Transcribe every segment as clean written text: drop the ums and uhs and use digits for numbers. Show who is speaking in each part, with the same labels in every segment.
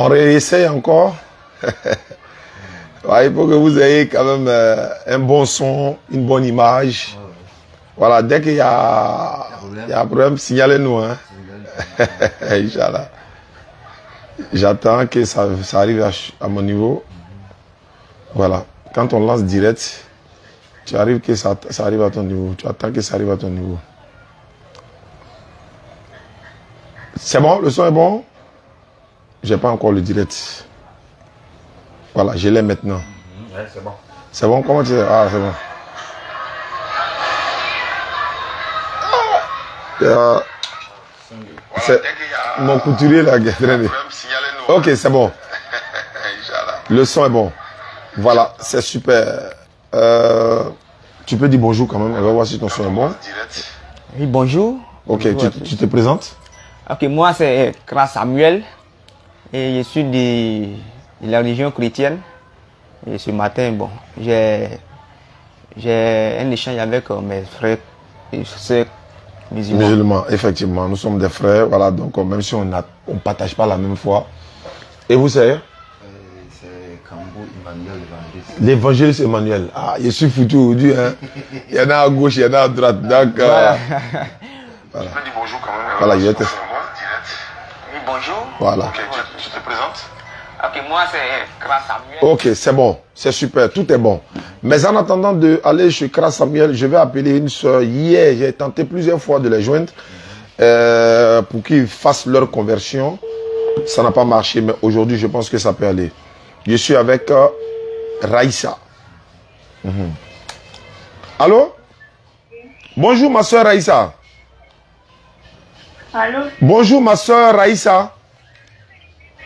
Speaker 1: On réessaye encore. Ouais, il faut que vous ayez quand même un bon son, une bonne image. Voilà, dès qu'il y a un problème, signalez-nous. Hein. Inch'Allah. J'attends que ça arrive à mon niveau. Voilà. Quand on lance direct, tu arrives que ça arrive à ton niveau. Tu attends que ça arrive à ton niveau. C'est bon? Le son est bon? J'ai pas encore le direct. Voilà, je l'ai maintenant.
Speaker 2: Ouais, c'est bon.
Speaker 1: C'est bon? Comment tu sais? Ah, c'est bon. C'est mon couturier là qui est traîné. Ok, c'est bon. Le son est bon. Voilà, c'est super. Tu peux dire bonjour quand même. On va voir si ton son est bon.
Speaker 3: Oui, bonjour.
Speaker 1: Ok,
Speaker 3: bonjour
Speaker 1: tu te présentes?
Speaker 3: Ok, moi c'est Kra Samuel et je suis de la religion chrétienne. Et ce matin, bon, j'ai un échange avec mes frères et sœurs musulmans.
Speaker 1: Musulmans, effectivement. Nous sommes des frères. Voilà, donc même si on ne partage pas la même foi. Et vous, c'est?
Speaker 2: C'est Kambo Emmanuel l'évangéliste.
Speaker 1: L'évangéliste Emmanuel. Ah, je suis foutu aujourd'hui. Hein. Il y en a à gauche, il y en a à droite. Donc,
Speaker 3: Voilà.
Speaker 1: Voilà.
Speaker 2: Tu peux dire bonjour quand même.
Speaker 1: Voilà, je vais te...
Speaker 3: Oui, bonjour.
Speaker 1: Voilà.
Speaker 2: Ok, tu te présentes?
Speaker 3: Ok, moi c'est Kra Samuel.
Speaker 1: Ok, c'est bon. C'est super. Tout est bon. Mais en attendant d'aller chez Kra Samuel, je vais appeler une soeur. Hier, j'ai tenté plusieurs fois de les joindre pour qu'ils fassent leur conversion. Ça n'a pas marché, mais aujourd'hui, je pense que ça peut aller. Je suis avec Raïssa. Allô? Bonjour, ma soeur Raïssa.
Speaker 4: Allô?
Speaker 1: Bonjour, ma soeur Raïssa.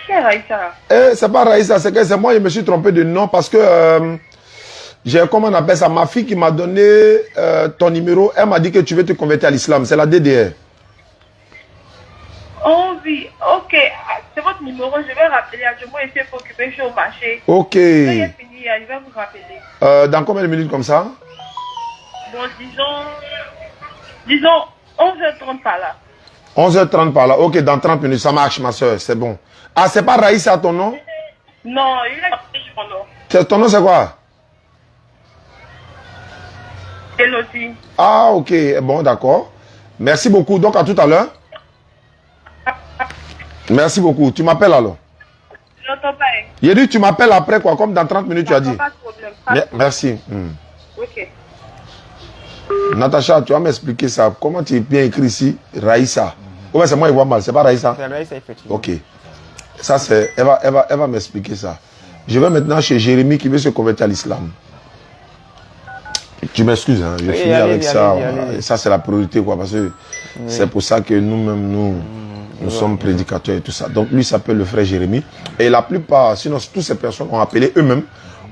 Speaker 4: C'est Raïssa.
Speaker 1: C'est pas Raïssa, c'est que c'est moi, je me suis trompé de nom parce que j'ai, comment on appelle ça, ma fille qui m'a donné ton numéro, elle m'a dit que tu veux te convertir à l'islam, c'est la DDR.
Speaker 4: Oh oui, ok. C'est votre numéro, je vais rappeler. Moi, je suis occupé, je suis au marché.
Speaker 1: Ok.
Speaker 4: Quand il fini, je vais vous rappeler.
Speaker 1: Dans combien de minutes comme ça?
Speaker 4: Bon, disons 11h30 par là.
Speaker 1: 11h30 par là. Ok, dans 30 minutes, ça marche, ma soeur, c'est bon. Ah, c'est pas Raïssa ton nom?
Speaker 4: Non, il a appelé mon nom.
Speaker 1: Ton nom, c'est quoi?
Speaker 4: Elodie.
Speaker 1: Ah, ok, bon, d'accord. Merci beaucoup. Donc, à tout à l'heure. Merci beaucoup. Tu m'appelles alors?
Speaker 4: Je n'entends pas.
Speaker 1: Il a dit tu m'appelles après quoi, comme dans 30 minutes tu as dit.
Speaker 4: Pas de problème.
Speaker 1: Merci.
Speaker 4: Ok.
Speaker 1: Natacha, tu vas m'expliquer ça. Comment tu es bien écrit ici? Raïssa. Ouais, c'est moi, il voit mal. C'est pas Raïssa?
Speaker 3: C'est Raïssa, effectivement.
Speaker 1: Ok. Ça, c'est. Elle va m'expliquer ça. Je vais maintenant chez Jérémy qui veut se convertir à l'islam. Tu m'excuses, hein, je finis avec ça. Et ça, c'est la priorité, quoi, parce que c'est pour ça que nous-mêmes, nous sommes prédicateurs et tout ça. Donc, lui s'appelle le frère Jérémy. Et la plupart, sinon, toutes ces personnes ont appelé eux-mêmes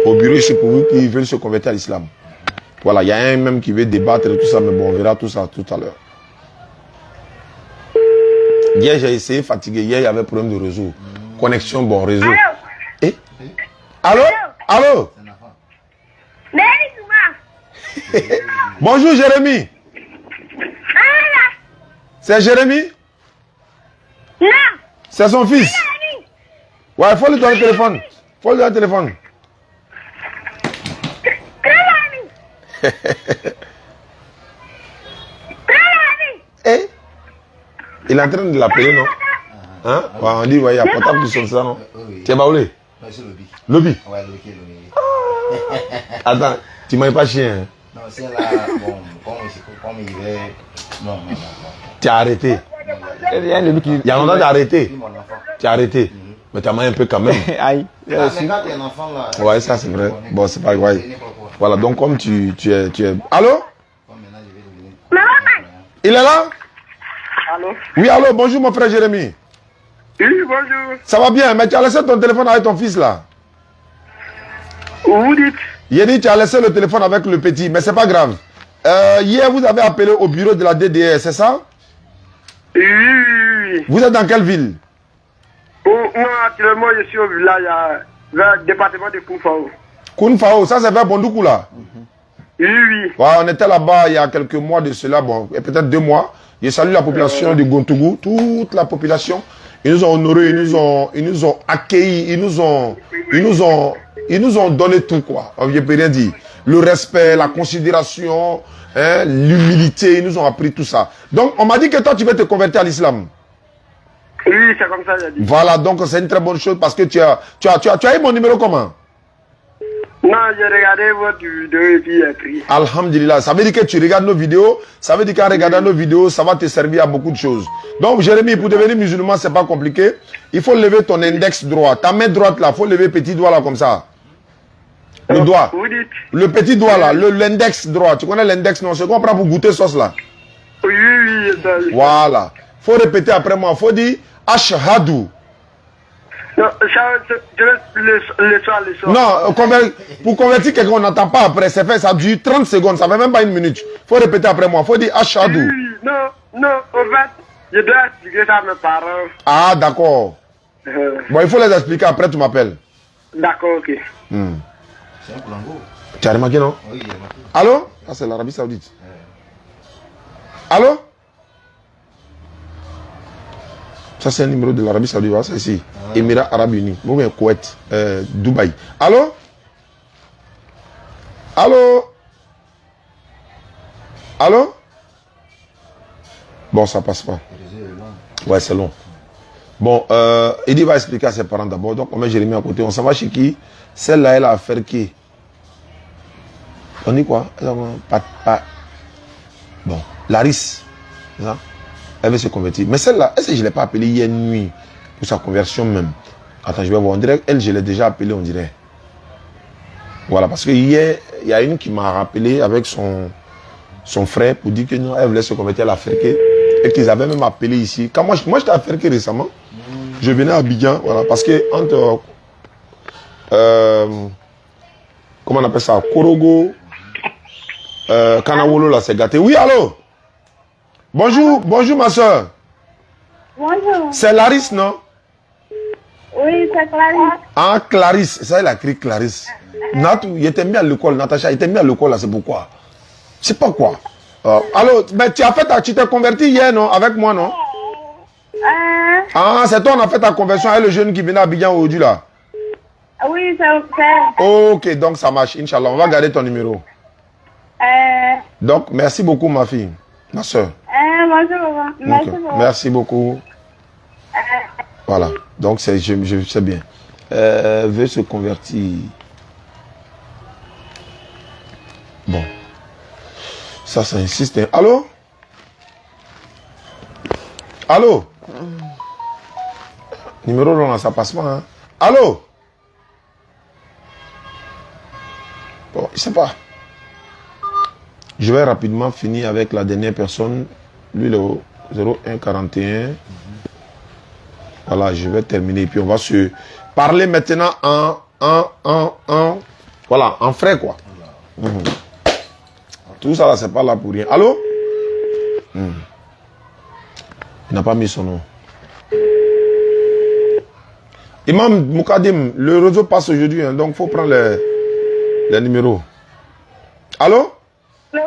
Speaker 1: au bureau ici pour vous qui veulent se convertir à l'islam. Voilà, il y a un même qui veut débattre et tout ça, mais bon, on verra tout ça tout à l'heure. Hier, j'ai essayé fatigué. Hier, il y avait problème de réseau. Connexion, bon, réseau.
Speaker 4: Allô?
Speaker 1: Eh? Allô? Allô? Bonjour, Jérémy. C'est Jérémy?
Speaker 4: Non.
Speaker 1: C'est son fils. Ouais, il faut lui donner le téléphone. Faut lui donner le téléphone. Eh? Il est en train de l'appeler, non? Hein? Ouais, on dit, ouais, il y a portable qui sonne ça, non? Tu es baoulé?
Speaker 2: Non, c'est Lobby.
Speaker 1: Lobby?
Speaker 2: Ouais, Lobby.
Speaker 1: Attends, tu m'as pas chien, hein?
Speaker 2: Non, c'est là, bon, comme il est. Non.
Speaker 1: Tu as arrêté.
Speaker 3: Il y a un début qui...
Speaker 1: Il y a longtemps, tu as arrêté.
Speaker 2: Mon enfant.
Speaker 1: Tu as arrêté. Mais tu as mal un peu quand même.
Speaker 3: Aïe.
Speaker 2: Mais quand tu es un enfant là.
Speaker 1: Ouais, ça c'est vrai. Bon, c'est pas grave. Voilà, donc comme tu es... Allô? Il est là?
Speaker 4: Allô?
Speaker 1: Oui, allô, bonjour mon frère Jérémy.
Speaker 4: Oui, bonjour.
Speaker 1: Ça va bien, mais tu as laissé ton téléphone avec ton fils là.
Speaker 4: Vous dites?
Speaker 1: Il dit tu as laissé le téléphone avec le petit, mais c'est pas grave. Hier, vous avez appelé au bureau de la DDR, c'est ça?
Speaker 4: Oui.
Speaker 1: Vous êtes dans quelle ville?
Speaker 4: Moi, actuellement, je suis au village, vers le département de Koufao.
Speaker 1: Kounfao, ça c'est vers Bondoukou là.
Speaker 4: Oui.
Speaker 1: Ouais, on était là-bas il y a quelques mois de cela, bon, et peut-être 2 mois. Je salue la population de Gontougou, toute la population. Ils nous ont honorés, ils nous ont accueillis, ils nous ont donné tout, quoi. Je ne peux rien dire. Le respect, la considération, hein, l'humilité, ils nous ont appris tout ça. Donc, on m'a dit que toi, tu veux te convertir à l'islam.
Speaker 5: Oui, c'est comme ça, j'ai dit.
Speaker 1: Voilà, donc c'est une très bonne chose parce que tu as eu mon numéro comment?
Speaker 5: Non, j'ai regardé votre vidéo et puis j'ai pris.
Speaker 1: Alhamdulillah, ça veut dire que tu regardes nos vidéos, ça veut dire qu'en regardant nos vidéos, ça va te servir à beaucoup de choses. Donc, Jérémy, pour devenir musulman, c'est pas compliqué. Il faut lever ton index droit. Ta main droite là, il faut lever le petit doigt là comme ça. Le doigt.
Speaker 5: Vous dites?
Speaker 1: Le petit doigt là, l'index droit. Tu connais l'index, non? C'est qu'on prend pour goûter sauce là.
Speaker 5: Oui, oui, oui.
Speaker 1: Voilà. Faut répéter après moi. Faut dire Ashhadu.
Speaker 5: Non, le soir.
Speaker 1: Non, pour convertir quelqu'un, on n'entend pas après. Ça dure 30 secondes, ça fait même pas une minute. Faut répéter après moi. Faut dire Ashhadu.
Speaker 5: Oui, non, en fait, je dois expliquer ça à mes parents.
Speaker 1: Ah, d'accord. Bon, il faut les expliquer après, tu m'appelles.
Speaker 5: D'accord, ok.
Speaker 2: C'est un plango.
Speaker 1: Tu as remarqué, non?
Speaker 2: Oui, il y a marqué.
Speaker 1: Allô? Ça, c'est l'Arabie Saoudite. Allô? Ça, c'est un numéro de l'Arabie Saoudite. Voilà, c'est ici. Émirats Arabes Unis. Ou bien Koweït. Dubaï. Allô? Allô? Allô? Bon, ça passe pas. Ouais, c'est long. Bon, Eddie va expliquer à ses parents d'abord. Donc, on met Jérémy à côté. On s'en va chez qui? Celle-là, elle a affaire qui? On dit quoi? Bon, Laris. C'est ça? Elle veut se convertir. Mais celle-là, est-ce que je ne l'ai pas appelée hier nuit pour sa conversion même? Attends, je vais voir. On dirait elle, je l'ai déjà appelée, on dirait. Voilà, parce que hier, il y a une qui m'a rappelé avec son frère pour dire que non, elle voulait se convertir à l'Afrique et qu'ils avaient même appelé ici. Quand moi j'étais à Afrique récemment, je venais à Abidjan, voilà, parce que entre comment on appelle ça, Korogo, Kanawolo, là, c'est gâté. Oui, allô? Bonjour, bonjour ma soeur.
Speaker 4: Bonjour.
Speaker 1: C'est Laris, non?
Speaker 4: Oui, c'est Clarisse.
Speaker 1: Ah, Clarisse. Ça, il a écrit Clarisse. Il était mis à l'école, Natacha, il était mis à l'école, là, c'est pourquoi. C'est pas quoi. Allô, mais tu t'es converti hier, non? Avec moi, non? Ah, c'est toi, on a fait ta conversion avec le jeune qui venait à Abidjan aujourd'hui, là?
Speaker 4: Oui, c'est...
Speaker 1: Ok, donc ça marche, Inch'Allah. On va garder ton numéro. Donc, merci beaucoup, ma fille, ma soeur.
Speaker 4: Bonjour, merci beaucoup.
Speaker 1: Merci beaucoup. Voilà, donc je sais bien. Veut se convertir. Bon. Ça insiste. Allô? Allô? Numéro là, ça passe pas. Hein? Allô? Bon, je sais pas. Je vais rapidement finir avec la dernière personne. Lui, le 0141. Voilà, je vais terminer. Et puis, on va se parler maintenant voilà, en frais, quoi. Tout ça, là, c'est pas là pour rien. Allô? Il n'a pas mis son nom. Imam Moukadim, le réseau passe aujourd'hui, hein, donc il faut prendre les numéros. Allô?
Speaker 4: Allô?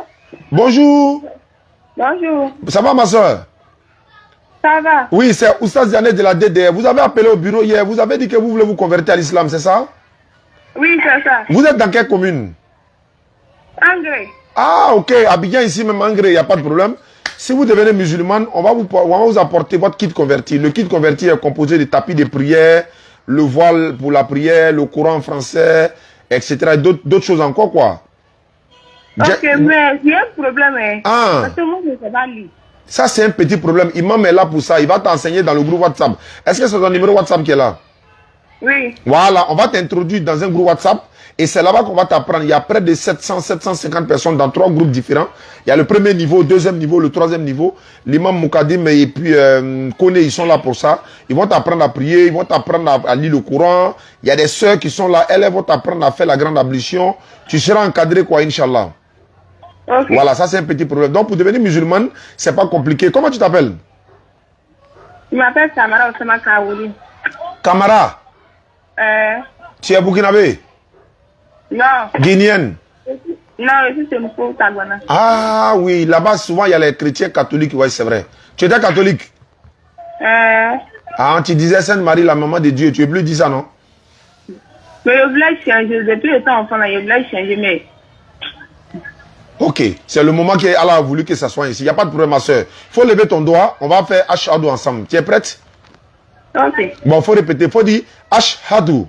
Speaker 1: Bonjour.
Speaker 4: Bonjour.
Speaker 1: Ça va, ma soeur?
Speaker 4: Ça va?
Speaker 1: Oui, c'est Oustaz Diané de la DDR. Vous avez appelé au bureau hier. Vous avez dit que vous voulez vous convertir à l'islam, c'est ça?
Speaker 4: Oui, c'est ça.
Speaker 1: Vous êtes dans quelle commune?
Speaker 4: Angré.
Speaker 1: Ah, ok. Abidjan, ici, même Angré, il n'y a pas de problème. Si vous devenez musulman, on va vous apporter votre kit converti. Le kit converti est composé de tapis de prière, le voile pour la prière, le Coran français, etc. Et d'autres choses encore, quoi.
Speaker 4: Ok, mais j'ai un problème. Hein.
Speaker 1: Ah.
Speaker 4: Parce que moi, je ne sais pas lire.
Speaker 1: Ça, c'est un petit problème. Imam est là pour ça. Il va t'enseigner dans le groupe WhatsApp. Est-ce que c'est ton numéro WhatsApp qui est là?
Speaker 4: Oui.
Speaker 1: Voilà, on va t'introduire dans un groupe WhatsApp. Et c'est là-bas qu'on va t'apprendre. Il y a près de 750 personnes dans 3 groupes différents. Il y a le premier niveau, deuxième niveau, le troisième niveau. L'imam Moukadim et puis Kone, ils sont là pour ça. Ils vont t'apprendre à prier, ils vont t'apprendre à lire le Coran. Il y a des sœurs qui sont là. Elles vont t'apprendre à faire la grande ablution. Tu seras encadré, quoi, Inch'Allah.
Speaker 4: Okay.
Speaker 1: Voilà, ça c'est un petit problème. Donc pour devenir musulman, c'est pas compliqué. Comment tu t'appelles?
Speaker 4: Je m'appelle Samara Osama Kaouli.
Speaker 1: Camara. Tu es burkinabé?
Speaker 4: Non.
Speaker 1: Guinéenne?
Speaker 4: Non, je suis Moukou Tagwana.
Speaker 1: Ah oui, là-bas souvent il y a les chrétiens catholiques, oui c'est vrai. Tu étais catholique? Ah, tu disais Sainte Marie, la maman de Dieu. Tu veux plus dire ça, non?
Speaker 4: Mais je voulais changer. Depuis le temps enfant, là, je voulais changer, mais...
Speaker 1: Ok, c'est le moment que Allah a voulu que ça soit ici. Il n'y a pas de problème, ma soeur. Il faut lever ton doigt. On va faire Ashhadu ensemble. Tu es prête?
Speaker 4: Ok.
Speaker 1: Bon, il faut répéter. Il faut dire Ashhadu.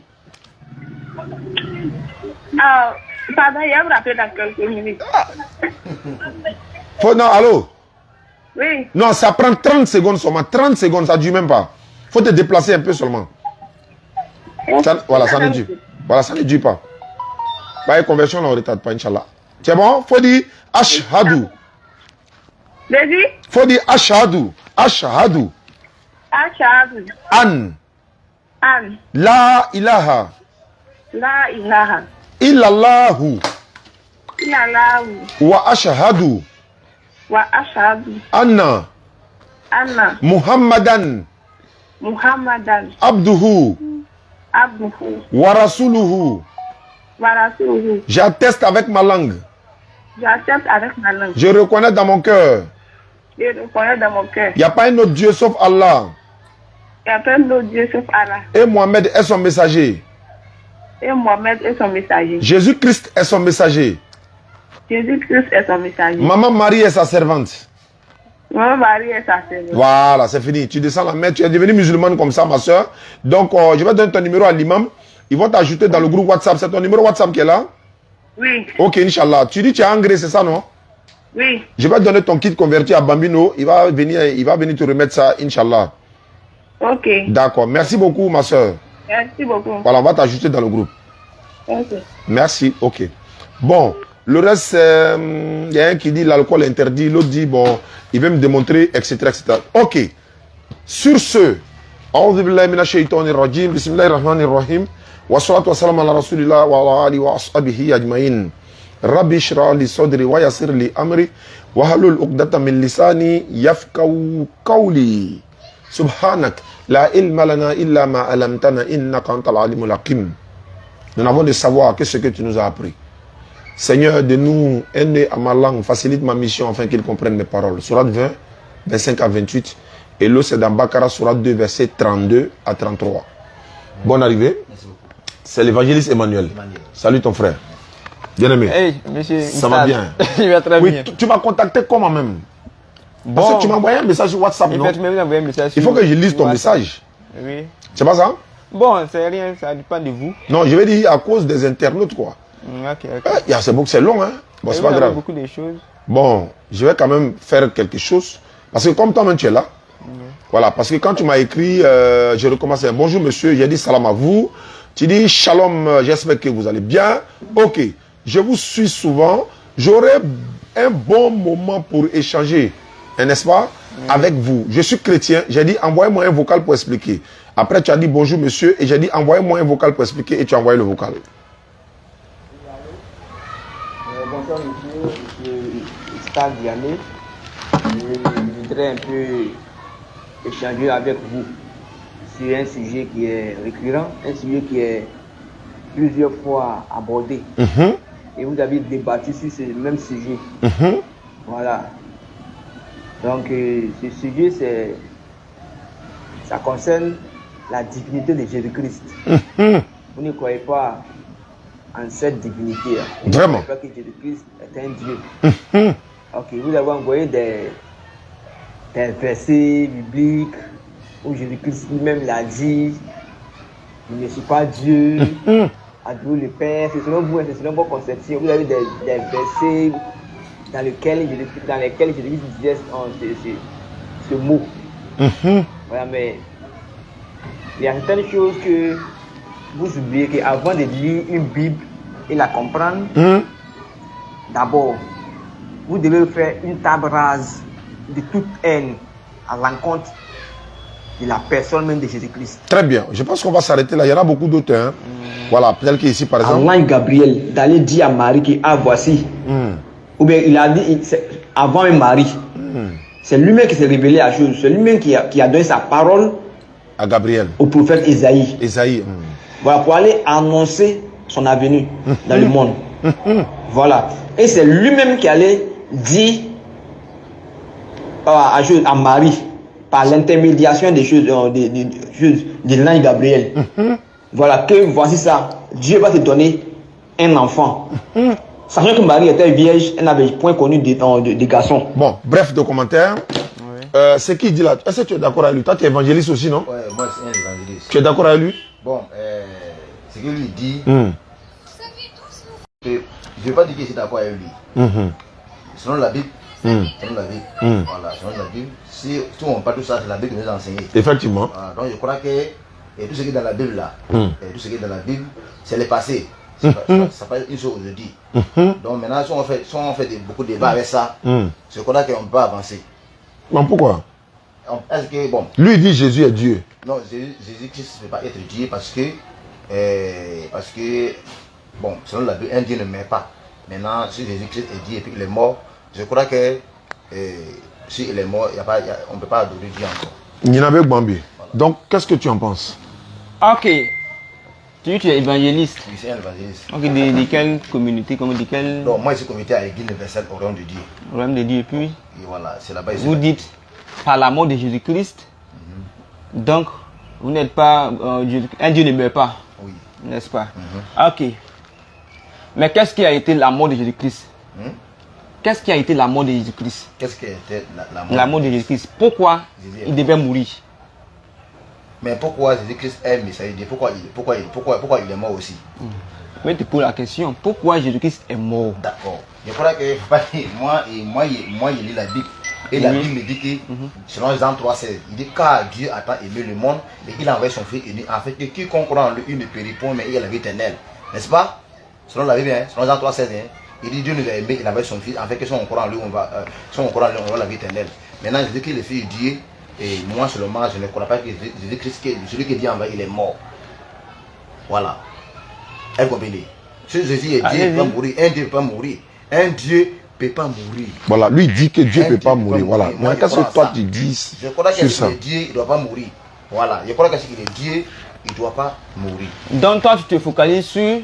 Speaker 4: Ah, pardon, il va me rappeler dans quelques minutes.
Speaker 1: Non, allô?
Speaker 4: Oui.
Speaker 1: Non, ça prend 30 secondes seulement. 30 secondes, ça ne dure même pas. Il faut te déplacer un peu seulement. Voilà, ça ne dure. Voilà, ça ne dure pas. Bah, conversion, là, on ne retarde pas, Inch'Allah. C'est bon? Faut dire Ashhadu.
Speaker 4: Vas-y.
Speaker 1: Faut dire Ashhadu. Ashhadu.
Speaker 4: Ashhadu.
Speaker 1: An.
Speaker 4: An.
Speaker 1: La ilaha.
Speaker 4: La ilaha.
Speaker 1: Illallahu.
Speaker 4: Illallahu.
Speaker 1: Wa ashhadu.
Speaker 4: Wa ashhadu.
Speaker 1: Anna.
Speaker 4: Anna.
Speaker 1: Muhammadan.
Speaker 4: Muhammadan.
Speaker 1: Abduhu.
Speaker 4: Abduhu.
Speaker 1: Wa rasuluhu.
Speaker 4: Wa rasuluhu.
Speaker 1: J'atteste avec ma langue.
Speaker 4: J'accepte avec ma langue.
Speaker 1: Je reconnais dans mon cœur.
Speaker 4: Je reconnais dans mon cœur.
Speaker 1: Il n'y a pas un autre Dieu sauf Allah.
Speaker 4: Il n'y a pas d'autre Dieu sauf Allah.
Speaker 1: Et Mohamed est son messager.
Speaker 4: Et Mohamed est son messager.
Speaker 1: Jésus-Christ est son messager.
Speaker 4: Jésus-Christ est son messager.
Speaker 1: Maman Marie est sa servante.
Speaker 4: Maman Marie est sa servante.
Speaker 1: Voilà, c'est fini. Tu descends la main. Tu es devenue musulmane comme ça, ma soeur. Donc, je vais donner ton numéro à l'imam. Ils vont t'ajouter dans le groupe WhatsApp. C'est ton numéro WhatsApp qui est là?
Speaker 4: Oui.
Speaker 1: Ok, Inch'Allah. Tu dis tu es engrais, c'est ça, non?
Speaker 4: Oui.
Speaker 1: Je vais donner ton kit converti à Bambino. Il va venir te remettre ça, Inch'Allah.
Speaker 4: Ok.
Speaker 1: D'accord. Merci beaucoup, ma soeur.
Speaker 4: Merci beaucoup.
Speaker 1: Voilà, on va t'ajouter dans le groupe.
Speaker 4: Ok.
Speaker 1: Merci. Ok. Bon, le reste, il y a un qui dit l'alcool est interdit. L'autre dit, bon, il veut me démontrer, etc., etc. Ok. Sur ce, A'udhu billahi minash shaitanir rajim. Bismillahir rahmanir rahim. Wassalatu wassalamu ala rasulillah wa ala alihi wa ashabihi ajma'in. Rabbi shrah li sadri wa yassir li amri wa halul uqdatan min lisani yafqahu qawli. Subhanak la ilma lana illa ma alamtana innaka antal alimul hakim. Nous n'avons de savoir que ce que tu nous as appris. Seigneur, de nous, aide à ma langue, facilite ma mission afin qu'il comprenne mes paroles. Surat 20, 25 à 28. Et l'autre, c'est dans Bakara, Surat 2, versets 32 à 33. Bonne arrivée. C'est l'évangéliste Emmanuel. Salut ton frère. Bien aimé.
Speaker 3: Hey, monsieur.
Speaker 1: Ça va bien?
Speaker 3: Je vais très
Speaker 1: Oui,
Speaker 3: bien.
Speaker 1: tu m'as contacté comment même? Parce que tu m'as envoyé un message sur WhatsApp, non? Il faut que je lise ton message.
Speaker 3: Oui.
Speaker 1: C'est pas ça?
Speaker 3: Bon, c'est rien, ça dépend de vous.
Speaker 1: Non, je vais dire à cause des internautes, quoi.
Speaker 3: Ok, ok.
Speaker 1: C'est bon, c'est long, hein? Bon, c'est pas grave.
Speaker 3: Beaucoup de choses.
Speaker 1: Bon, je vais quand même faire quelque chose. Parce que comme toi-même, tu es là. Voilà, parce que quand tu m'as écrit, je recommence. Bonjour monsieur, j'ai dit salam à vous. Tu dis shalom, j'espère que vous allez bien. Ok, je vous suis souvent. J'aurai un bon moment pour échanger, n'est-ce pas, avec vous. Je suis chrétien. J'ai dit envoyez-moi un vocal pour expliquer. Après, tu as dit bonjour monsieur et j'ai dit envoyez-moi un vocal pour expliquer et tu as envoyé le vocal.
Speaker 3: Bonsoir monsieur Stan Diané. Je voudrais un peu échanger avec vous sur un sujet qui est récurrent, un sujet qui est plusieurs fois abordé. Et vous avez débattu sur ce même sujet. Voilà. Donc ce sujet, ça concerne la divinité de Jésus-Christ. Vous ne croyez pas en cette divinité.
Speaker 1: Vraiment.
Speaker 3: Vous ne croyez pas que Jésus-Christ est un Dieu. Ok, vous avez envoyé des versets bibliques où Jésus-Christ lui-même l'a dit, je ne suis pas Dieu, adorez le Père. C'est selon vous, c'est selon vos conceptions. Vous avez des versets dans lesquels Jésus-Christ disait ce mot. Voilà, mais il y a certaines choses que vous oubliez qu'avant de lire une Bible et la comprendre, d'abord, vous devez faire une table rase de toute haine à l'encontre de la personne même de Jésus-Christ.
Speaker 1: Très bien. Je pense qu'on va s'arrêter là. Il y en a beaucoup d'autres. Hein. Voilà, peut-être qu'ici, par exemple.
Speaker 6: L'ange Gabriel d'aller dire à Marie que voici. Ou bien il a dit avant un mari. C'est lui-même qui s'est révélé à chose. C'est lui-même qui a donné sa parole
Speaker 1: à Gabriel,
Speaker 6: au prophète Isaïe.
Speaker 1: Voilà,
Speaker 6: pour aller annoncer son avenir dans le monde. Voilà. Et c'est lui-même qui allait dire à Marie par l'intermédiation des choses, de l'ange Gabriel. Voilà, que voici ça. Dieu va te donner un enfant. Sachant que Marie était vierge, elle n'avait point connu de garçon.
Speaker 1: Bon, bref de commentaires. Ce qu'il dit là, est-ce que tu es d'accord avec lui? Toi, tu es évangéliste aussi, non?
Speaker 2: Ouais, moi, c'est un évangéliste.
Speaker 1: Tu es d'accord avec lui?
Speaker 2: Bon, ce qu'il lui dit, que je ne vais pas dire que je suis d'accord avec lui. Selon la Bible, voilà, selon la Bible, si on parle de ça, c'est la Bible qui nous a enseigné.
Speaker 1: Effectivement.
Speaker 2: Voilà, donc je crois que tout ce qui est dans la Bible là, tout ce qui est dans la Bible, c'est le passé. Ça pas une chose aujourd'hui. Donc maintenant, si on fait beaucoup de débats avec ça, je crois qu'on peut avancer.
Speaker 1: Bon, pourquoi?
Speaker 2: Est-ce que, bon.
Speaker 1: Lui il dit Jésus est Dieu.
Speaker 2: Non, Jésus-Christ ne peut pas être Dieu parce que, bon, selon la Bible, un Dieu ne meurt pas. Maintenant, si Jésus-Christ est Dieu et puis il est mort, je crois que si il est mort, on ne peut pas adorer Dieu encore.
Speaker 1: Ninabe Gbambi. Voilà. Donc, qu'est-ce que tu en penses?
Speaker 3: Ok. Tu es évangéliste.
Speaker 2: Oui, c'est un évangéliste.
Speaker 3: Ok, de quelle communauté, de quelle...
Speaker 2: Non, moi, je suis communauté à l'Église universelle au royaume de Dieu.
Speaker 3: Au royaume de Dieu, et puis...
Speaker 2: Et voilà, c'est là-bas.
Speaker 3: Vous dites, par la mort de Jésus-Christ, donc, vous n'êtes pas... un Dieu ne meurt pas.
Speaker 2: Oui.
Speaker 3: N'est-ce pas? Ok. Mais qu'est-ce qui a été la mort de Jésus-Christ? Qu'est-ce qui a été la mort de Jésus-Christ?
Speaker 2: Qu'est-ce qui a été la mort?
Speaker 3: La mort de Jésus-Christ. Pourquoi il devait mourir?
Speaker 2: Mais pourquoi Jésus-Christ est Messager? Pourquoi il est mort aussi?
Speaker 3: Je te pose la question. Pourquoi Jésus-Christ est mort?
Speaker 2: D'accord. Je crois que moi, je lis la Bible. Et la Bible me dit que, selon Jean 3,16, il dit car Dieu a tant aimé le monde et il a envoyé son Fils unique, en fait que quiconque croit en lui, il ne périt point, mais il a la vie éternelle. N'est-ce pas? Selon la Bible, selon Jean 3,16, il dit Dieu nous a aimé, il a envoyé son Fils, en fait que si on croit en lui, on va la vie éternelle. Maintenant, je dis que le Fils de Dieu, et moi seulement, je ne crois pas que Jésus-Christ, celui qui Dieu a envoyé, il est mort. Voilà. Elle comprend. Si Jésus est Dieu, il peut mourir. Un Dieu ne peut pas mourir. Un Dieu ne peut pas mourir.
Speaker 1: Voilà, lui dit que Dieu ne peut pas mourir. Voilà. Mais qu'est-ce que toi tu dis?
Speaker 2: Je crois que si il est Dieu, il ne doit pas mourir. Voilà. Je crois que si il est Dieu, il ne doit pas mourir.
Speaker 3: Donc toi, tu te focalises sur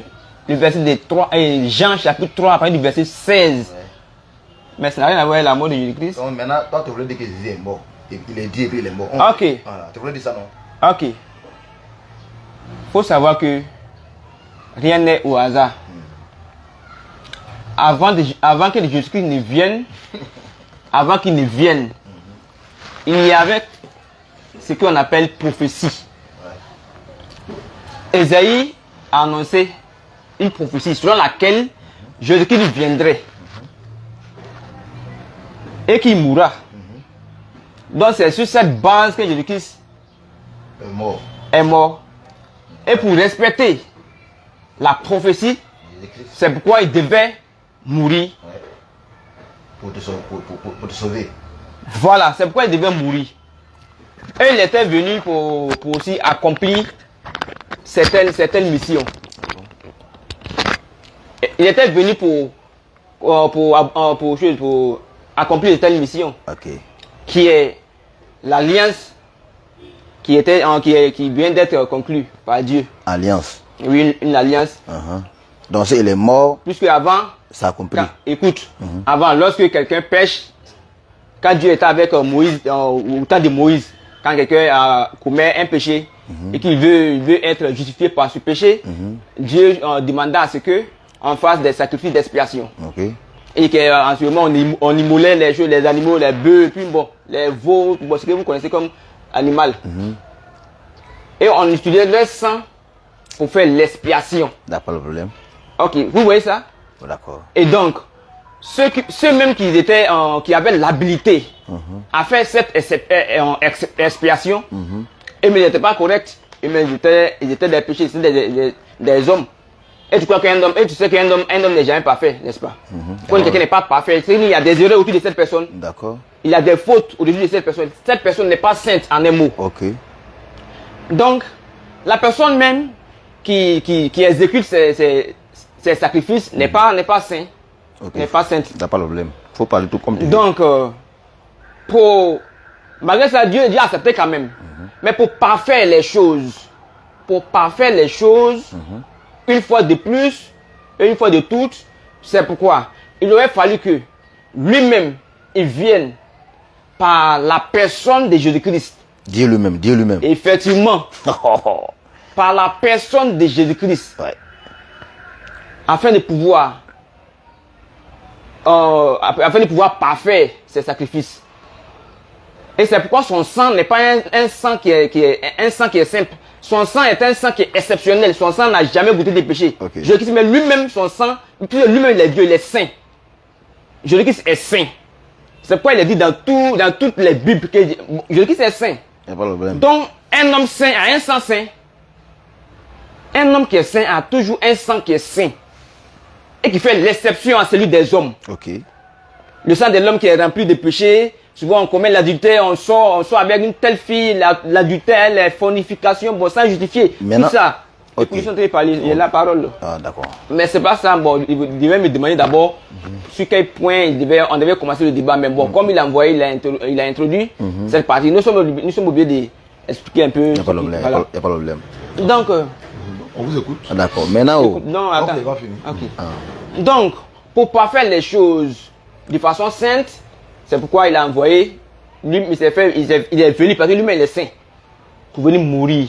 Speaker 3: le verset de 3, Jean chapitre 3, à partir du verset 16. Ouais. Mais ça n'a rien à voir avec la mort de Jésus-Christ.
Speaker 2: Donc maintenant, toi, tu voulais dire que Jésus est mort. Il est Dieu et puis il est mort.
Speaker 3: Ok.
Speaker 2: Voilà. Tu voulais dire ça, non?
Speaker 3: Ok. Il faut savoir que rien n'est au hasard. Avant que Jésus-Christ ne vienne, il y avait ce qu'on appelle prophétie. Ésaïe a annoncé une prophétie selon laquelle Jésus-Christ viendrait et qu'il mourra. Donc c'est sur cette base que Jésus-Christ est mort. Et pour respecter la prophétie, c'est pourquoi il devait mourir.
Speaker 2: Pour te sauver.
Speaker 3: Voilà, c'est pourquoi il devait mourir. Et il était venu pour aussi accomplir certaines missions. Il était venu pour accomplir certaines missions.
Speaker 2: Okay.
Speaker 3: Qui est l'alliance qui vient d'être conclue par Dieu.
Speaker 2: Alliance.
Speaker 3: Oui, une alliance.
Speaker 2: Donc il est mort.
Speaker 3: Puisque avant,
Speaker 2: ça a compris.
Speaker 3: Écoute, avant, lorsque quelqu'un pêche, quand Dieu était avec Moïse, au temps de Moïse, quand quelqu'un commet un péché et qu'il veut être justifié par ce péché, Dieu demanda à ce que on fasse des sacrifices d'expiation.
Speaker 2: Okay.
Speaker 3: Et qu'en ce moment, on immolait les choses, les animaux, les bœufs, puis bon, les veaux, bon, ce que vous connaissez comme animal. Et on utilisait le sang pour faire l'expiation.
Speaker 2: D'accord, le problème.
Speaker 3: Ok, vous voyez ça?
Speaker 2: D'accord.
Speaker 3: Et donc, ceux-mêmes qui avaient l'habilité à faire cette expiation, mais ils n'étaient pas corrects, ils étaient des péchés, c'était des hommes. Et tu crois qu'un homme, et tu sais qu'un homme n'est jamais parfait, n'est-ce pas? Quand quelqu'un n'est pas parfait, il y a des erreurs autour de cette personne. D'accord. Il y a des fautes au-dessus de cette personne. Cette personne n'est pas sainte en un mot. Ok. Donc, la personne même qui exécute ces sacrifices n'est pas sainte. Okay. N'est pas sainte.
Speaker 2: T'as pas le problème. Faut parler tout comme tu
Speaker 3: Donc, malgré ça, Dieu a accepté quand même. Mais pour parfaire les choses, une fois de plus et une fois de toutes, c'est pourquoi il aurait fallu que lui-même il vienne par la personne de Jésus-Christ.
Speaker 2: Dieu lui-même, Dieu lui-même.
Speaker 3: Effectivement. Par la personne de Jésus-Christ.
Speaker 2: Ouais.
Speaker 3: Afin de pouvoir parfaire ses sacrifices. Et c'est pourquoi son sang n'est pas un sang qui est simple. Son sang est un sang qui est exceptionnel. Son sang n'a jamais goûté des péchés.
Speaker 2: Okay.
Speaker 3: Jésus-Christ, mais lui-même, son sang, lui-même, il est Dieu, il est saint. Jésus-Christ est saint. C'est pourquoi il est dit dans toutes les Bibles que Jésus-Christ est saint.
Speaker 2: Il n'y a pas de problème.
Speaker 3: Donc, un homme saint a un sang saint. Un homme qui est saint a toujours un sang qui est saint. Et qui fait l'exception à celui des hommes.
Speaker 2: Ok.
Speaker 3: Le sang de l'homme qui est rempli de péchés. Souvent, on commet l'adultère, on sort avec une telle fille, l'adultère, la fornification, bon, sans justifier.
Speaker 2: Maintenant,
Speaker 3: tout ça.
Speaker 2: ok.
Speaker 3: Et puis, il y a la parole.
Speaker 2: Ah, d'accord.
Speaker 3: Mais c'est pas ça. Bon, il devait me demander d'abord sur quel point on devait commencer le débat. Mais bon, comme il a envoyé, il a introduit cette partie. Nous sommes obligés d'expliquer un peu.
Speaker 2: Il n'y a pas de problème.
Speaker 3: Voilà.
Speaker 2: Il n'y a pas de problème.
Speaker 3: Donc,
Speaker 1: On vous écoute.
Speaker 2: Ah, d'accord. Maintenant, oh.
Speaker 3: non, attends.
Speaker 1: Ok, va finir.
Speaker 3: Ok. Donc, pour pas faire les choses de façon sainte, c'est pourquoi il a envoyé, lui, il est venu parce que lui-même il est saint, pour venir mourir.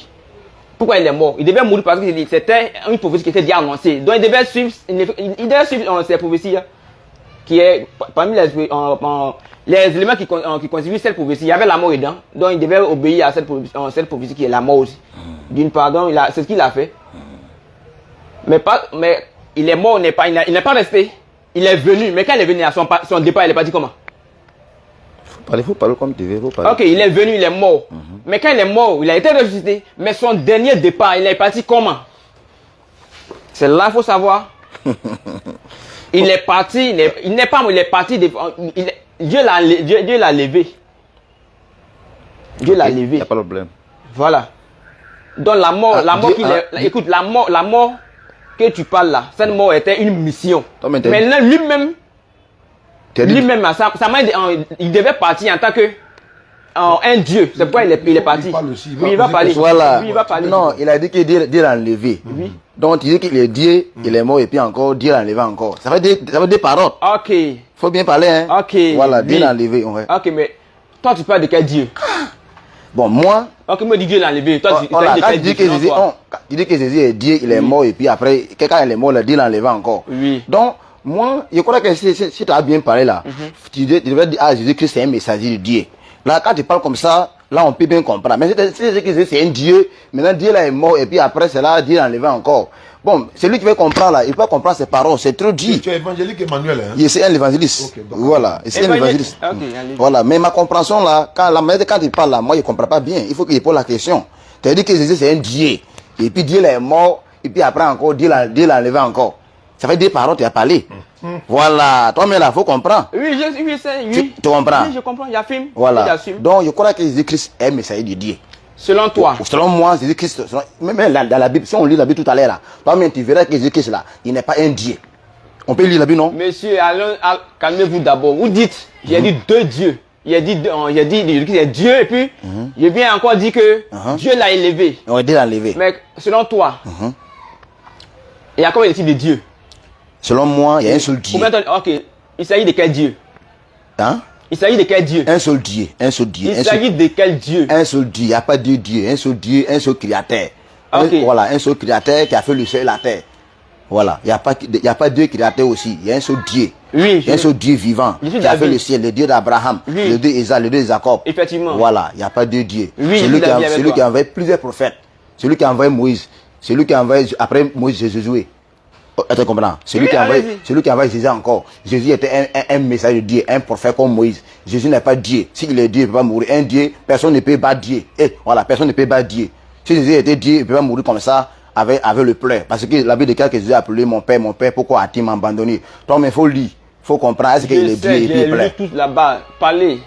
Speaker 3: Pourquoi il est mort? Il devait mourir parce que c'était une prophétie qui était déjà annoncée. Donc il devait suivre ces prophéties, qui est parmi les éléments qui constituent cette prophétie. Il y avait la mort dedans, donc il devait obéir à cette prophétie qui est la mort aussi. D'une part, donc c'est ce qu'il a fait. Mais il est mort, il n'est pas resté. Il est venu, mais quand il est venu à son départ, il est parti comment?
Speaker 2: Il faut parler comme tu veux. Faut parler.
Speaker 3: Ok, il est venu, il est mort. Mais quand il est mort, il a été ressuscité. Mais son dernier départ, il est parti comment? C'est là qu'il faut savoir. Il est parti, il n'est pas mort, il est parti. Dieu l'a levé. Dieu l'a levé.
Speaker 2: Il n'y a pas de problème.
Speaker 3: Voilà. Donc la mort, écoute, la mort que tu parles là, cette mort était une mission. Maintenant lui-même, il devait partir en tant que un Dieu. C'est pourquoi il est parti. Il va parler.
Speaker 2: Voilà.
Speaker 3: Oui, il va parler.
Speaker 2: Non, il a dit que Dieu l'a enlevé. Oui. Donc il dit qu'il est Dieu, il est mort et puis encore Dieu l'a enlevé encore. Ça veut dire paroles.
Speaker 3: Ok.
Speaker 2: Faut bien parler, hein.
Speaker 3: Ok.
Speaker 2: Voilà, Dieu l'a enlevé. Ouais.
Speaker 3: Ok, mais toi tu parles de quel Dieu?
Speaker 2: Bon, moi.
Speaker 3: Ok, moi dis Dieu l'a enlevé. Toi tu
Speaker 2: parles
Speaker 3: de quel Dieu?
Speaker 2: Tu dis que Jésus est Dieu, il est mort et puis après, quand il est mort, Dieu l'a enlevé encore.
Speaker 3: Oui.
Speaker 2: Donc, moi, je crois que si tu as bien parlé là, tu devrais dire, Jésus-Christ c'est un messager de Dieu. Là, quand tu parles comme ça, là, on peut bien comprendre. Mais si c'est un Dieu, maintenant Dieu là est mort et puis après, c'est là, Dieu l'a enlevé encore. Bon, celui qui veut comprendre là, il peut comprendre ses paroles, c'est trop dit.
Speaker 1: Tu es évangélique Emmanuel, hein?
Speaker 2: C'est un évangéliste. Okay, voilà, c'est un évangéliste.
Speaker 3: Okay,
Speaker 2: voilà, mais ma compréhension là, quand il parle là, moi je ne comprends pas bien. Il faut qu'il pose la question. Tu as dit que Jésus c'est un Dieu. Et puis Dieu là est mort, et puis après encore, Dieu l'a enlevé encore. Ça fait des paroles, tu as parlé. Voilà, toi-même là, il faut comprendre.
Speaker 3: Oui,
Speaker 2: tu comprends?
Speaker 3: Oui, je comprends, j'affirme.
Speaker 2: Voilà. Donc, je crois que Jésus-Christ est messager de Dieu.
Speaker 3: Selon toi?
Speaker 2: Selon moi, Jésus-Christ, même dans la Bible, si on lit la Bible tout à l'heure, toi-même tu verras que Jésus-Christ là, il n'est pas un Dieu. On peut lire la Bible, non?
Speaker 3: Monsieur, calmez-vous d'abord. Vous dites, j'ai dit deux dieux. J'ai dit Jésus-Christ est Dieu, et puis, je viens encore dire que Dieu l'a élevé.
Speaker 2: Oui, Dieu l'a élevé.
Speaker 3: Mais selon toi, il y a combien de types de dieux?
Speaker 2: Selon moi, il y a un seul Dieu.
Speaker 3: Ok, il s'agit de quel Dieu?
Speaker 2: Hein?
Speaker 3: Il s'agit de quel Dieu?
Speaker 2: Un seul Dieu, un seul Dieu.
Speaker 3: Il s'agit de quel Dieu?
Speaker 2: Un seul Dieu, il n'y a pas deux dieux, un seul Dieu, un seul créateur.
Speaker 3: Okay.
Speaker 2: Voilà, un seul créateur qui a fait le ciel et la terre. Voilà, il n'y a pas deux créateurs aussi, il y a un seul Dieu.
Speaker 3: Oui,
Speaker 2: un seul Dieu vivant qui a fait le ciel, le Dieu d'Abraham, le Dieu d'Isaac, le Dieu de Jacob.
Speaker 3: Effectivement.
Speaker 2: Voilà, il n'y a pas deux dieux.
Speaker 3: Oui,
Speaker 2: celui qui a envoyé plusieurs prophètes, celui qui a envoyé Moïse, celui qui a envoyé après Moïse Jésus. Tu comprends? Celui qui a envoyé Jésus encore. Jésus était un messager de Dieu, un prophète comme Moïse. Jésus n'est pas Dieu. S'il est Dieu, il ne peut pas mourir. Un Dieu, personne ne peut battre Dieu. Et voilà, personne ne peut battre Dieu. Si Jésus était Dieu, il ne peut pas mourir comme ça avec le pleur. Parce que la Bible déclare que Jésus a appelé mon père, pourquoi a-t-il m'abandonné? Donc, il faut lire, il faut comprendre. Est-ce qu'il est Dieu et puis il pleure?
Speaker 3: Tout là-bas, parler.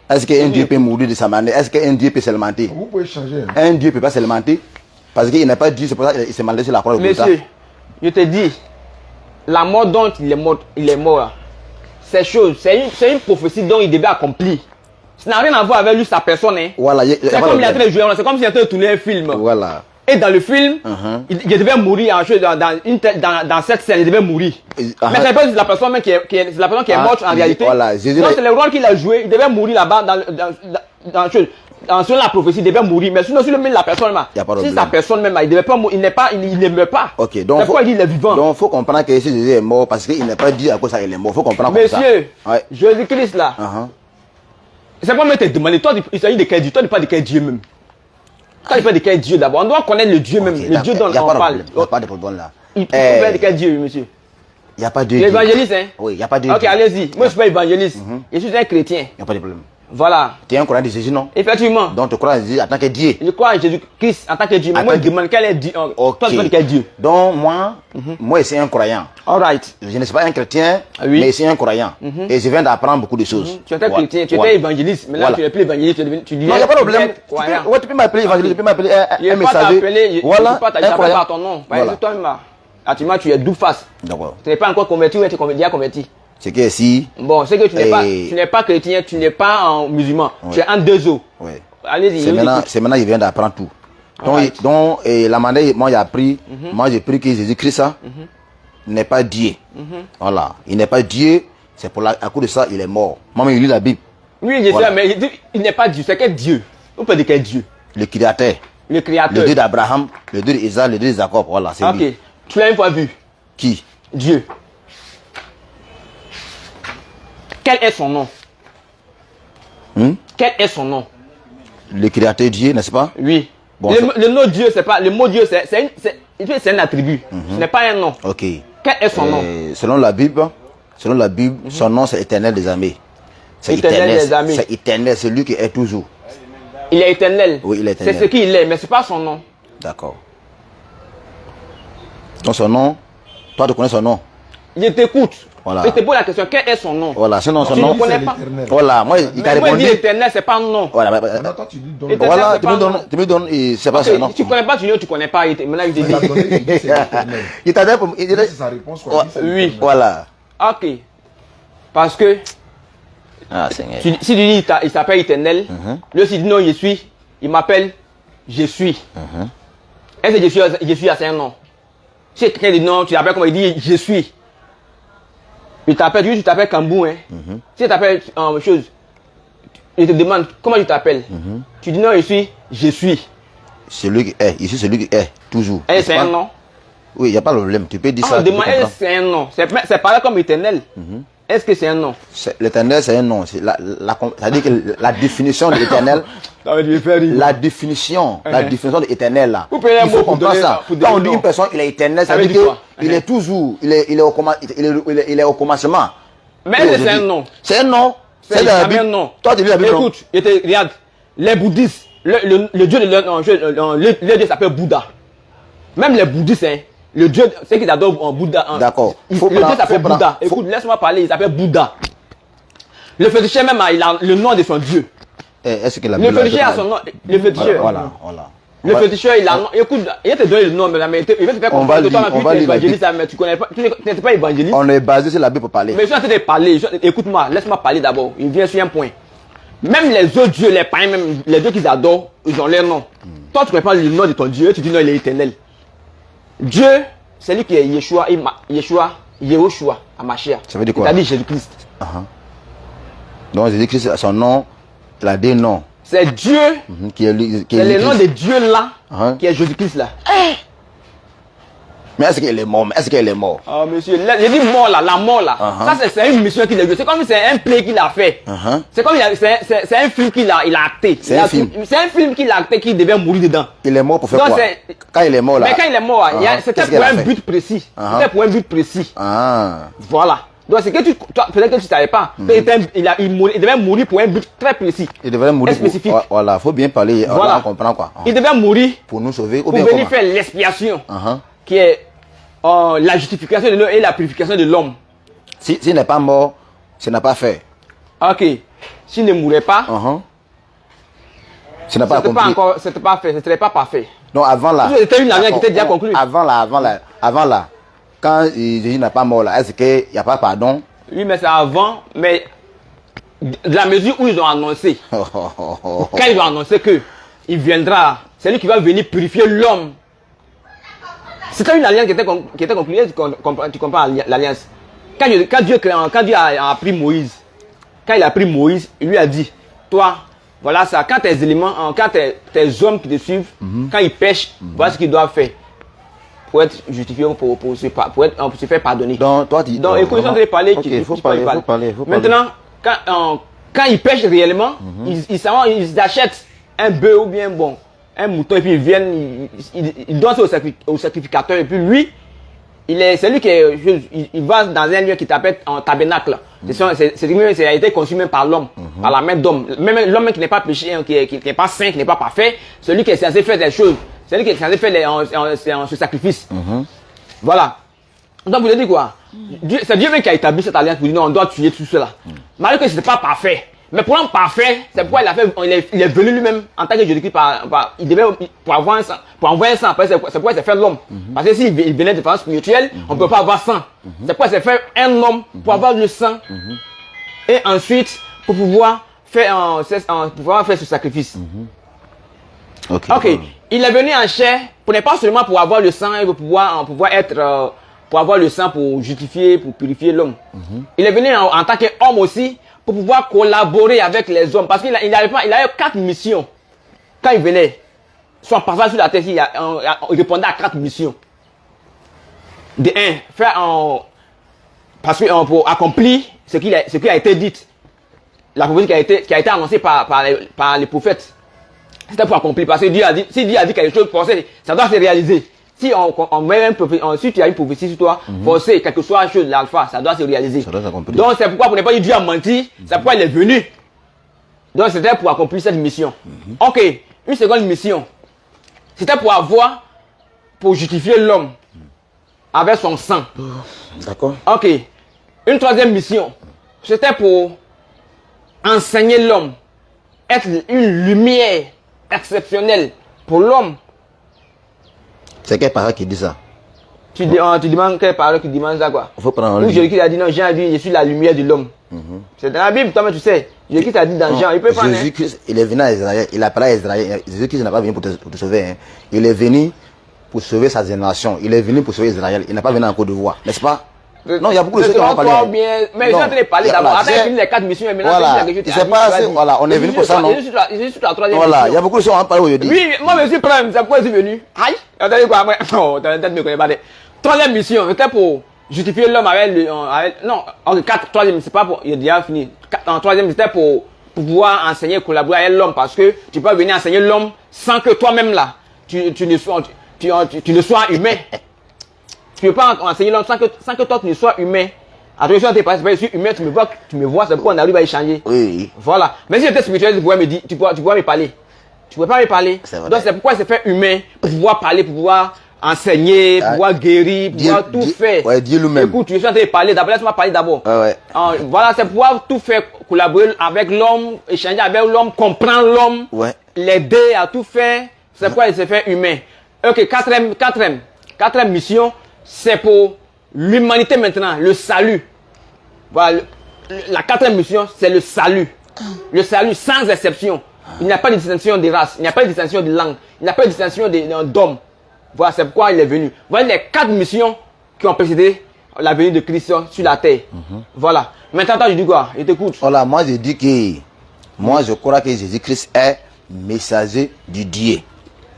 Speaker 2: Est-ce qu'un Dieu peut mourir de sa manière? Est-ce qu'un Dieu peut se lamenter?
Speaker 1: Vous pouvez changer.
Speaker 2: Un Dieu ne peut pas se lamenter. Parce qu'il n'est pas Dieu, c'est pour ça qu'il s'est mal laissé la croix de Golgotha.
Speaker 3: Monsieur, je te dis, la mort dont il est mort, c'est une prophétie dont il devait accomplir. Ça n'a rien à voir avec lui, sa personne. Hein.
Speaker 2: Voilà,
Speaker 3: c'est comme il a train de jouer, c'est comme s'il a train de tourner un film.
Speaker 2: Voilà.
Speaker 3: Et dans le film, il devait mourir dans cette scène, il devait mourir. Mais c'est pas la personne même qui est la personne qui est morte en réalité.
Speaker 2: Voilà,
Speaker 3: non, c'est le rôle qu'il a joué, il devait mourir là-bas selon la prophétie, il devait mourir. Mais sinon, si le met la personne là, si sa personne même, il devait pas mourir, il ne meurt pas.
Speaker 2: Ok, donc.
Speaker 3: C'est pourquoi il dit il est vivant.
Speaker 2: Donc, il faut comprendre que si Jésus est mort, parce qu'il n'est pas dit à cause ça, il est mort. Il faut comprendre comme ça.
Speaker 3: Monsieur, Jésus-Christ là, c'est pas même te demander, toi, il s'agit de quel Dieu, toi, tu parles de quel Dieu même. Toi, tu parles de quel Dieu d'abord. On doit connaître le Dieu même, le Dieu dont on parle.
Speaker 2: Il n'y a pas de problème là.
Speaker 3: Il parle de quel Dieu, monsieur?
Speaker 2: Il n'y a pas de Dieu.
Speaker 3: L'évangéliste, hein?
Speaker 2: Oui, il n'y a pas de
Speaker 3: Dieu. Ok, allez-y. Moi, je suis pas évangéliste. Je suis un chrétien.
Speaker 2: Il n'y a pas de problème.
Speaker 3: Voilà.
Speaker 2: Tu es un croyant de Jésus, non?
Speaker 3: Effectivement.
Speaker 2: Donc tu crois en Jésus en tant que Dieu.
Speaker 3: Je crois en Jésus-Christ en tant que Dieu. Mais moi, je demande quel est Dieu. Toi, tu parles de quel Dieu?
Speaker 2: Donc moi, je suis un croyant.
Speaker 3: Alright.
Speaker 2: Je ne suis pas un chrétien,
Speaker 3: oui.
Speaker 2: mais je suis un croyant. Et je viens d'apprendre beaucoup de choses.
Speaker 3: Tu étais chrétien, tu étais évangéliste, mais là tu n'es plus évangéliste, tu dis.
Speaker 2: Non, il n'y a pas de problème. Tu peux m'appeler évangéliste, tu peux m'appeler un messager.
Speaker 3: Voilà. Je ne t'appelle pas ton nom. Voilà. Toi-même, actuellement, tu es doux face.
Speaker 2: D'accord.
Speaker 3: Tu n'es pas encore converti ou tu es déjà converti.
Speaker 2: C'est que si.
Speaker 3: Bon, c'est que tu n'es pas chrétien, tu n'es pas musulman. Tu es en deux eaux.
Speaker 2: Oui.
Speaker 3: Allez-y.
Speaker 2: C'est maintenant il vient d'apprendre tout. Donc, la manière, moi j'ai appris, moi j'ai pris que Jésus-Christ n'est pas Dieu. Voilà. Il n'est pas Dieu, c'est pour à cause de ça, il est mort. Moi, il lit la Bible.
Speaker 3: Oui, je sais, mais il n'est pas Dieu. C'est quel Dieu? On peut dire quel Dieu?
Speaker 2: Le Créateur.
Speaker 3: Le Créateur.
Speaker 2: Le Dieu d'Abraham, le Dieu d'Isaac, le Dieu de Jacob. Voilà, c'est lui.
Speaker 3: Ok. Tu l'as une fois vu?
Speaker 2: Qui?
Speaker 3: Dieu. Quel est son nom? Quel est son nom?
Speaker 2: Le Créateur Dieu, n'est-ce pas?
Speaker 3: Oui.
Speaker 2: Bon,
Speaker 3: le nom Dieu, c'est pas. Le mot Dieu, c'est un attribut. Ce n'est pas un nom.
Speaker 2: Ok.
Speaker 3: Quel est son nom?
Speaker 2: Selon la Bible, son nom c'est Éternel des armées. C'est
Speaker 3: Éternel des armées.
Speaker 2: C'est éternel, c'est lui qui est toujours.
Speaker 3: Il est éternel.
Speaker 2: Oui, il est éternel.
Speaker 3: C'est ce qu'il est, mais c'est pas son nom.
Speaker 2: D'accord. Donc son nom, toi tu connais son nom?
Speaker 3: Je t'écoute.
Speaker 2: Voilà.
Speaker 3: Je te pose la question, quel est son nom?
Speaker 2: Voilà, sinon son
Speaker 3: Tu
Speaker 2: nom.
Speaker 3: ne connais pas.
Speaker 2: Voilà, moi il t'a répondu.
Speaker 3: Moi, il dit éternel, c'est pas un nom.
Speaker 2: Voilà,
Speaker 1: Attends, tu lui donnes.
Speaker 2: voilà, tu me donnes, c'est pas son nom.
Speaker 3: Tu connais pas, tu dis, tu connais pas. Maintenant, il te dit.
Speaker 2: Il t'a dit,
Speaker 1: C'est sa réponse.
Speaker 3: Oui.
Speaker 2: Voilà.
Speaker 3: Ok. Parce que
Speaker 2: Ah, Seigneur.
Speaker 3: si tu dis il s'appelle éternel, lui aussi dit non, je suis, il m'appelle je suis. Est-ce que je suis c'est un nom? Si quelqu'un dit non, tu l'appelles comme il dit je suis. Il t'appelle, tu t'appelles Kambou, hein. Si tu t'appelles chose, il te demande comment tu t'appelles. Tu dis non, je suis.
Speaker 2: Celui qui est, ici celui qui est, toujours.
Speaker 3: Et c'est un nom.
Speaker 2: Oui, il n'y a pas de problème, tu peux dire ça.
Speaker 3: On demande, est-ce que c'est un nom? C'est pareil comme éternel. Est-ce que c'est un nom?
Speaker 2: L'éternel, c'est un nom. C'est-à-dire que la définition de l'éternel, la définition de l'éternel, là, il faut comprendre ça. Quand on dit une personne, il est éternel, ça veut dire qu'il est toujours, il est au commencement.
Speaker 3: Mais c'est un nom.
Speaker 2: C'est un nom.
Speaker 3: C'est un nom.
Speaker 2: Toi, tu lis la Bible.
Speaker 3: Écoute, regarde, les bouddhistes, le dieu le dieu s'appelle Bouddha. Même les bouddhistes, hein, le dieu, c'est qu'ils adorent en Bouddha.
Speaker 2: D'accord.
Speaker 3: Le dieu s'appelle Bouddha. Écoute, laisse-moi parler, il s'appelle Bouddha. Le féticheur même, il a le nom de son dieu.
Speaker 2: Est-ce que la
Speaker 3: Le féticheur a son nom. Le féticheur.
Speaker 2: Voilà.
Speaker 3: Le féticheur, il a un nom. Écoute, il va te donner le nom, mais il va te faire comprendre que toi, tu es évangéliste, mais tu connais pas, tu n'es pas évangéliste.
Speaker 2: On est basé sur la Bible pour parler.
Speaker 3: Mais je suis en train de parler. Écoute-moi, laisse-moi parler d'abord. Il vient sur un point. Même les autres dieux, les païens, même les dieux qu'ils adorent, ils ont leur nom. Toi, tu ne connais pas le nom de ton Dieu, tu dis non, il est éternel. Dieu, c'est lui qui est Yeshua, Yehoshua, Amashia.
Speaker 2: Ça veut dire quoi?
Speaker 3: C'est-à-dire Jésus-Christ.
Speaker 2: Donc Jésus-Christ, son nom, il a des noms.
Speaker 3: C'est Dieu,
Speaker 2: c'est
Speaker 3: le nom de Dieu là, qui est Jésus-Christ là.
Speaker 2: Mais est-ce qu'il est mort? Est-ce qu'il est mort?
Speaker 3: Oh monsieur, j'ai dit mort là, la mort là. Ça c'est une mission qu'il a joué. C'est comme c'est un play qu'il a fait. C'est comme c'est un film qu'il a acté. C'est un film qu'il a acté qu'il devait mourir dedans.
Speaker 2: Il est mort pour faire quoi? Quand il est mort là.
Speaker 3: Mais quand il est mort, c'était pour un but précis. C'était pour un but précis. Voilà. Donc c'est que peut-être que tu ne savais pas. Il devait mourir pour un but très précis. Il devait mourir spécifique.
Speaker 2: Voilà, il faut bien parler. Voilà. On comprend quoi.
Speaker 3: Il devait mourir
Speaker 2: pour nous sauver.
Speaker 3: Pour venir faire l'expiation. Qui est la justification de l'homme et la purification de l'homme.
Speaker 2: S'il n'est pas mort, ce n'a pas fait.
Speaker 3: Ok. S'il ne mourait pas,
Speaker 2: ce n'a pas accompli.
Speaker 3: C'était pas fait, ce ne serait pas parfait.
Speaker 2: Donc avant là.
Speaker 3: C'était une année qui était déjà conclue.
Speaker 2: Avant là. Quand Jésus n'a pas mort là, est-ce qu'il n'y a pas pardon?
Speaker 3: Oui, mais c'est avant, mais de la mesure où ils ont annoncé, quand ils ont annoncé qu'il viendra, c'est lui qui va venir purifier l'homme C'était une alliance qui était conclue. Tu comprends l'alliance. Quand Dieu a pris Moïse, quand il a pris Moïse, il lui a dit, toi, voilà ça, quand tes éléments, quand tes hommes qui te suivent, quand ils pêchent, voilà ce qu'ils doivent faire pour être justifiés, pour se faire pardonner.
Speaker 2: Donc, toi, tu dis.
Speaker 3: Donc, écoute, ils sont parler.
Speaker 2: Il faut parler.
Speaker 3: Maintenant, quand ils pêchent réellement, ils achètent un bœuf ou bien un mouton et puis ils viennent, ils donnent ça au sacrificateur et puis lui, c'est lui il va dans un lieu qui s'appelle un tabernacle. C'est a été conçu même par l'homme, par la main d'homme. Même l'homme qui n'est pas péché, qui n'est pas saint, qui n'est pas parfait, celui qui est censé faire des choses, c'est lui qui est censé faire ce sacrifice. Voilà. Donc vous avez dit quoi? C'est Dieu même qui a établi cette alliance pour dire non, on doit tuer tout cela. Malgré que ce n'est pas parfait. Mais pour l'homme parfait, c'est pourquoi il est venu lui-même en tant que Jésus-Christ il devait pour envoyer un sang. C'est pourquoi il s'est fait l'homme. Parce que s'il venait de façon spirituelle, on ne peut pas avoir sang. C'est pourquoi il s'est fait un homme pour avoir le sang. Et ensuite, pour pouvoir faire ce sacrifice. Ok. Il est venu en chair, pas seulement pour avoir le sang et pour avoir le sang pour justifier, pour purifier l'homme. Il est venu en tant qu'homme aussi, pour pouvoir collaborer avec les hommes. Parce qu'il avait 4 missions. Quand il venait, son passage sur la terre, il répondait à 4 missions. De 1, parce que pour accomplir ce qui a été dit, la prophétie qui a été annoncée par les prophètes. C'était pour accomplir. Parce que Dieu a dit, si Dieu a dit quelque chose, ça doit se réaliser. Si tu as une prophétie sur toi, forcé, quelle que soit la chose, l'alpha, ça doit se réaliser. Donc c'est pourquoi, pour ne pas dire Dieu a menti, c'est pourquoi il est venu. Donc c'était pour accomplir cette mission. Ok, une seconde mission. C'était pour justifier l'homme avec son sang.
Speaker 2: D'accord.
Speaker 3: Ok. Une troisième mission. C'était pour enseigner l'homme. Être une lumière exceptionnelle pour l'homme.
Speaker 2: C'est quelle parole qui dit ça?
Speaker 3: Tu demandes quelle parole qui demande ça quoi?
Speaker 2: Il faut prendre
Speaker 3: Jésus qui a dit non, Jean a dit je suis la lumière de l'homme. C'est dans la Bible, toi tu sais. Jésus qui a dit dans Jean, il peut prendre.
Speaker 2: Jésus-Christ, il est venu à Israël, il a parlé à Israël. Jésus-Christ n'a pas venu pour te sauver. Hein. Il est venu pour sauver sa génération. Il est venu pour sauver Israël. Il n'a pas venu en Côte d'Ivoire, n'est-ce pas? Non, il y a beaucoup de choses qu'on va parler.
Speaker 3: Mais je suis en train de parler d'abord. Après, il finit les 4 missions et maintenant,
Speaker 2: voilà. C'est pas assez. Voilà, on est venu pour ça, non?
Speaker 3: Je suis sur la troisième
Speaker 2: voilà,
Speaker 3: mission.
Speaker 2: il y a beaucoup de choses qu'on va parler aujourd'hui.
Speaker 3: Oui, moi, je suis prêt. C'est pourquoi je suis venu. Aïe, attendez quoi après? Oh, peut-être me connais pas. Troisième mission, c'était pour justifier l'homme non, troisième, c'est pas pour. Il a déjà fini. Troisième, c'était pour pouvoir enseigner, collaborer avec l'homme parce que tu peux venir enseigner l'homme sans que toi-même là, tu ne sois humain. Tu ne peux pas enseigner l'homme sans que toi tu ne sois humain. Attention, je suis humain, tu me vois, c'est pourquoi on arrive à échanger.
Speaker 2: Oui.
Speaker 3: Voilà. Mais si j'étais spirituel, tu pourrais me parler. Tu ne pourrais pas me parler. Donc c'est pourquoi il s'est fait humain, pour pouvoir parler, pour pouvoir enseigner, pour pouvoir guérir, pour pouvoir tout faire.
Speaker 2: Ouais, Dieu lui-même.
Speaker 3: Écoute, tu es en train de parler d'abord, laisse-moi parler d'abord.
Speaker 2: Ouais.
Speaker 3: Voilà, c'est pouvoir tout faire, collaborer avec l'homme, échanger avec l'homme, comprendre l'homme, l'aider à tout faire. C'est pourquoi il s'est fait humain. Ok, quatrième mission, c'est pour l'humanité maintenant, le salut. Voilà, la quatrième mission, c'est le salut. Le salut sans exception. Il n'y a pas de distinction de race, il n'y a pas de distinction de langue, il n'y a pas de distinction d'homme. Voilà, c'est pourquoi il est venu. Voilà les 4 missions qui ont précédé la venue de Christ sur la terre. Voilà. Maintenant, toi, je dis quoi? Je t'écoute.
Speaker 2: Voilà, moi je dis que je crois que Jésus-Christ est messager du Dieu.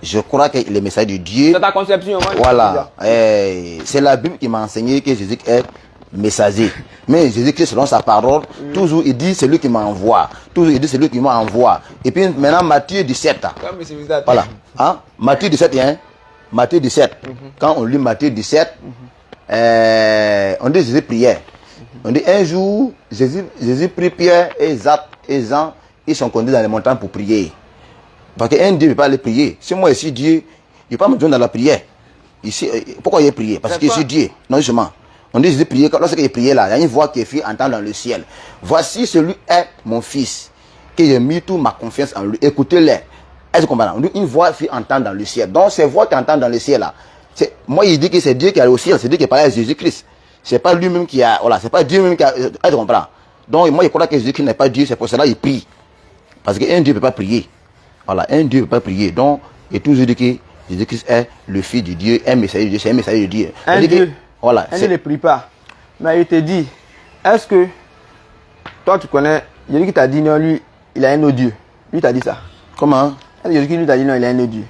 Speaker 2: Je crois qu'il est messager du Dieu.
Speaker 3: C'est ta conception. Moi,
Speaker 2: voilà. C'est la Bible qui m'a enseigné que Jésus est messager. Mais Jésus-Christ, selon sa parole, toujours il dit c'est lui qui m'envoie. Toujours il dit c'est lui qui m'envoie. Et puis maintenant, Matthieu 17. Voilà. Hein? Matthieu 17, hein? Matthieu 17. Quand on lit Matthieu 17, on dit Jésus priait. On dit un jour, Jésus prit Pierre et Jacques et Jean, ils sont conduits dans les montagnes pour prier. Parce qu'un Dieu ne peut pas aller prier. Si moi ici, Dieu, il ne peut pas me donner dans la prière. Ici, pourquoi il est prié? Parce que je suis Dieu. Non, justement. On dit Jésus priait. Lorsqu'il priait là, il y a une voix qui est fit entendre dans le ciel. Voici celui est mon fils, que j'ai mis toute ma confiance en lui. Écoutez-les. Est-ce que vous comprenez? On dit une voix fit entendre dans le ciel. Donc, ces voix qui entendent dans le ciel là, moi, il dit que c'est Dieu qui est au ciel, c'est Dieu qui parle à Jésus-Christ. C'est pas lui-même qui a, voilà, c'est pas Dieu même qui a, tu comprends? Donc, moi, je crois que Jésus-Christ n'est pas Dieu, c'est pour cela qu'il prie. Parce qu'un Dieu ne peut pas prier. Voilà, un Dieu ne peut pas prier. Donc, il est toujours dit Jésus-Christ est le Fils de Dieu, un messager de Dieu, c'est un messager de Dieu.
Speaker 3: Un
Speaker 2: C'est-à-dire
Speaker 3: Dieu.
Speaker 2: que, voilà.
Speaker 3: Elle ne prie pas. Mais il te dit, est-ce que toi tu connais, Jésus qui t'a dit non, lui, il a un autre Dieu. Lui t'a dit ça.
Speaker 2: Comment?
Speaker 3: Est-ce que Jésus qui lui t'a dit non, il a un autre Dieu.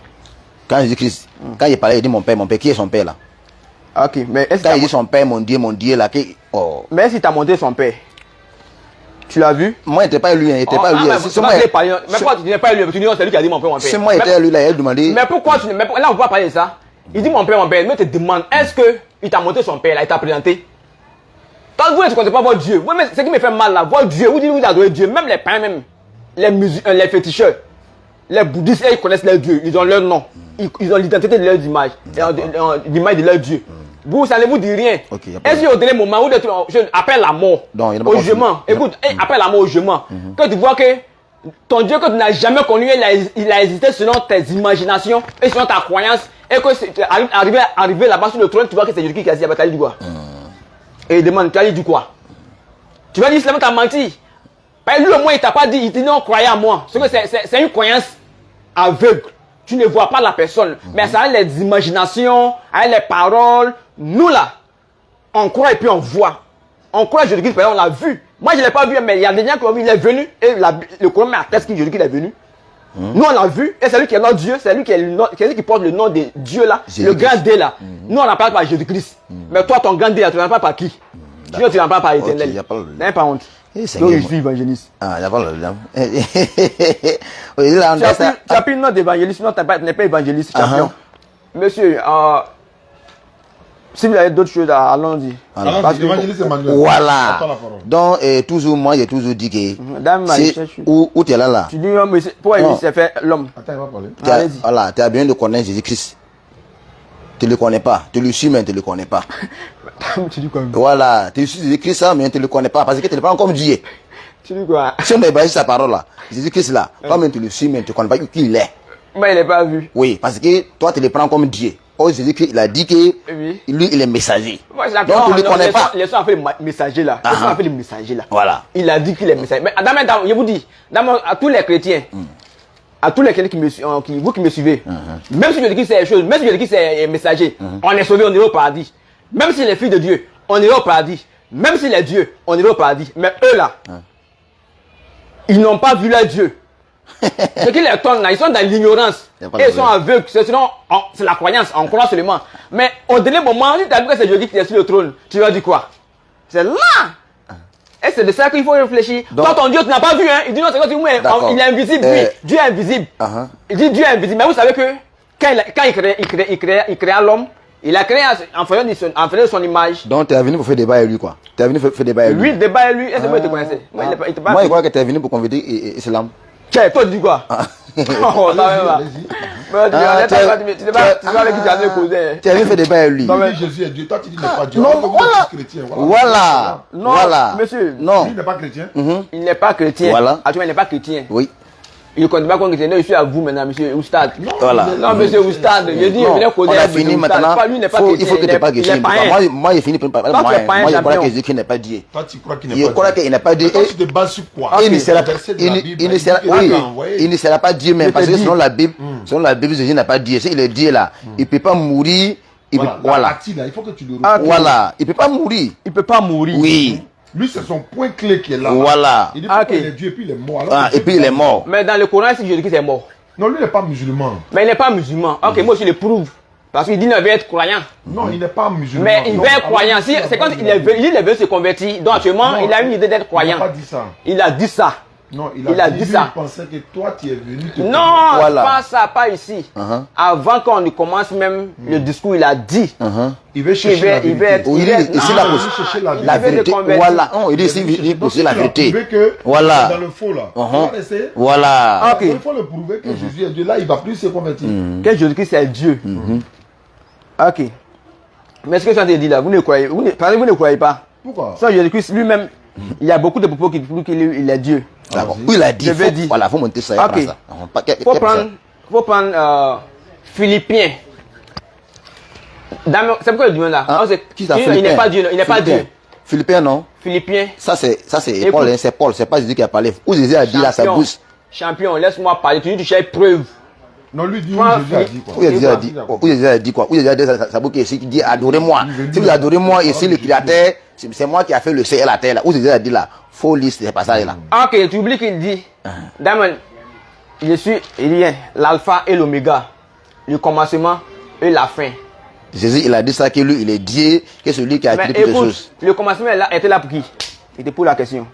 Speaker 2: Quand Jésus-Christ, quand il parlait, il dit mon père, qui est son père là?
Speaker 3: Ok, mais est-ce
Speaker 2: Quand il dit son père, mon Dieu là, oh.
Speaker 3: mais est-ce qu'il t'a montré son père? Tu l'as vu?
Speaker 2: Moi, il n'était pas lui, il n'était pas lui.
Speaker 3: Mais pourquoi tu n'es pas lui? Tu dis non, c'est lui qui a dit mon père, mon père.
Speaker 2: Si moi j'étais lui là, il a demandé.
Speaker 3: Mais pourquoi tu mais là on va parler de ça? Il dit mon père, mais te demande, est-ce que il t'a montré son père là, il t'a présenté? Quand vous ne connaissez pas votre Dieu, moi, ce qui me fait mal là, votre Dieu, vous dites vous adorez Dieu, même les païens, même les féticheurs, les bouddhistes, ils connaissent leur Dieu, ils ont leur nom, ils ont l'identité de leur image, l'image de leur Dieu. Vous, ça ne vous dit rien.
Speaker 2: Okay,
Speaker 3: est-ce qu'il y a au dernier moment où je appelle la mort au jugement? Écoute, appelle la mort au jugement. Que tu vois que ton Dieu que tu n'as jamais connu, il a existé selon tes imaginations et selon ta croyance, et que arrivé là-bas sur le trône, tu vois que c'est Jésus qui a dit, tu as dit quoi? Et il demande, tu as dit quoi? Tu vas dire, Islam t'a menti. Parce que lui, au moins, il t'a pas dit, il dit non, croyez à moi. C'est une croyance aveugle. Tu ne vois pas la personne. Mais ça a les imaginations, avec les paroles. Nous, là, on croit et puis on voit. On croit à Jésus-Christ, on l'a vu. Moi, je ne l'ai pas vu, mais il y a des gens qui ont vu, il est venu. Et le Coran m'atteste que Jésus-Christ est venu. Nous, on l'a vu. Et c'est lui qui est notre Dieu. C'est lui qui porte le nom de Dieu, là. Le grand D, là. Nous, on n'appelle pas Jésus-Christ. Mais toi, ton grand D, là, tu n'en parles pas par qui? Sinon, tu n'en parles pas par Éternel. Il n'y a pas honte. Donc, je suis évangéliste.
Speaker 2: Ah, il n'y a pas le problème.
Speaker 3: Tu as pris le nom d'évangéliste, sinon tu n'es pas évangéliste, champion. Monsieur, si vous avez d'autres choses, allons-y.
Speaker 2: Voilà. Donc, toujours, moi, j'ai toujours dit que. Où tu es là?
Speaker 3: Tu dis, pourquoi il s'est fait l'homme?
Speaker 2: Attends, il va parler. Voilà, tu as besoin de connaître Jésus-Christ. Tu ne le connais pas. Tu le suis, mais tu ne le connais pas.
Speaker 3: Tu dis quoi?
Speaker 2: Voilà, tu suis Jésus-Christ, mais tu ne le connais pas parce que tu ne l'es pas encore Dieu.
Speaker 3: Tu dis quoi?
Speaker 2: Si on a basé sa parole là, Jésus-Christ là, toi-même tu le suis, mais tu ne connais pas qui il est.
Speaker 3: Mais il n'est pas vu.
Speaker 2: Oui, parce que toi tu le prends comme Dieu. Oh, Jésus-Christ, il a dit que lui, il est messager. Donc tu ne le connais pas.
Speaker 3: Les gens ont fait le messager là. Les gens ont fait le messager là.
Speaker 2: Voilà.
Speaker 3: Il a dit qu'il est messager. Mais je vous dis, à tous les chrétiens, à tous les chrétiens vous qui me suivez, même si je dis que c'est des choses, même si je dis que c'est messager, on est sauvé, on est au paradis. Même si les filles de Dieu, on est au paradis. Même si les dieux, on est au paradis. Mais eux là, ils n'ont pas vu leur Dieu. Ce qui les tourne là, ils sont dans l'ignorance. Et ils sont aveugles. C'est la croyance, on croit seulement. Mais au dernier moment, si tu as vu que c'est Dieu qui est sur le trône, tu vas dire quoi? C'est là. Et c'est de ça qu'il faut réfléchir. Donc, toi, ton Dieu, tu n'as pas vu, hein? Il dit non, c'est quoi tu dis, il est invisible, oui. Dieu est invisible. Il dit Dieu est invisible. Mais vous savez que quand il créa l'homme, il a créé en faisant de son image. Donc tu es venu pour faire débat avec lui quoi? Tu es venu faire débat avec lui? Oui, débat avec lui. Est-ce que moi je te connaissais? Moi je crois que tu es venu pour convertir l'islam. Tiens, toi tu dis quoi? Oh, ça va. Tu es venu faire débat avec lui.
Speaker 1: Non mais Jésus est Dieu, toi tu dis qu'il n'est pas Dieu.
Speaker 2: Non, voilà.
Speaker 3: Voilà. Monsieur.
Speaker 2: Non.
Speaker 1: Il n'est pas chrétien.
Speaker 3: Il n'est pas chrétien.
Speaker 2: Voilà.
Speaker 3: Actuellement, il n'est pas chrétien.
Speaker 2: Oui.
Speaker 3: Il ne connaît pas qu'on est. Je suis à vous maintenant, monsieur Oustad. Voilà. Non, monsieur Oustad. Je dis, on a fini maintenant.
Speaker 2: Il faut que tu n'es pas chrétien. Moi, j'ai fini par parler. Moi, je crois que Jésus n'est pas Dieu.
Speaker 1: Toi, tu crois qu'il
Speaker 2: n'est pas Dieu. Je crois qu'il n'est pas Dieu.
Speaker 1: Toi, tu te bases sur quoi?
Speaker 2: Il ne sera pas Dieu même. Parce que selon la Bible, Jésus n'est pas Dieu. S'il est Dieu là, il ne peut pas mourir. Voilà.
Speaker 1: Il faut que tu le reconnaisses.
Speaker 2: Voilà. Il ne peut pas mourir.
Speaker 3: Il ne peut pas mourir.
Speaker 2: Oui.
Speaker 1: Lui, c'est son point clé qui est là.
Speaker 2: Voilà.
Speaker 1: Il dit pourquoi il est Dieu et puis il est mort.
Speaker 2: Et puis il est mort.
Speaker 3: Mais dans le Coran, c'est Jésus qui est mort.
Speaker 1: Non, lui, il n'est pas musulman.
Speaker 3: Mais il n'est pas musulman. Ok, moi, je le prouve. Parce qu'il dit qu'il veut être croyant.
Speaker 1: Non, il n'est pas musulman.
Speaker 3: Mais il veut être croyant. C'est quand il est venu se convertir. Donc, actuellement, il a une idée d'être croyant.
Speaker 1: Il n'a pas dit ça.
Speaker 3: Il a dit ça.
Speaker 1: Non, il a dit ça. Il pensait que toi, tu es venu te
Speaker 3: non, pas ça, pas ici. Avant qu'on ne commence même le discours, il a dit.
Speaker 1: Il veut chercher la vérité.
Speaker 2: Il veut chercher la vérité. Voilà. Il dit il veut chercher la vérité. Voilà.
Speaker 1: Dans le faux là.
Speaker 2: Voilà.
Speaker 1: Il faut le prouver que Jésus est Dieu. Là, il ne va plus se convertir.
Speaker 3: Que Jésus-Christ est Dieu. Ok. Mais ce que je suis en train de dire là, vous ne croyez pas.
Speaker 1: Pourquoi?
Speaker 3: Sans Jésus-Christ lui-même, il y a beaucoup de propos qui prouvent qu'il est Dieu.
Speaker 2: D'accord. Oui, il a dit. Voilà, il faut monter ça.
Speaker 3: Ok. Il faut prendre Philippiens. C'est pourquoi le Dieu là. Il n'est pas Dieu. Il n'est pas Dieu.
Speaker 2: Philippiens, non?
Speaker 3: Philippiens.
Speaker 2: Ça, c'est Paul. C'est Paul. C'est pas Jésus qui a parlé. Où Jésus a dit là, sa bouche.
Speaker 3: Champion, laisse-moi parler. Tu cherches preuve.
Speaker 1: Non, lui dit,
Speaker 3: Moi,
Speaker 1: Jésus a dit quoi.
Speaker 2: Où Jésus a dit, où Jésus a dit quoi? Où Jésus a dit, ça veut dire qu'il dit adorez-moi. Si vous adorez moi, ici le créateur, c'est moi qui a fait le ciel et la terre là. Où Jésus a dit là, faut lire ces passages là.
Speaker 3: Ok, tu oublies qu'il dit, Damon, je suis l'alpha et l'oméga, le commencement et la fin.
Speaker 2: Jésus, il a dit ça, que lui, il est Dieu, que c'est celui qui a créé toutes les choses.
Speaker 3: Le commencement était là pour qui? C'était pour la question.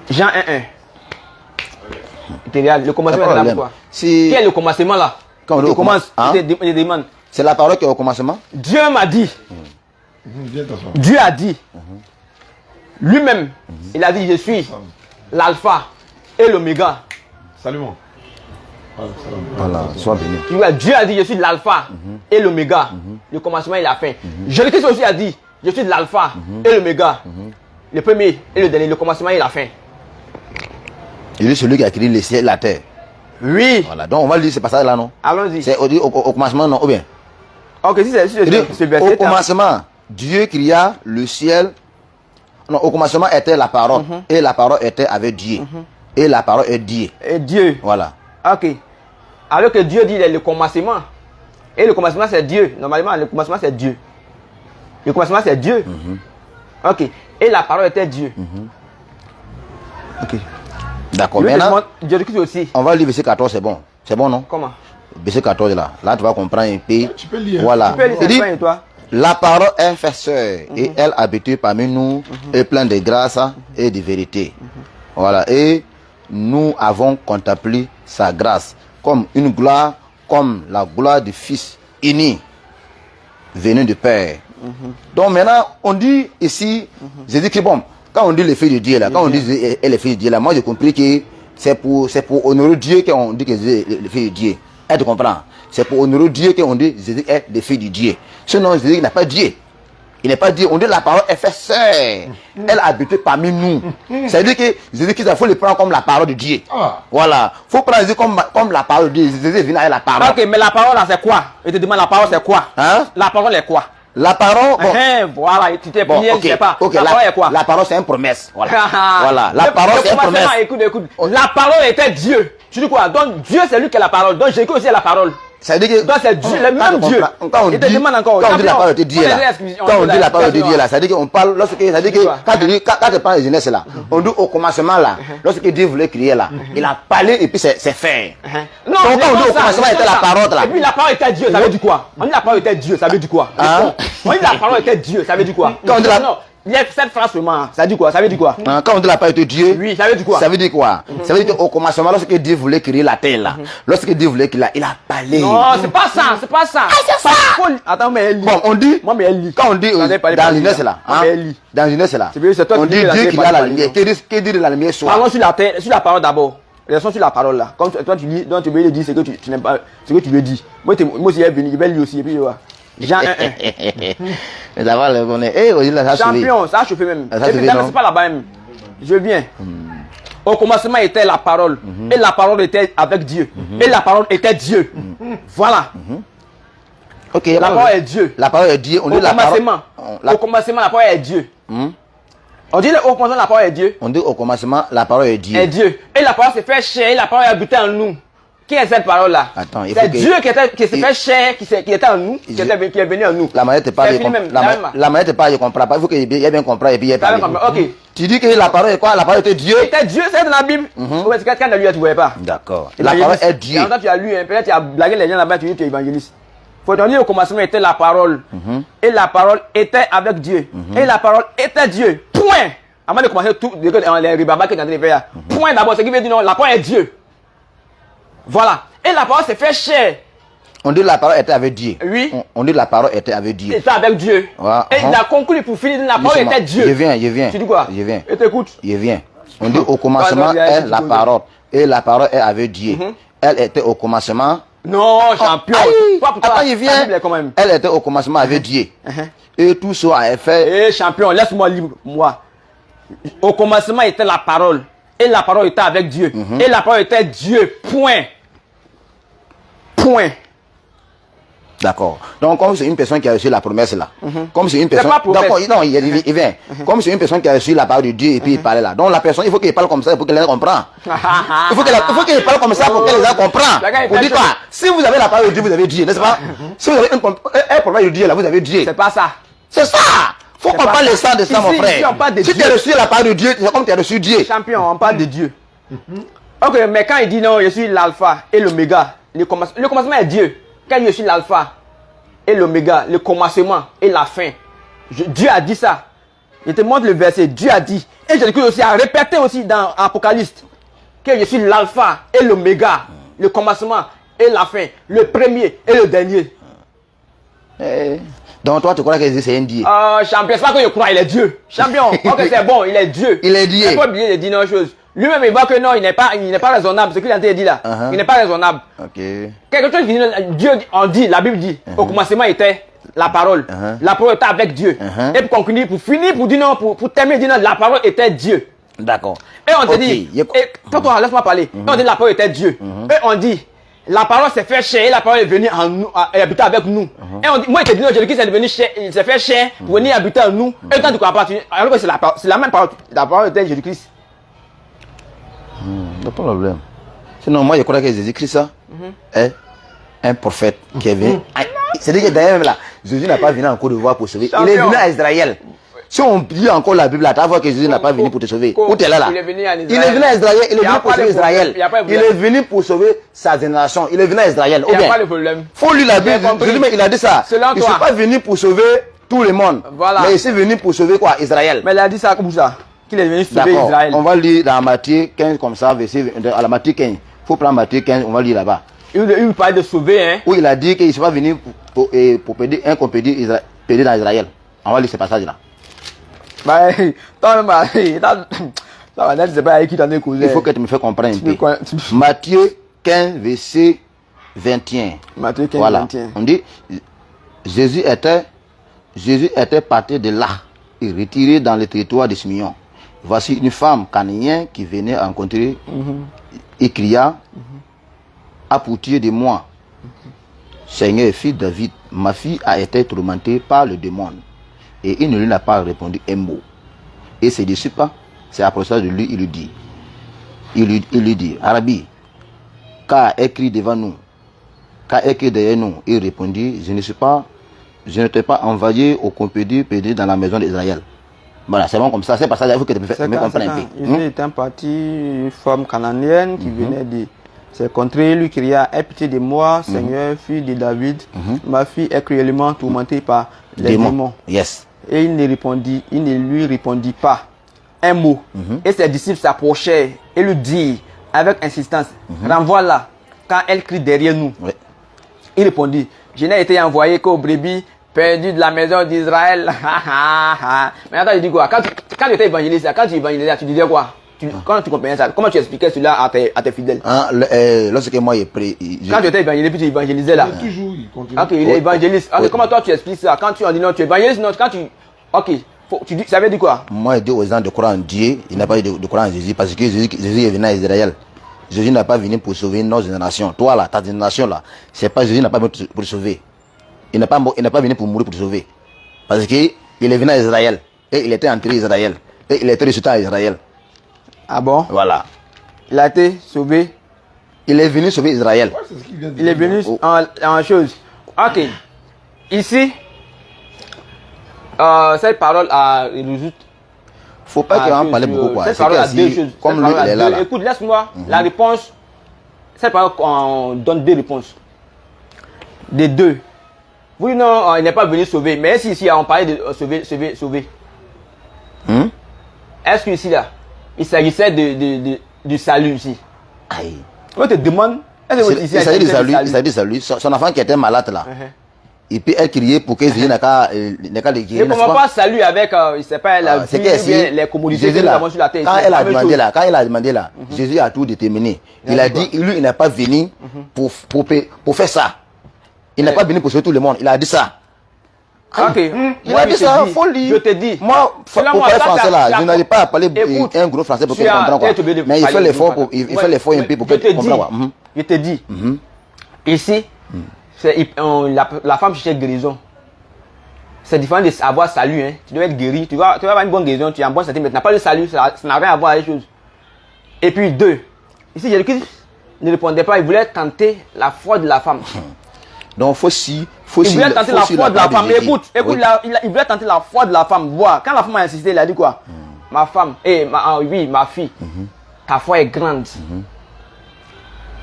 Speaker 3: Jean 1.1. Le commencement est là pour quoi?
Speaker 2: Si...
Speaker 3: Quel est le commencement là?
Speaker 2: Quand on
Speaker 3: commence,
Speaker 2: hein?
Speaker 3: il te demande.
Speaker 2: C'est la parole qui est au commencement.
Speaker 3: Dieu m'a dit. Dieu a dit. Lui-même, il a dit, je suis l'alpha et l'oméga.
Speaker 1: Salut-moi.
Speaker 2: Voilà, sois béni.
Speaker 3: Dieu a dit, je suis l'alpha et l'oméga. Le commencement et la fin. Jésus-Christ aussi a dit, je suis l'alpha et l'oméga. Le premier et le dernier, le commencement et la fin.
Speaker 2: Il est celui qui a créé le ciel et la terre.
Speaker 3: Oui.
Speaker 2: Voilà, donc on va lire ce passage là, non?
Speaker 3: Allons-y.
Speaker 2: C'est au commencement, non? Ou bien?
Speaker 3: Ok, si c'est ce verset.
Speaker 2: Au commencement, Dieu créa le ciel. Non, au commencement était la parole. Et la parole était avec Dieu. Et la parole est Dieu.
Speaker 3: Et Dieu.
Speaker 2: Voilà.
Speaker 3: Ok. Alors que Dieu dit le commencement. Et le commencement c'est Dieu. Normalement, le commencement c'est Dieu. Le commencement c'est Dieu. Ok. Et la parole était Dieu. Ok.
Speaker 2: D'accord. Maintenant,
Speaker 3: Jésus-Christ aussi.
Speaker 2: on va lire verset 14, c'est bon. C'est bon, non?
Speaker 3: Comment?
Speaker 2: Verset 14 là. Là, tu vas comprendre un peu.
Speaker 1: Tu peux lire.
Speaker 2: Voilà.
Speaker 3: Tu peux lire
Speaker 2: Il dit,
Speaker 3: et toi?
Speaker 2: la parole est fait sœur et elle habite parmi nous et pleine de grâce et de vérité. Voilà. Et nous avons contemplé sa grâce comme une gloire, comme la gloire du Fils uni, venu du Père. Donc maintenant, on dit ici, j'ai dit que bon, quand on dit les filles de Dieu là, quand on dit les filles de Dieu là, moi j'ai compris que c'est pour honorer Dieu qu'on dit que c'est les filles de Dieu. Tu comprends? C'est pour honorer Dieu qu'on dit Jésus est des filles de Dieu. Sinon, Jésus n'a pas Dieu. Il n'est pas Dieu. On dit la parole est faite sœur. Elle habite parmi nous. C'est-à-dire que Jésus, il faut le prendre comme la parole de Dieu. Voilà. Il faut prendre Jésus comme la parole de Dieu. Jésus vient avec la parole.
Speaker 3: Ok, mais la parole là c'est quoi? Je te demande la parole c'est quoi?
Speaker 2: Hein?
Speaker 3: La parole est quoi?
Speaker 2: La parole, bon.
Speaker 3: Voilà, tu t'es plié, je sais pas.
Speaker 2: Ok,
Speaker 3: la parole est quoi?
Speaker 2: La parole c'est une promesse. Voilà. Voilà. La parole c'est une promesse.
Speaker 3: Écoute. La parole était Dieu. Tu dis quoi? Donc Dieu c'est lui qui a la parole. Donc Jésus aussi est la parole.
Speaker 2: Ça veut dire que
Speaker 3: donc c'est Dieu, le même Dieu.
Speaker 2: Quand on dit la parole de Dieu là, quand on dit la parole de Dieu là, ça veut dire qu'on parle ça veut dire que quand tu parles de jeunesse là, on dit au commencement là, lorsque Dieu voulait créer là, il a parlé et puis c'est fait.
Speaker 3: Non,
Speaker 2: donc quand on dit au commencement était la parole là.
Speaker 3: Et puis la parole était Dieu, ça veut dire quoi? On dit la parole était Dieu, ça veut dire quoi? On dit la parole était Dieu, ça veut dire quoi?
Speaker 2: Quand on dit la
Speaker 3: il y a cette phrase seulement, ça dit quoi? Ça veut dire quoi?
Speaker 2: Quand on dit la parole de Dieu,
Speaker 3: oui, ça veut dire quoi?
Speaker 2: Ça veut dire quoi? Ça veut dire qu'au commencement, lorsque Dieu voulait créer la terre là, lorsque Dieu voulait créer là, il a parlé.
Speaker 3: Non, c'est pas ça, c'est pas ça.
Speaker 2: C'est ça.
Speaker 3: Attends, mais elle lit.
Speaker 2: Bon, on dit,
Speaker 3: moi, mais elle lit.
Speaker 2: Quand on dit dans l'univers là, dans l'univers là, on dit Dieu qui a la lumière. Que dit de la lumière soit?
Speaker 3: Parlons sur la terre, sur la parole d'abord. Restons sur la parole là. Comme toi tu lis, donc tu veux lui dire ce que tu n'aimes pas, ce que tu veux dire. Moi aussi, il va lire aussi et puis Jean 1.1.
Speaker 2: Mais d'abord, le connaît.
Speaker 3: Champion, ça a chauffé même. C'est pas là-bas même. Je viens. Au commencement était la parole. Et la parole était avec Dieu. Et la parole était Dieu. Voilà.
Speaker 2: Ok.
Speaker 3: La parole est Dieu.
Speaker 2: La parole est Dieu. On dit la parole.
Speaker 3: Au commencement, la parole est Dieu. On dit au commencement, la parole est Dieu.
Speaker 2: On dit au commencement, la parole est Dieu.
Speaker 3: Est Dieu. Et la parole s'est fait chair. Et la parole est habitée en nous. Qui est cette parole-là? C'est Dieu qui s'est fait chair, qui était en nous, qui est venu en nous.
Speaker 2: La manière de parler, la manière de parler, je ne comprends pas. Il faut qu'il y ait bien compris et puis il y ait parlé.
Speaker 3: Ok.
Speaker 2: Tu dis que la parole est quoi? La parole était Dieu.
Speaker 3: C'était Dieu, c'est dans la Bible. Quand tu as lu, tu ne voyais pas.
Speaker 2: D'accord. La parole est Dieu.
Speaker 3: Quand tu as lu, peut-être tu as blagué les gens là-bas, tu dis que tu es évangéliste. Faut te dire au commencement était la parole. Et la parole était avec Dieu. Et la parole était Dieu. Point. Avant de commencer tout, les ribabas que tu es en train de faire. Point d'abord, ce qui veut dire non, la parole est Dieu. Voilà. Et la parole s'est fait chair.
Speaker 2: On dit la parole était avec Dieu.
Speaker 3: Oui.
Speaker 2: On dit la parole était avec Dieu.
Speaker 3: Était avec Dieu. Et il a conclu pour finir, la parole était Dieu.
Speaker 2: Je viens.
Speaker 3: Tu dis quoi?
Speaker 2: Je viens.
Speaker 3: Et t'écoute.
Speaker 2: Je viens. On dit au commencement est la parole. Et la parole est avec Dieu. Elle était au commencement.
Speaker 3: Non, champion.
Speaker 2: Attends, je viens. Elle était au commencement avec Dieu. Et tout ça a fait.
Speaker 3: Eh, champion, laisse-moi libre, moi. Au commencement était la parole. Et la parole était avec Dieu. Et la parole était Dieu. Point.
Speaker 2: D'accord. Donc, comme c'est une personne qui a reçu la promesse là, comme c'est une personne.
Speaker 3: pas promesse.
Speaker 2: D'accord, non, il vient. Comme c'est une personne qui a reçu la parole de Dieu et puis il parlait là. Donc, la personne, il faut qu'il parle comme ça pour qu'elle les comprenne. Il faut qu'il parle comme ça pour qu'elle les comprenne. Pour dire quoi? Si vous avez la parole de Dieu, vous avez Dieu, n'est-ce pas? Si vous avez un problème de Dieu là, vous avez Dieu.
Speaker 3: C'est pas ça.
Speaker 2: C'est ça. Faut qu'on parle de ça, mon frère. Si tu as reçu la parole de Dieu, c'est comme tu as reçu Dieu.
Speaker 3: Champion, on parle de Dieu. Ok, mais quand il dit non, je suis l'alpha et l'oméga, le commencement est Dieu. Quand je suis l'alpha et l'oméga, le commencement et la fin, Dieu a dit ça. Je te montre le verset, Dieu a dit. Et Jésus-Christ aussi a répété aussi dans Apocalypse que je suis l'alpha et l'oméga, le commencement et la fin, le premier et le dernier.
Speaker 2: Donc toi tu crois que c'est un Dieu?
Speaker 3: Champion, c'est pas que je crois, il est Dieu. Champion, ok c'est bon, il est Dieu.
Speaker 2: Il est Dieu.
Speaker 3: Il faut oublier de dire une chose. Lui-même il voit que non, il n'est pas raisonnable, ce qu'il a dit là. Il n'est pas raisonnable.
Speaker 2: Ok.
Speaker 3: Quelque chose qui dit, Dieu on dit, la Bible dit, au commencement était la parole. La parole était avec Dieu. Et pour conclure, pour finir, pour dire non, pour terminer, dire non, la parole était Dieu.
Speaker 2: D'accord.
Speaker 3: Et on te dit, laisse-moi parler. Et on dit la parole était Dieu. Et on dit, la parole s'est fait chair et la parole est venue en nous, et habiter avec nous. Et on dit, moi, il te dit, non, Jésus-Christ est devenu chair, il s'est fait chair pour venir habiter en nous. Et quand tu crois pas, alors que c'est la même parole. La parole était Jésus-Christ.
Speaker 2: Pas de problème. Sinon, moi, je crois que Jésus-Christ est un prophète qui est venu. C'est-à-dire que d'ailleurs, même là, Jésus n'a pas venu en Côte d'Ivoire pour sauver. Il est venu à Israël. Si on lit encore la Bible, là, tu vas voir que Jésus n'a pas venu pour te sauver. Où tu es là?
Speaker 3: Il est venu à Israël.
Speaker 2: Il est venu à Israël. Il est venu pour sauver Israël. Il est venu pour sauver sa génération. Il est venu à Israël.
Speaker 3: Il n'y a pas de problème.
Speaker 2: Faut lire la Bible. Jésus, il a dit ça. Il ne suis pas venu pour sauver tout le monde.
Speaker 3: Voilà.
Speaker 2: Mais il est venu pour sauver quoi? Israël.
Speaker 3: Mais il a dit ça comme ça. Qu'il est venu sauver Israël.
Speaker 2: On va lire dans Matthieu 15 comme ça, verset à la Matthieu 15. Il faut prendre Matthieu 15, on va lire là-bas.
Speaker 3: Il parle de sauver, hein.
Speaker 2: Où il a dit qu'il ne soit pas venu pour pédir un qu'on pédir dans Israël. On va lire ce passage-là.
Speaker 3: Bah, il
Speaker 2: faut que tu me fasses comprendre un peu. Matthieu 15, verset 21.
Speaker 3: Matthieu 15,
Speaker 2: voilà.
Speaker 3: 21.
Speaker 2: On dit, Jésus était parti de là et retiré dans le territoire de Simeon. Voici une femme cananéenne qui venait rencontrer et cria, à pitié de moi, Seigneur, fils de David, ma fille a été tourmentée par le démon. Et il ne lui a pas répondu un mot. Et ses disciples, c'est approché de lui, il lui dit, Rabbi, qu'a écrit devant nous, qu'a écrit derrière nous? Il répondit, je ne t'ai pas envoyé au compétit dans la maison d'Israël. Voilà, c'est bon comme ça, c'est pas ça, il faut que tu me comprennes un peu.
Speaker 3: Il était un parti, une femme cananéenne qui venait de ses contrées, lui cria, aie pitié de moi, Seigneur, fils de David, ma fille est cruellement tourmentée par les démons.
Speaker 2: Yes.
Speaker 3: Et il ne lui répondit pas un mot. Et ses disciples s'approchaient et lui dirent avec insistance, renvoie-la quand elle crie derrière nous. Il répondit, je n'ai été envoyé qu'aux brebis perdues de la maison d'Israël. Mais attends, je dis quoi? Quand tu étais évangéliste, quand tu évangélisais, tu disais quoi? Quand tu comprenais ça, comment tu expliquais cela à tes fidèles?
Speaker 2: Lorsque moi j'ai pris.
Speaker 3: Quand tu étais évangéliste, puis tu évangélisais là.
Speaker 7: Toujours, il continue.
Speaker 3: Ok, il est évangéliste. Ok, comment toi tu expliques ça? Quand tu en dis non, tu es évangéliste, non, quand tu. Ok, ça veut dire quoi?
Speaker 2: Moi je dis aux gens de croire en Dieu, il n'a pas de croire en Jésus, parce que Jésus est venu à Israël. Jésus n'a pas venu pour sauver notre génération. Toi là, ta génération là, c'est pas Jésus n'a pas venu pour te sauver. Il n'a pas venu pour mourir pour te sauver. Parce que il est venu à Israël. Et il était entré à Israël. Et il était ressuscité à Israël.
Speaker 3: Ah bon?
Speaker 2: Voilà.
Speaker 3: Il a été sauvé.
Speaker 2: Il est venu sauver Israël.
Speaker 7: Ouais, c'est ce qu'il vient de
Speaker 3: Il est
Speaker 7: dire.
Speaker 3: venu en chose. Ok. Ici, cette parole a résout.
Speaker 2: Faut pas qu'il en parle beaucoup quoi.
Speaker 3: Cette parole a deux choses.
Speaker 2: Comme lui, il est là.
Speaker 3: Écoute, laisse-moi la réponse. Cette parole, on donne deux réponses. Des deux. Oui, non, il n'est pas venu sauver. Mais est-ce ici, on parlait de sauver. Est-ce qu'ici, là, il s'agissait du salut ici?
Speaker 2: Aïe.
Speaker 3: On te demande.
Speaker 2: Il s'agit du salut. Son enfant qui était malade là. Et puis elle criait pour que Jésus n'a qu'à le guérir.
Speaker 3: Ne comment pas salut avec, il sait pas, la vie, les commodités que nous avons sur la terre.
Speaker 2: Quand elle a demandé là, Jésus a tout déterminé. Il a dit, lui, il n'est pas venu pour faire ça. Il n'est pas venu pour sauver tout le monde. Il a dit ça.
Speaker 3: Ok.
Speaker 2: Il a dit ça, il faut lire.
Speaker 3: Je te dis.
Speaker 2: Moi, pour parler français là, je n'arrive pas à parler un gros français pour que je comprenne. Mais il fait l'effort un peu pour que tu comprennes.
Speaker 3: Je te dis. Ici, La femme cherche guérison. C'est différent d'avoir salut. Hein. Tu dois être guéri. Tu vas avoir une bonne guérison. Tu es en bonne santé, mais tu n'as pas le salut. Ça n'a rien à voir avec les choses. Et puis 2. Ici, Jésus-Christ ne répondait pas. Il voulait tenter la foi de la femme.
Speaker 2: Donc, il
Speaker 3: voulait tenter la foi de la femme. Écoute, il voulait tenter la foi de la femme. Voir. Quand la femme a insisté, il a dit quoi? Ma femme, oui, ma fille, ta foi est grande.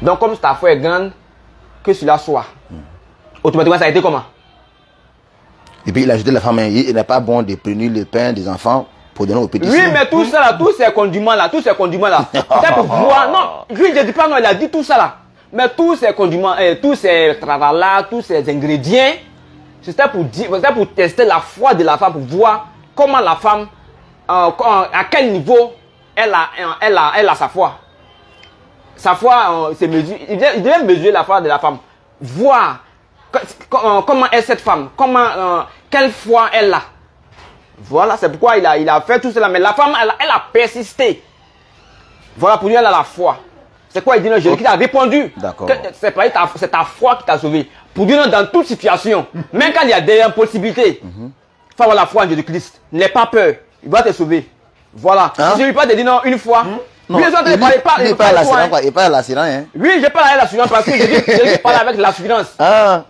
Speaker 3: Donc, comme ta foi est grande, que cela soit. Automatiquement, ça a été comment?
Speaker 2: Et puis il a ajouté la femme, il n'est pas bon de prendre le pain des enfants pour donner aux petits.
Speaker 3: Oui, mais tout ça là, tous ces condiments là, peut-être pour voir. Non, lui je dis pas non, il a dit tout ça là. Mais tous ces condiments, tous ces travaux-là, tous ces ingrédients, c'était pour tester la foi de la femme, pour voir comment la femme, à quel niveau elle a sa foi. Sa foi, c'est mesuré. Il devait mesurer la foi de la femme, voir comment est cette femme, quelle foi elle a. Voilà, c'est pourquoi il a fait tout cela. Mais la femme, elle a persisté. Voilà, pour lui, elle a la foi. C'est quoi il dit non, Jésus-Christ a répondu.
Speaker 2: D'accord.
Speaker 3: C'est ta foi qui t'a sauvé. Pour lui, non, dans toute situation, même quand il y a des impossibilités, il faut avoir la foi en Jésus-Christ. N'aie pas peur, il va te sauver. Voilà. Si je lui parle de dire non une fois,
Speaker 2: non, il parle à l'assurance. Hein.
Speaker 3: Oui, je parle à l'assurance parce que je parle avec l'assurance.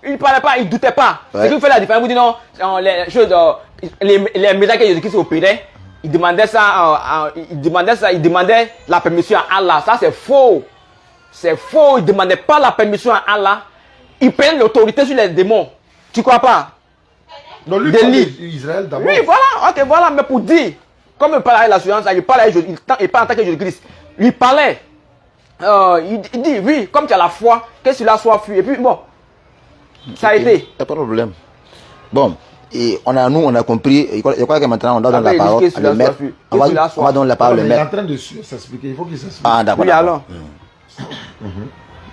Speaker 3: Il ne parlait pas, il ne doutait pas. Ouais. C'est qui fait la différence. Vous dites non, les choses, les médailles que Jésus-Christ opérait, il demandait ça, il demandait la permission à Allah. Ça, c'est faux. C'est faux. Il ne demandait pas la permission à Allah. Il prenait l'autorité sur les démons. Tu ne crois pas?
Speaker 1: Non, lui, il Israël d'abord.
Speaker 3: Oui, voilà. Ok, voilà. Mais pour dire. Comme il parlait avec l'assurance, il parlait en tant que Jésus-Christ. Il parlait. Il dit, oui, comme tu as la foi, que cela soit fui. Et puis, bon, ça a été.
Speaker 2: Pas de problème. Bon, et on a compris. Je crois que maintenant, on doit donner la parole à le maître. On va donner la parole au maître.
Speaker 1: Il est en train de s'expliquer. Il faut qu'il s'explique.
Speaker 2: Ah, d'accord.
Speaker 3: Oui, alors.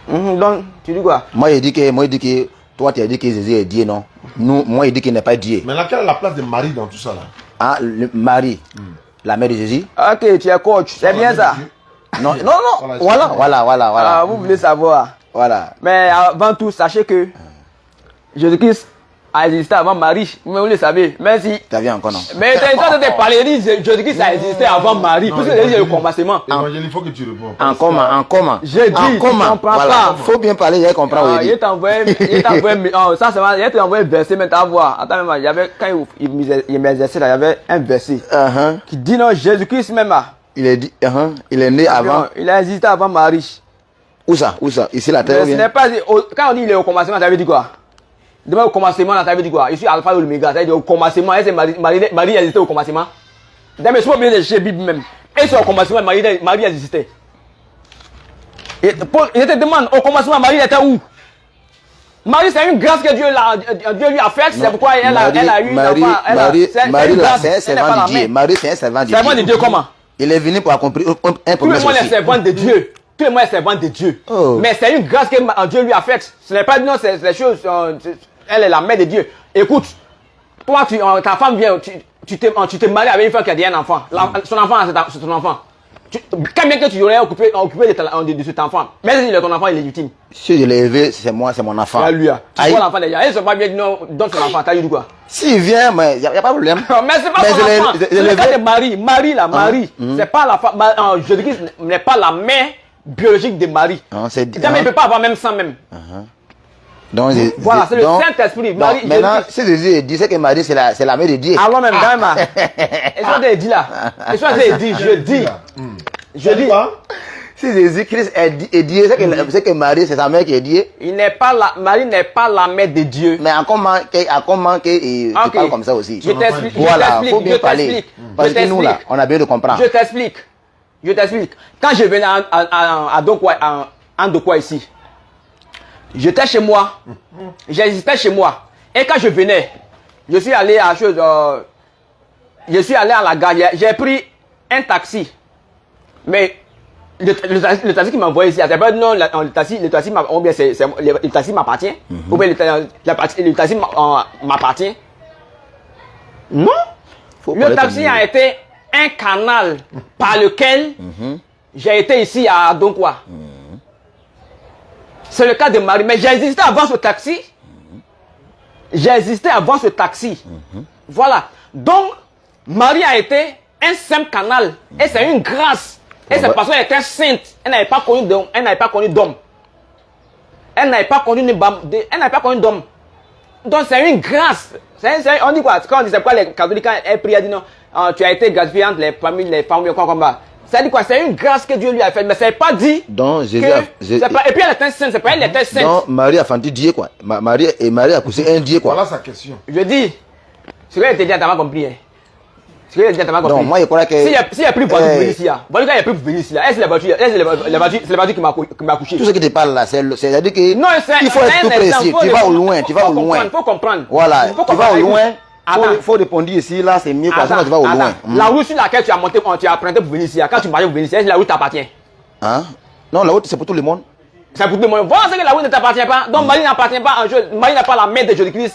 Speaker 3: Donc, tu dis quoi?
Speaker 2: Moi, il dit que toi, tu as dit que Jésus est Dieu, non? Moi, il dit qu'il n'est pas Dieu.
Speaker 1: Mais quelle est la place de Marie dans tout ça, là?
Speaker 2: Ah, Marie, la mère de Jésus.
Speaker 3: Ok, tu es coach, c'est bien ça.
Speaker 2: Non, voilà.
Speaker 3: Vous voulez savoir.
Speaker 2: Voilà.
Speaker 3: Mais avant tout, sachez que Jésus-Christ a existé avant Marie. Mais vous le savez. Merci.
Speaker 2: Tu as vu encore, non?
Speaker 3: Mais tu es en train de parler, Jésus-Christ a existé avant Marie. Parce que c'est le commencement.
Speaker 1: Il faut que tu réponds.
Speaker 2: En comment?
Speaker 3: J'ai dit, tu comprends pas.
Speaker 2: Faut bien parler, il comprend.
Speaker 3: Il t'a envoyé un verset, mais t'as voir. Attends, même, quand il m'exerçait là, il y avait un verset qui dit non, Jésus-Christ même là.
Speaker 2: Il est né avant.
Speaker 3: Il a existé avant Marie.
Speaker 2: Où ça? Ici la terre.
Speaker 3: Ce n'est pas. Quand on dit il est au commencement, ça veut dire quoi? Demain au commencement, ça veut dire quoi? Je suis alpha et l'oméga, ça veut dire au commencement. Est-ce que Marie existait au commencement? D'ailleurs, je suis pas obligé de chercher Bible même. Est-ce qu'au commencement, Marie existait? Et je te demande, au commencement, Marie était où? Marie, c'est une grâce que Dieu lui a faite, c'est pourquoi elle a eu l'enfant.
Speaker 2: Marie, c'est un servant de Dieu. Marie, c'est un servant de Dieu.
Speaker 3: Servant de Dieu comment?
Speaker 2: Il est venu pour accomplir un problème.
Speaker 3: Tout le monde est servant de Dieu. Tout le monde est servant de Dieu. Mais c'est une grâce que Dieu lui a faite. Ce n'est pas non, c'est les choses. Elle est la mère de Dieu. Écoute, toi, ta femme vient, tu te maries avec une femme qui a déjà un enfant. Son enfant, c'est ton enfant. Quand bien que tu aurais occupé de cet enfant, même si ton enfant est légitime.
Speaker 2: Si je l'ai élevé, c'est moi, c'est mon enfant.
Speaker 3: C'est lui. Tu vois l'enfant déjà. Elle ne se pas bien non, donne son enfant. T'as eu quoi?
Speaker 2: S'il vient, mais il n'y a pas de problème.
Speaker 3: Mais c'est pas son enfant. C'est le cas de Marie. Marie. C'est pas la femme. Jésus-Christ n'est pas la mère biologique de Marie. Il ne peut pas avoir même sang même.
Speaker 2: Donc,
Speaker 3: voilà, c'est le Saint-Esprit.
Speaker 2: Maintenant, si Jésus dit que Marie, c'est la mère de Dieu.
Speaker 3: Alors même, vraiment. Et ça, c'est dit là. Et ça, c'est dit, je dis.
Speaker 2: Si Jésus-Christ est Dieu, c'est que Marie, c'est sa mère qui est Dieu.
Speaker 3: Marie n'est pas la mère de Dieu.
Speaker 2: Mais comment tu parles comme ça aussi?
Speaker 3: Je t'explique.
Speaker 2: Voilà, il faut bien parler. Parce que nous, là, on a besoin de comprendre.
Speaker 3: Je t'explique. Quand je venais à Ndokwa ici, j'étais chez moi. J'existais chez moi. Et quand je venais, je suis allé à la gare. J'ai pris un taxi. Mais le taxi qui m'a envoyé ici, non, le taxi m'appartient. Ou bien le taxi m'appartient. Non. Le taxi a été un canal par lequel j'ai été ici à Donkwa. C'est le cas de Marie. Mais j'ai existé avant ce taxi. J'ai existé avant ce taxi. Voilà. Donc, Marie a été un simple canal. Et c'est une grâce. Et c'est parce qu'elle était sainte. Elle n'avait pas connu d'homme. Elle n'avait pas connu d'homme. Elle n'avait pas connu d'homme. Donc c'est une grâce. On dit quoi? Quand on dit c'est quoi les catholiques, quand elle prie, elle dit non, tu as été gratifié entre les familles, les femmes, quoi comme ça. Ça dit quoi? C'est une grâce que Dieu lui a faite. Mais c'est pas dit.
Speaker 7: Donc, Jésus
Speaker 3: et puis elle était sainte, c'est pas elle était sainte.
Speaker 7: Donc Marie a fanti Dieu quoi. Marie a poussé un Dieu quoi.
Speaker 1: Voilà sa question.
Speaker 3: Je dis, ce que je te dis, t'as pas compris. Hein. Ce que je te dis, t'as pas compris.
Speaker 7: Non, moi je crois que.
Speaker 3: S'il y a plus pour venir ici, voilà, il y a plus pour venir ici. Est-ce que la voiture qui m'a couché?
Speaker 7: Tout ce qui te parle là, c'est-à-dire que.
Speaker 3: Non,
Speaker 7: il faut être tout précis. Tu vas au loin, tu vas au loin.
Speaker 3: Il faut comprendre.
Speaker 7: Voilà, tu vas au loin.
Speaker 3: Il
Speaker 7: faut répondre ici, là c'est mieux parce que tu vas au loin.
Speaker 3: La route sur laquelle tu as monté, tu as emprunté pour venir ici, quand tu marches pour venir ici, est-ce que la route t'appartient?
Speaker 7: Hein? Non, la route c'est pour tout le monde.
Speaker 3: C'est pour tout le monde. Voilà ce que la route ne t'appartient pas. Donc Marie n'appartient pas à Dieu. Marie n'est pas la mère de Jésus-Christ.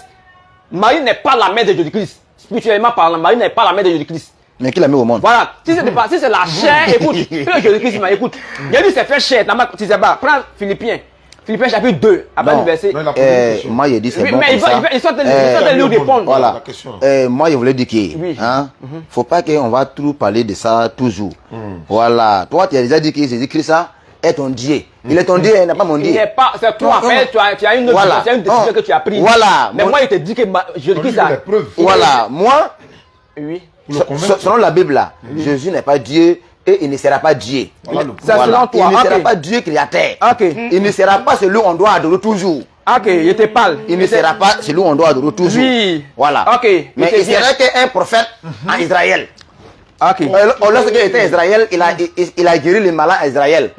Speaker 3: Marie n'est pas la mère de Jésus-Christ. Spirituellement parlant, Marie n'est pas la mère de Jésus-Christ.
Speaker 7: Mais qui l'a mis au monde?
Speaker 3: Voilà. Si c'est la chair, écoute. Jésus-Christ m'a écoute. Il a dit c'est fait chair. Tu sais pas. Prends Philippiens. Philippiens chapitre 2. Après le verset.
Speaker 7: Moi je dis c'est bon
Speaker 3: mais
Speaker 7: comme ça.
Speaker 3: ils sont de lui répondre.
Speaker 7: Voilà. Moi je voulais dire que hein, faut pas qu'on va trop parler de ça toujours. Voilà. Toi tu as déjà dit que Jésus-Christ ça est ton Dieu. Il est ton Dieu, il n'est pas mon Dieu.
Speaker 3: Il n'est pas, c'est toi. Tu as une autre décision que tu as prise.
Speaker 7: Voilà.
Speaker 3: Mais moi, il te dit que Jésus-Christ a.
Speaker 7: Voilà. Moi,
Speaker 3: oui.
Speaker 7: Selon la Bible là, Jésus n'est pas Dieu et il ne sera pas Dieu.
Speaker 3: C'est selon toi.
Speaker 7: Il ne sera pas Dieu créateur. Il ne sera pas celui qu'on doit adorer toujours.
Speaker 3: Ok, je te parle.
Speaker 7: Il ne sera pas celui qu'on doit adorer toujours.
Speaker 3: Oui.
Speaker 7: Voilà.
Speaker 3: Ok.
Speaker 7: Mais il sera qu'un prophète en Israël.
Speaker 3: Ok.
Speaker 7: Lorsqu'il était Israël, il a guéri les malades à Israël.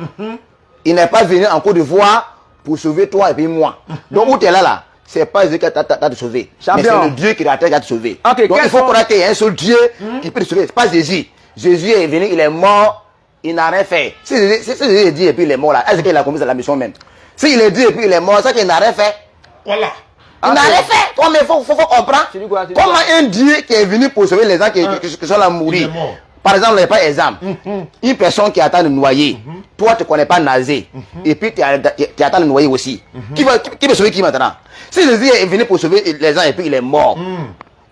Speaker 7: Il n'est pas venu en Côte d'Ivoire pour sauver toi et puis moi. Donc où tu es là, c'est pas Jésus qui t'a te sauvé. Mais c'est le Dieu créateur qui t'a te sauvé.
Speaker 3: Okay,
Speaker 7: donc il faut croire qu'il y a un seul Dieu qui peut te sauver. C'est pas Jésus. Jésus est venu, il est mort, il n'a rien fait. Si Jésus est dit et puis il est mort là, est-ce qu'il a commis la mission même? S'il est dit et puis il est mort, c'est qu'il n'a rien fait.
Speaker 1: Voilà.
Speaker 7: Il n'a rien fait. Toi, mais il faut comprendre. Comment un Dieu qui est venu pour sauver les gens qui sont là à mourir. Par exemple, il n'y a pas exemple. Une personne qui attend de noyer, toi tu ne connais pas nager, et puis tu attends de noyer aussi. Qui va sauver qui maintenant? Si Jésus est venu pour sauver les gens et puis il est mort,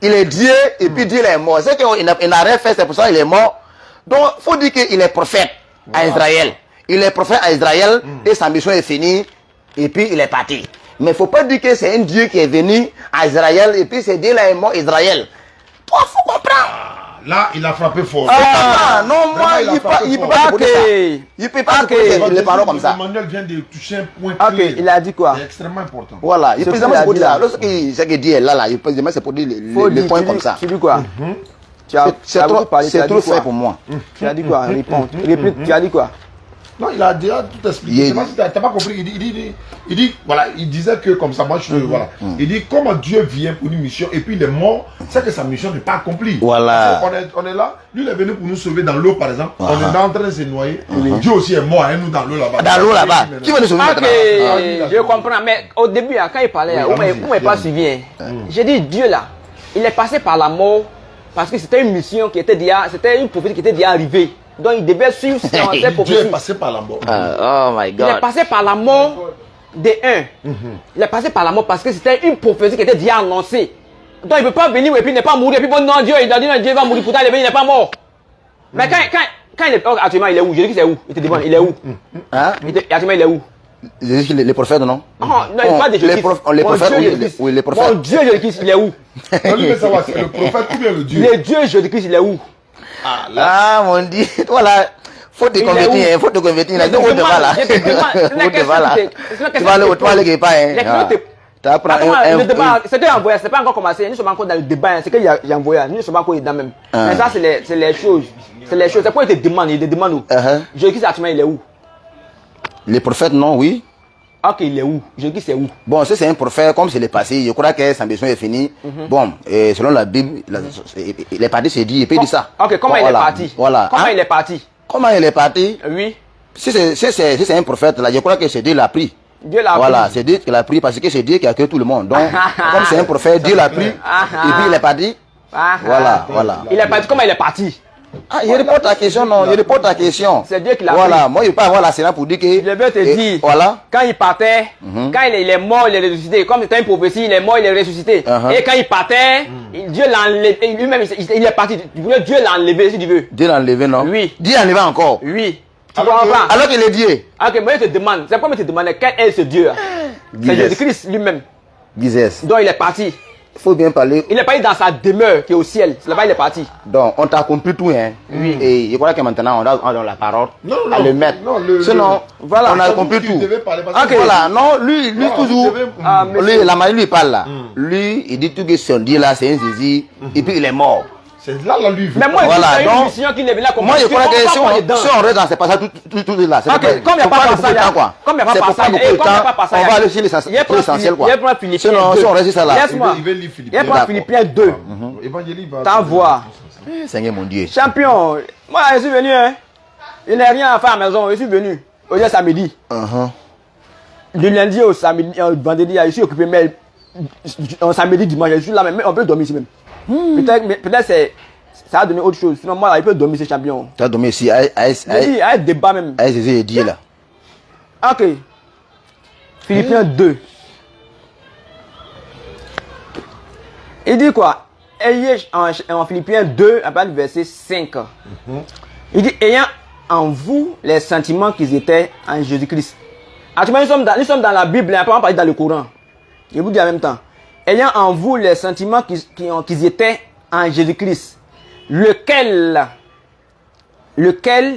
Speaker 7: il est Dieu et puis Dieu est mort. C'est qu'il n'a rien fait, c'est pour ça qu'il est mort. Donc il faut dire qu'il est prophète à Israël. Il est prophète à Israël et sa mission est finie et puis il est parti. Mais il ne faut pas dire que c'est un Dieu qui est venu à Israël et puis c'est Dieu là est mort Israël. Toi, il faut comprendre.
Speaker 1: Là, il a frappé fort.
Speaker 7: Non, moi, il ne peut pas supporter ça. Il ne peut pas supporter les paroles comme ça.
Speaker 1: Emmanuel vient de toucher un point clé.
Speaker 3: Il a dit quoi?
Speaker 1: C'est extrêmement important.
Speaker 7: Voilà, il peut pas dire ça. Lorsqu'il sait que Dieu est là, il peut c'est pour dire les points comme ça.
Speaker 3: Tu dis quoi?
Speaker 7: C'est trop fait pour moi.
Speaker 3: Tu as dit quoi? Réponds. Tu as dit quoi?
Speaker 1: Non, il a déjà tout expliqué. Tu n'as pas compris. Il dit, voilà, il disait que comme ça, moi je voilà. Il dit comment Dieu vient pour une mission et puis il est mort, c'est que sa mission n'est pas accomplie.
Speaker 7: Voilà.
Speaker 1: On est là, lui il est venu pour nous sauver dans l'eau par exemple. On est en train de se noyer. Dieu aussi est mort, nous dans l'eau là-bas.
Speaker 7: Dans l'eau là-bas. Qui va nous sauver maintenant?
Speaker 3: Je comprends, mais au début, quand il parlait, vous ne m'avez pas suivi. J'ai dit Dieu là, il est passé par la mort parce que c'était une mission qui était déjà, c'était une prophétie qui était déjà arrivée. Donc il devait suivre cette prophétie.
Speaker 1: Dieu est passé par la mort.
Speaker 7: Oh my God.
Speaker 3: Il est passé par la mort des uns. Il est passé par la mort parce que c'était une prophétie qui était déjà annoncée. Donc il ne peut pas venir et puis ne pas mourir. Et puis bon, non, Dieu, il a dit non, Dieu va mourir. Pourtant, il n'est pas mort. Mais quand il est actuellement, il est où? Je dis que c'est où? Il te demande, il est où? Actuellement, il est où?
Speaker 7: Les prophètes, non?
Speaker 3: Non, il pas de Jésus.
Speaker 7: Les prophètes, oui, les prophètes.
Speaker 3: Mon Dieu, Jésus-Christ, il est où?
Speaker 1: On lui veut savoir, c'est le prophète ou bien le Dieu?
Speaker 3: Le Dieu Jésus-Christ, il est où?
Speaker 7: Ah, mon Dieu, voilà. Faut te convertir, faut te convertir. Donc, on te va là. On te va là. Tu vas aller quelque part.
Speaker 3: C'était envoyé, c'est pas encore commencé. Nous sommes encore dans le débat. C'est que j'ai envoyé. Nous sommes encore dedans même. Mais ça, c'est les choses. C'est les choses. C'est quoi il te demande? Il te demande où? Jésus-Christ, actuellement, il est où?
Speaker 7: Les prophètes, non, oui.
Speaker 3: Ok, il est où? Jésus-Christ, c'est où?
Speaker 7: Bon, si c'est un prophète, comme c'est le passé, je crois que sa mission est finie. Bon, selon la Bible, il est parti se dire, il peut dire ça.
Speaker 3: Ok, comment il est parti?
Speaker 7: Voilà.
Speaker 3: Comment il est parti?
Speaker 7: Comment il est parti?
Speaker 3: Oui.
Speaker 7: Si c'est un prophète, là, je crois que c'est Dieu l'a pris.
Speaker 3: Dieu l'a pris.
Speaker 7: Voilà, c'est Dieu qui l'a pris parce que c'est Dieu qui a créé tout le monde. Donc, comme c'est un prophète, Dieu l'a pris et puis il est parti. Voilà.
Speaker 3: Il est parti. Comment il est parti?
Speaker 7: Ah, je réponds à ta question, non, je réponds à ta question.
Speaker 3: C'est Dieu qui l'a
Speaker 7: Voilà,
Speaker 3: pris.
Speaker 7: moi je peux avoir la séance pour dire que...
Speaker 3: Je vais te dire,
Speaker 7: voilà.
Speaker 3: quand il partait, quand il est mort, il est ressuscité. Comme c'était une prophétie, il est mort, il est ressuscité. Et quand il partait, Dieu l'a enlevé. Lui-même, il est parti. Dieu l'a enlevé, si tu veux.
Speaker 7: Dieu l'a enlevé, non?
Speaker 3: Oui.
Speaker 7: Dieu l'a enlevé encore.
Speaker 3: Oui. Tu comprends pas?
Speaker 7: Alors qu'il est Dieu.
Speaker 3: Ok, moi je te demande, c'est pourquoi je te demande quel est ce Dieu? C'est Jésus-Christ lui-même.
Speaker 7: Bizès.
Speaker 3: Donc il est parti.
Speaker 7: Il faut bien parler.
Speaker 3: Il est parti dans sa demeure qui est au ciel. C'est là-bas il est parti.
Speaker 7: Donc, on t'a compris tout, hein.
Speaker 3: Oui.
Speaker 7: Et je crois que maintenant, on donne la parole
Speaker 1: Non,
Speaker 7: à le mettre.
Speaker 1: non,
Speaker 7: sinon,
Speaker 3: voilà.
Speaker 7: on a compris tout. Ok, voilà. Non, lui toujours, lui, la magie lui parle là. Lui, il dit tout que son Dieu là, c'est un zizi. Et puis, il est mort.
Speaker 1: C'est là, lui.
Speaker 3: Mais moi,
Speaker 7: Voilà,
Speaker 3: il y a
Speaker 7: donc,
Speaker 3: une mission qui est là comme
Speaker 7: Moi, je crois que si on reste dans ces passages tout là, c'est
Speaker 3: Ok, comme il n'y a pas passage,
Speaker 7: Comme il n'y a pas passage, on va aller sur l'essentiel, quoi. Sinon, si on reste sur ça là.
Speaker 3: Laisse-moi.
Speaker 1: Il veut lire Philippe.
Speaker 3: Il prend Philippiens 2.
Speaker 1: Évangélie va.
Speaker 3: T'en vois.
Speaker 7: Seigneur mon Dieu.
Speaker 3: Champion, moi je suis venu, hein. Il n'y a rien à faire à la maison, je suis venu. Aujourd'hui samedi. Du lundi au samedi, au vendredi, je suis occupé, mais samedi, dimanche, je suis là, mais on peut dormir ici même. Peut-être ça a donné autre chose. Sinon, moi, il peut dormir, ce champion.
Speaker 7: Tu as dormi ici,
Speaker 3: Il y a un débat même.
Speaker 7: Jésus est Dieu là.
Speaker 3: Ok. Philippiens 2. Il dit quoi? Ayez en Philippiens 2, à partir du verset 5. Il dit, ayant en vous les sentiments qu'ils étaient en Jésus-Christ. Actuellement, nous sommes dans la Bible, on va parler dans le Coran. Je vous dis en même temps. Ayant en vous les sentiments qu'ils étaient en Jésus-Christ. Lequel,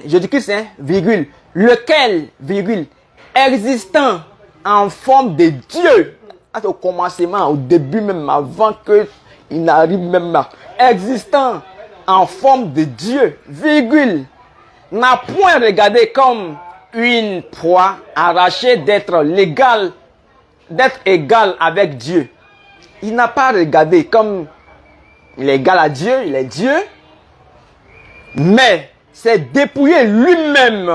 Speaker 3: Jésus-Christ, hein, virgule, lequel, virgule, existant en forme de Dieu, au commencement, au début même, avant qu'il n'arrive même là, existant en forme de Dieu, virgule, n'a point regardé comme une proie arrachée d'être égal avec Dieu. Il n'a pas regardé comme il est égal à Dieu, il est Dieu, mais c'est dépouiller lui-même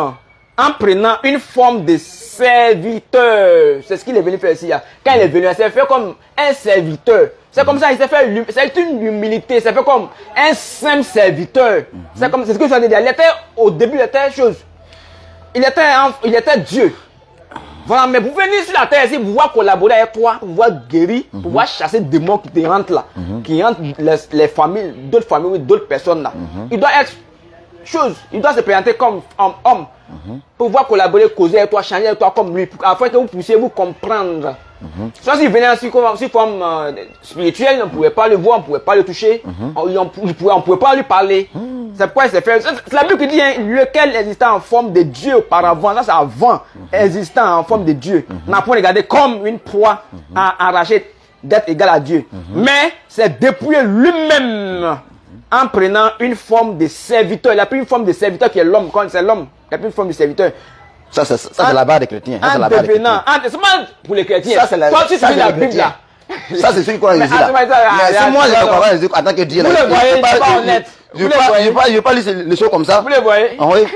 Speaker 3: en prenant une forme de serviteur. C'est ce qu'il est venu faire ici. Quand il est venu, il s'est fait comme un serviteur. C'est comme ça, il s'est fait, c'est une humilité, c'est fait comme un simple serviteur. C'est comme, c'est ce que je viens de dire. Il était, au début, il était chose. Il était Dieu. Voilà, mais vous venez sur la terre ici, vous pouvoir collaborer avec toi, pour pouvoir guérir, pour pouvoir chasser des démons qui te rentrent là, qui rentrent les familles, d'autres personnes là. Il doit être chose, il doit se présenter comme homme, pour pouvoir collaborer, causer avec toi, changer avec toi comme lui, afin que vous puissiez vous comprendre. Soit s'il venait sous forme spirituelle, on ne pouvait pas le voir, on ne pouvait pas le toucher, on ne pouvait pas lui parler. C'est pourquoi il s'est fait. C'est la Bible qui dit, hein, lequel existait en forme de Dieu auparavant, là c'est avant, existant en forme de Dieu, n'a pas regardé comme une proie à arracher d'être égal à Dieu. Mais c'est dépouiller lui-même en prenant une forme de serviteur. Il a pris une forme de serviteur qui est l'homme, quand c'est l'homme, il a pris une forme de serviteur.
Speaker 7: Ça c'est la barre des chrétiens.
Speaker 3: En devenant, c'est pas pour les chrétiens.
Speaker 7: Ça, c'est la,
Speaker 3: toi, tu suis la Bible là.
Speaker 7: Ça, c'est ce qu'on a dit là. Mais si moi, je comprends Jésus en tant que Dieu là.
Speaker 3: Vous le voyez, c'est pas honnête.
Speaker 7: Je ne vais pas lire les choses comme ça.
Speaker 3: Vous les voyez?
Speaker 7: Ah oui.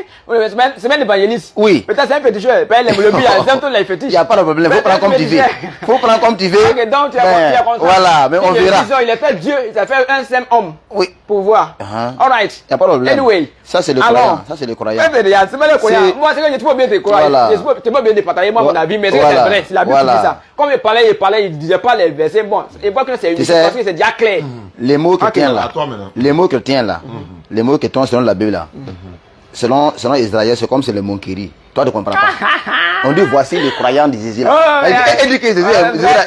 Speaker 3: C'est même l'évangéliste.
Speaker 7: Oui.
Speaker 3: Peut-être c'est un féticheur. Le but, ils aiment tous les fétiches.
Speaker 7: Il n'y a pas de problème. Il faut prendre comme tu veux. Il faut prendre comme tu veux.
Speaker 3: Ok, donc tu as compris.
Speaker 7: Voilà, mais on verra.
Speaker 3: Il est fait Dieu, il a fait un seul homme.
Speaker 7: Oui.
Speaker 3: Pour voir. Alright.
Speaker 7: Il n'y a pas de problème.
Speaker 3: Anyway.
Speaker 7: Ça, c'est le croyant. Ça, c'est le croyant.
Speaker 3: C'est pas le croyant. Moi, c'est que je ne peux pas bien te croire. Je ne peux pas bien te partager moi mon avis, mais c'est vrai. C'est la Bible qui dit ça. Comme il parlait, il ne disait pas les versets. Bon, il voit que c'est parce que c'est déjà clair.
Speaker 7: Les mots chrétiens là. Les mots chrétiens là. Les mots chrétiens selon la Bible là. Selon Israël, c'est comme c'est le Monkiri. Toi, tu comprends pas. On dit voici le croyant de Jésus là. Elle dit que Jésus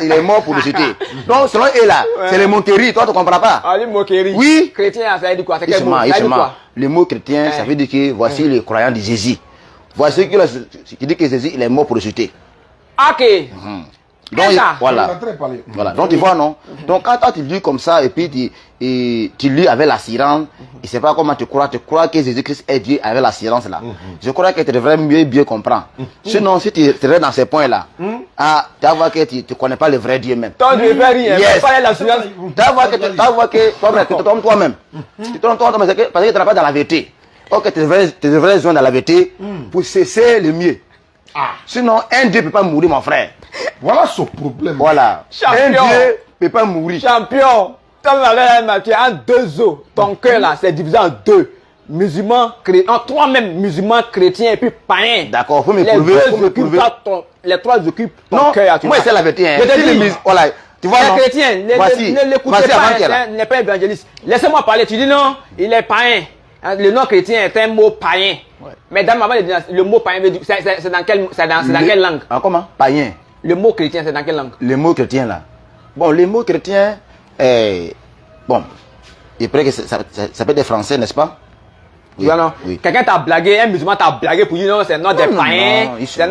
Speaker 7: il est mort pour le jeter. Donc, selon eux là, c'est le Monkiri. Toi, tu comprends pas.
Speaker 3: Ah, le Monkiri.
Speaker 7: Oui.
Speaker 3: Chrétien, ça veut dire quoi? C'est quel mot?
Speaker 7: Le mot chrétien, ça veut dire que voici le croyant de Jésus. Voici qui dit que Jésus il est mort pour le jeter.
Speaker 3: Ok.
Speaker 7: Donc, voilà. Donc, tu vois, non? Donc, quand toi, tu lis comme ça, et puis tu lis avec l'assurance, et c'est pas comment tu crois que Jésus-Christ est Dieu avec l'assurance là. Je crois que tu devrais bien comprendre. Sinon, si tu restes dans ces points-là, tu vas voir que tu ne connais pas le vrai Dieu même.
Speaker 3: Toi, tu ne fais rien.
Speaker 7: Yes.
Speaker 3: Pas l'assurance.
Speaker 7: Tu vas voir que toi-même, tu tombes toi-même. Tu tombes toi-même parce que tu n'es pas dans la vérité. Ok, tu devrais joindre dans la vérité pour cesser le mieux. Sinon, un Dieu ne peut pas mourir, mon frère.
Speaker 1: Voilà son problème.
Speaker 7: Voilà.
Speaker 3: Champion.
Speaker 7: Un Dieu ne peut pas mourir.
Speaker 3: Champion. Comme tu es en deux os. Ton cœur là, c'est divisé en deux. musulman, toi-même musulman, chrétien et puis païen.
Speaker 7: D'accord, faut me
Speaker 3: Les
Speaker 7: prouver.
Speaker 3: deux occupent les trois occupent ton
Speaker 7: Non,
Speaker 3: cœur.
Speaker 7: moi c'est la vérité. Hein.
Speaker 3: Je te
Speaker 7: Si les
Speaker 3: dis,
Speaker 7: voilà, tu vois,
Speaker 3: les
Speaker 7: non?
Speaker 3: chrétiens, ne l'écoutez
Speaker 7: Voici
Speaker 3: pas,
Speaker 7: avant qu'elle a.
Speaker 3: il n'est pas évangéliste. Laissez-moi parler, tu dis non, il est païen. Hein, le nom chrétien est un mot païen. Ouais. Mais dans le mot païen, c'est dans quelle langue?
Speaker 7: Ah, comment? Païen.
Speaker 3: Le mot chrétien, c'est dans quelle langue?
Speaker 7: Le mot chrétien là. Bon, les mots chrétiens, bon, il paraît que ça peut être français, n'est-ce pas?
Speaker 3: Oui. Oui. Quelqu'un t'a blagué, un musulman t'a blagué pour dire non, c'est le nom des païens, c'est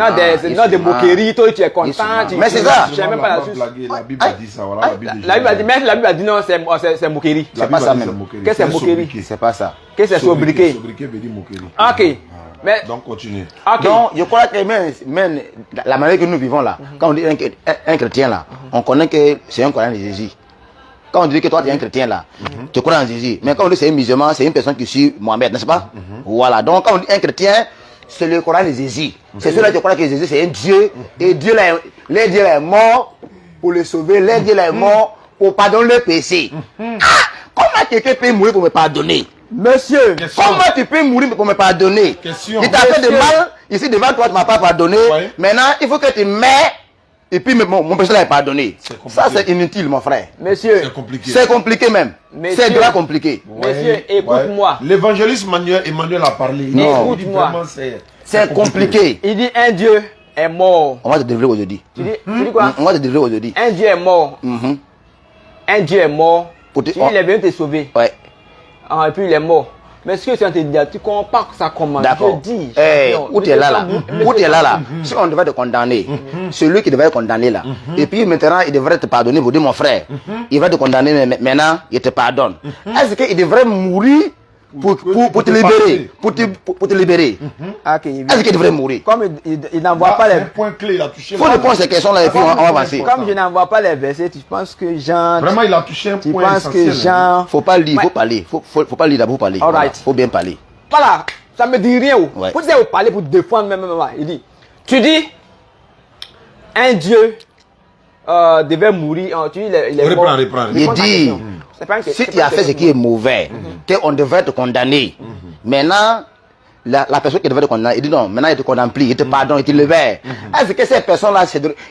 Speaker 3: le nom des moqueries, toi tu es content.
Speaker 7: Mais c'est ça.
Speaker 1: Je sais même pas la Bible a dit ça, voilà.
Speaker 3: La Bible a dit non, c'est moquerie.
Speaker 7: C'est pas ça même.
Speaker 3: Qu'est-ce que c'est moquerie?
Speaker 7: C'est pas ça.
Speaker 3: Qu'est-ce que c'est sobriquet?
Speaker 1: Sobriquet veut dire moquerie.
Speaker 3: Ok. Mais,
Speaker 1: donc continue.
Speaker 3: Okay.
Speaker 7: Donc je crois que même la manière que nous vivons là, quand on dit un chrétien là, on connaît que c'est un croyant de Jésus. Quand on dit que toi tu es un chrétien là, tu crois en Jésus. Mais quand on dit c'est un musulman, c'est une personne qui suit Mohamed, n'est-ce pas? Voilà. Donc quand on dit un chrétien, c'est le Coran de Jésus. C'est ceux-là qui croient que Jésus c'est un Dieu. Et Dieu là, leur Dieu là est mort pour le sauver. Leur Dieu là est mort pour pardonner le péché. Comment quelqu'un peut mourir pour me pardonner?
Speaker 3: Monsieur,
Speaker 7: comment tu peux mourir pour me pardonner? Il t'a fait de mal, ici devant toi, tu ne m'as pas pardonné. Ouais. Maintenant, il faut que tu mets, et puis mon péché là est pardonné. Ça, c'est inutile, mon frère.
Speaker 3: Monsieur,
Speaker 1: c'est compliqué.
Speaker 7: C'est compliqué même. C'est grave compliqué.
Speaker 3: Monsieur, écoute-moi.
Speaker 1: L'évangéliste Emmanuel a parlé.
Speaker 3: Non, écoute-moi.
Speaker 7: C'est compliqué.
Speaker 3: Il dit un Dieu est mort.
Speaker 7: On va te délivrer aujourd'hui.
Speaker 3: Tu dis quoi?
Speaker 7: On va te délivrer aujourd'hui.
Speaker 3: Un Dieu est mort. Un Dieu est mort. Il est venu te sauver.
Speaker 7: Ouais.
Speaker 3: Ah, et puis il est mort. Mais ce que tu as dit, tu comprends que ça commence.
Speaker 7: D'accord.
Speaker 3: Je dis.
Speaker 7: Où tu es là, où tu es là, si on devait te condamner, celui qui devait te condamner là, et puis maintenant il devrait te pardonner, vous dites mon frère, il va te condamner, mais maintenant il te pardonne. Est-ce qu'il devrait mourir pour te libérer, pour te libérer? Est-ce qu'il devrait mourir?
Speaker 3: Comme il n'envoie pas les
Speaker 1: points clés, il a touché.
Speaker 7: Faut répondre à ces questions là et puis on va avancer.
Speaker 3: Comme je n'envoie pas les versets, tu penses que Jean.
Speaker 1: Vraiment, il a touché un point.
Speaker 3: Tu penses que Jean.
Speaker 7: Faut pas lire, faut parler. Faut pas lire d'abord, parler.
Speaker 3: Alright.
Speaker 7: Faut bien parler.
Speaker 3: Voilà, ça me dit rien.
Speaker 7: Ouais.
Speaker 3: Vous devez parler pour défendre même. Il dit, tu dis, un Dieu devait mourir. Tu dis, il est mort.
Speaker 1: Reprends.
Speaker 7: Il dit, si tu as fait ce qui est mauvais, qu'on devrait te condamner. Maintenant, la personne qui devrait te condamner, il dit non, maintenant il te condamne plus, il te pardonne, il te libère. Est-ce que cette personne-là,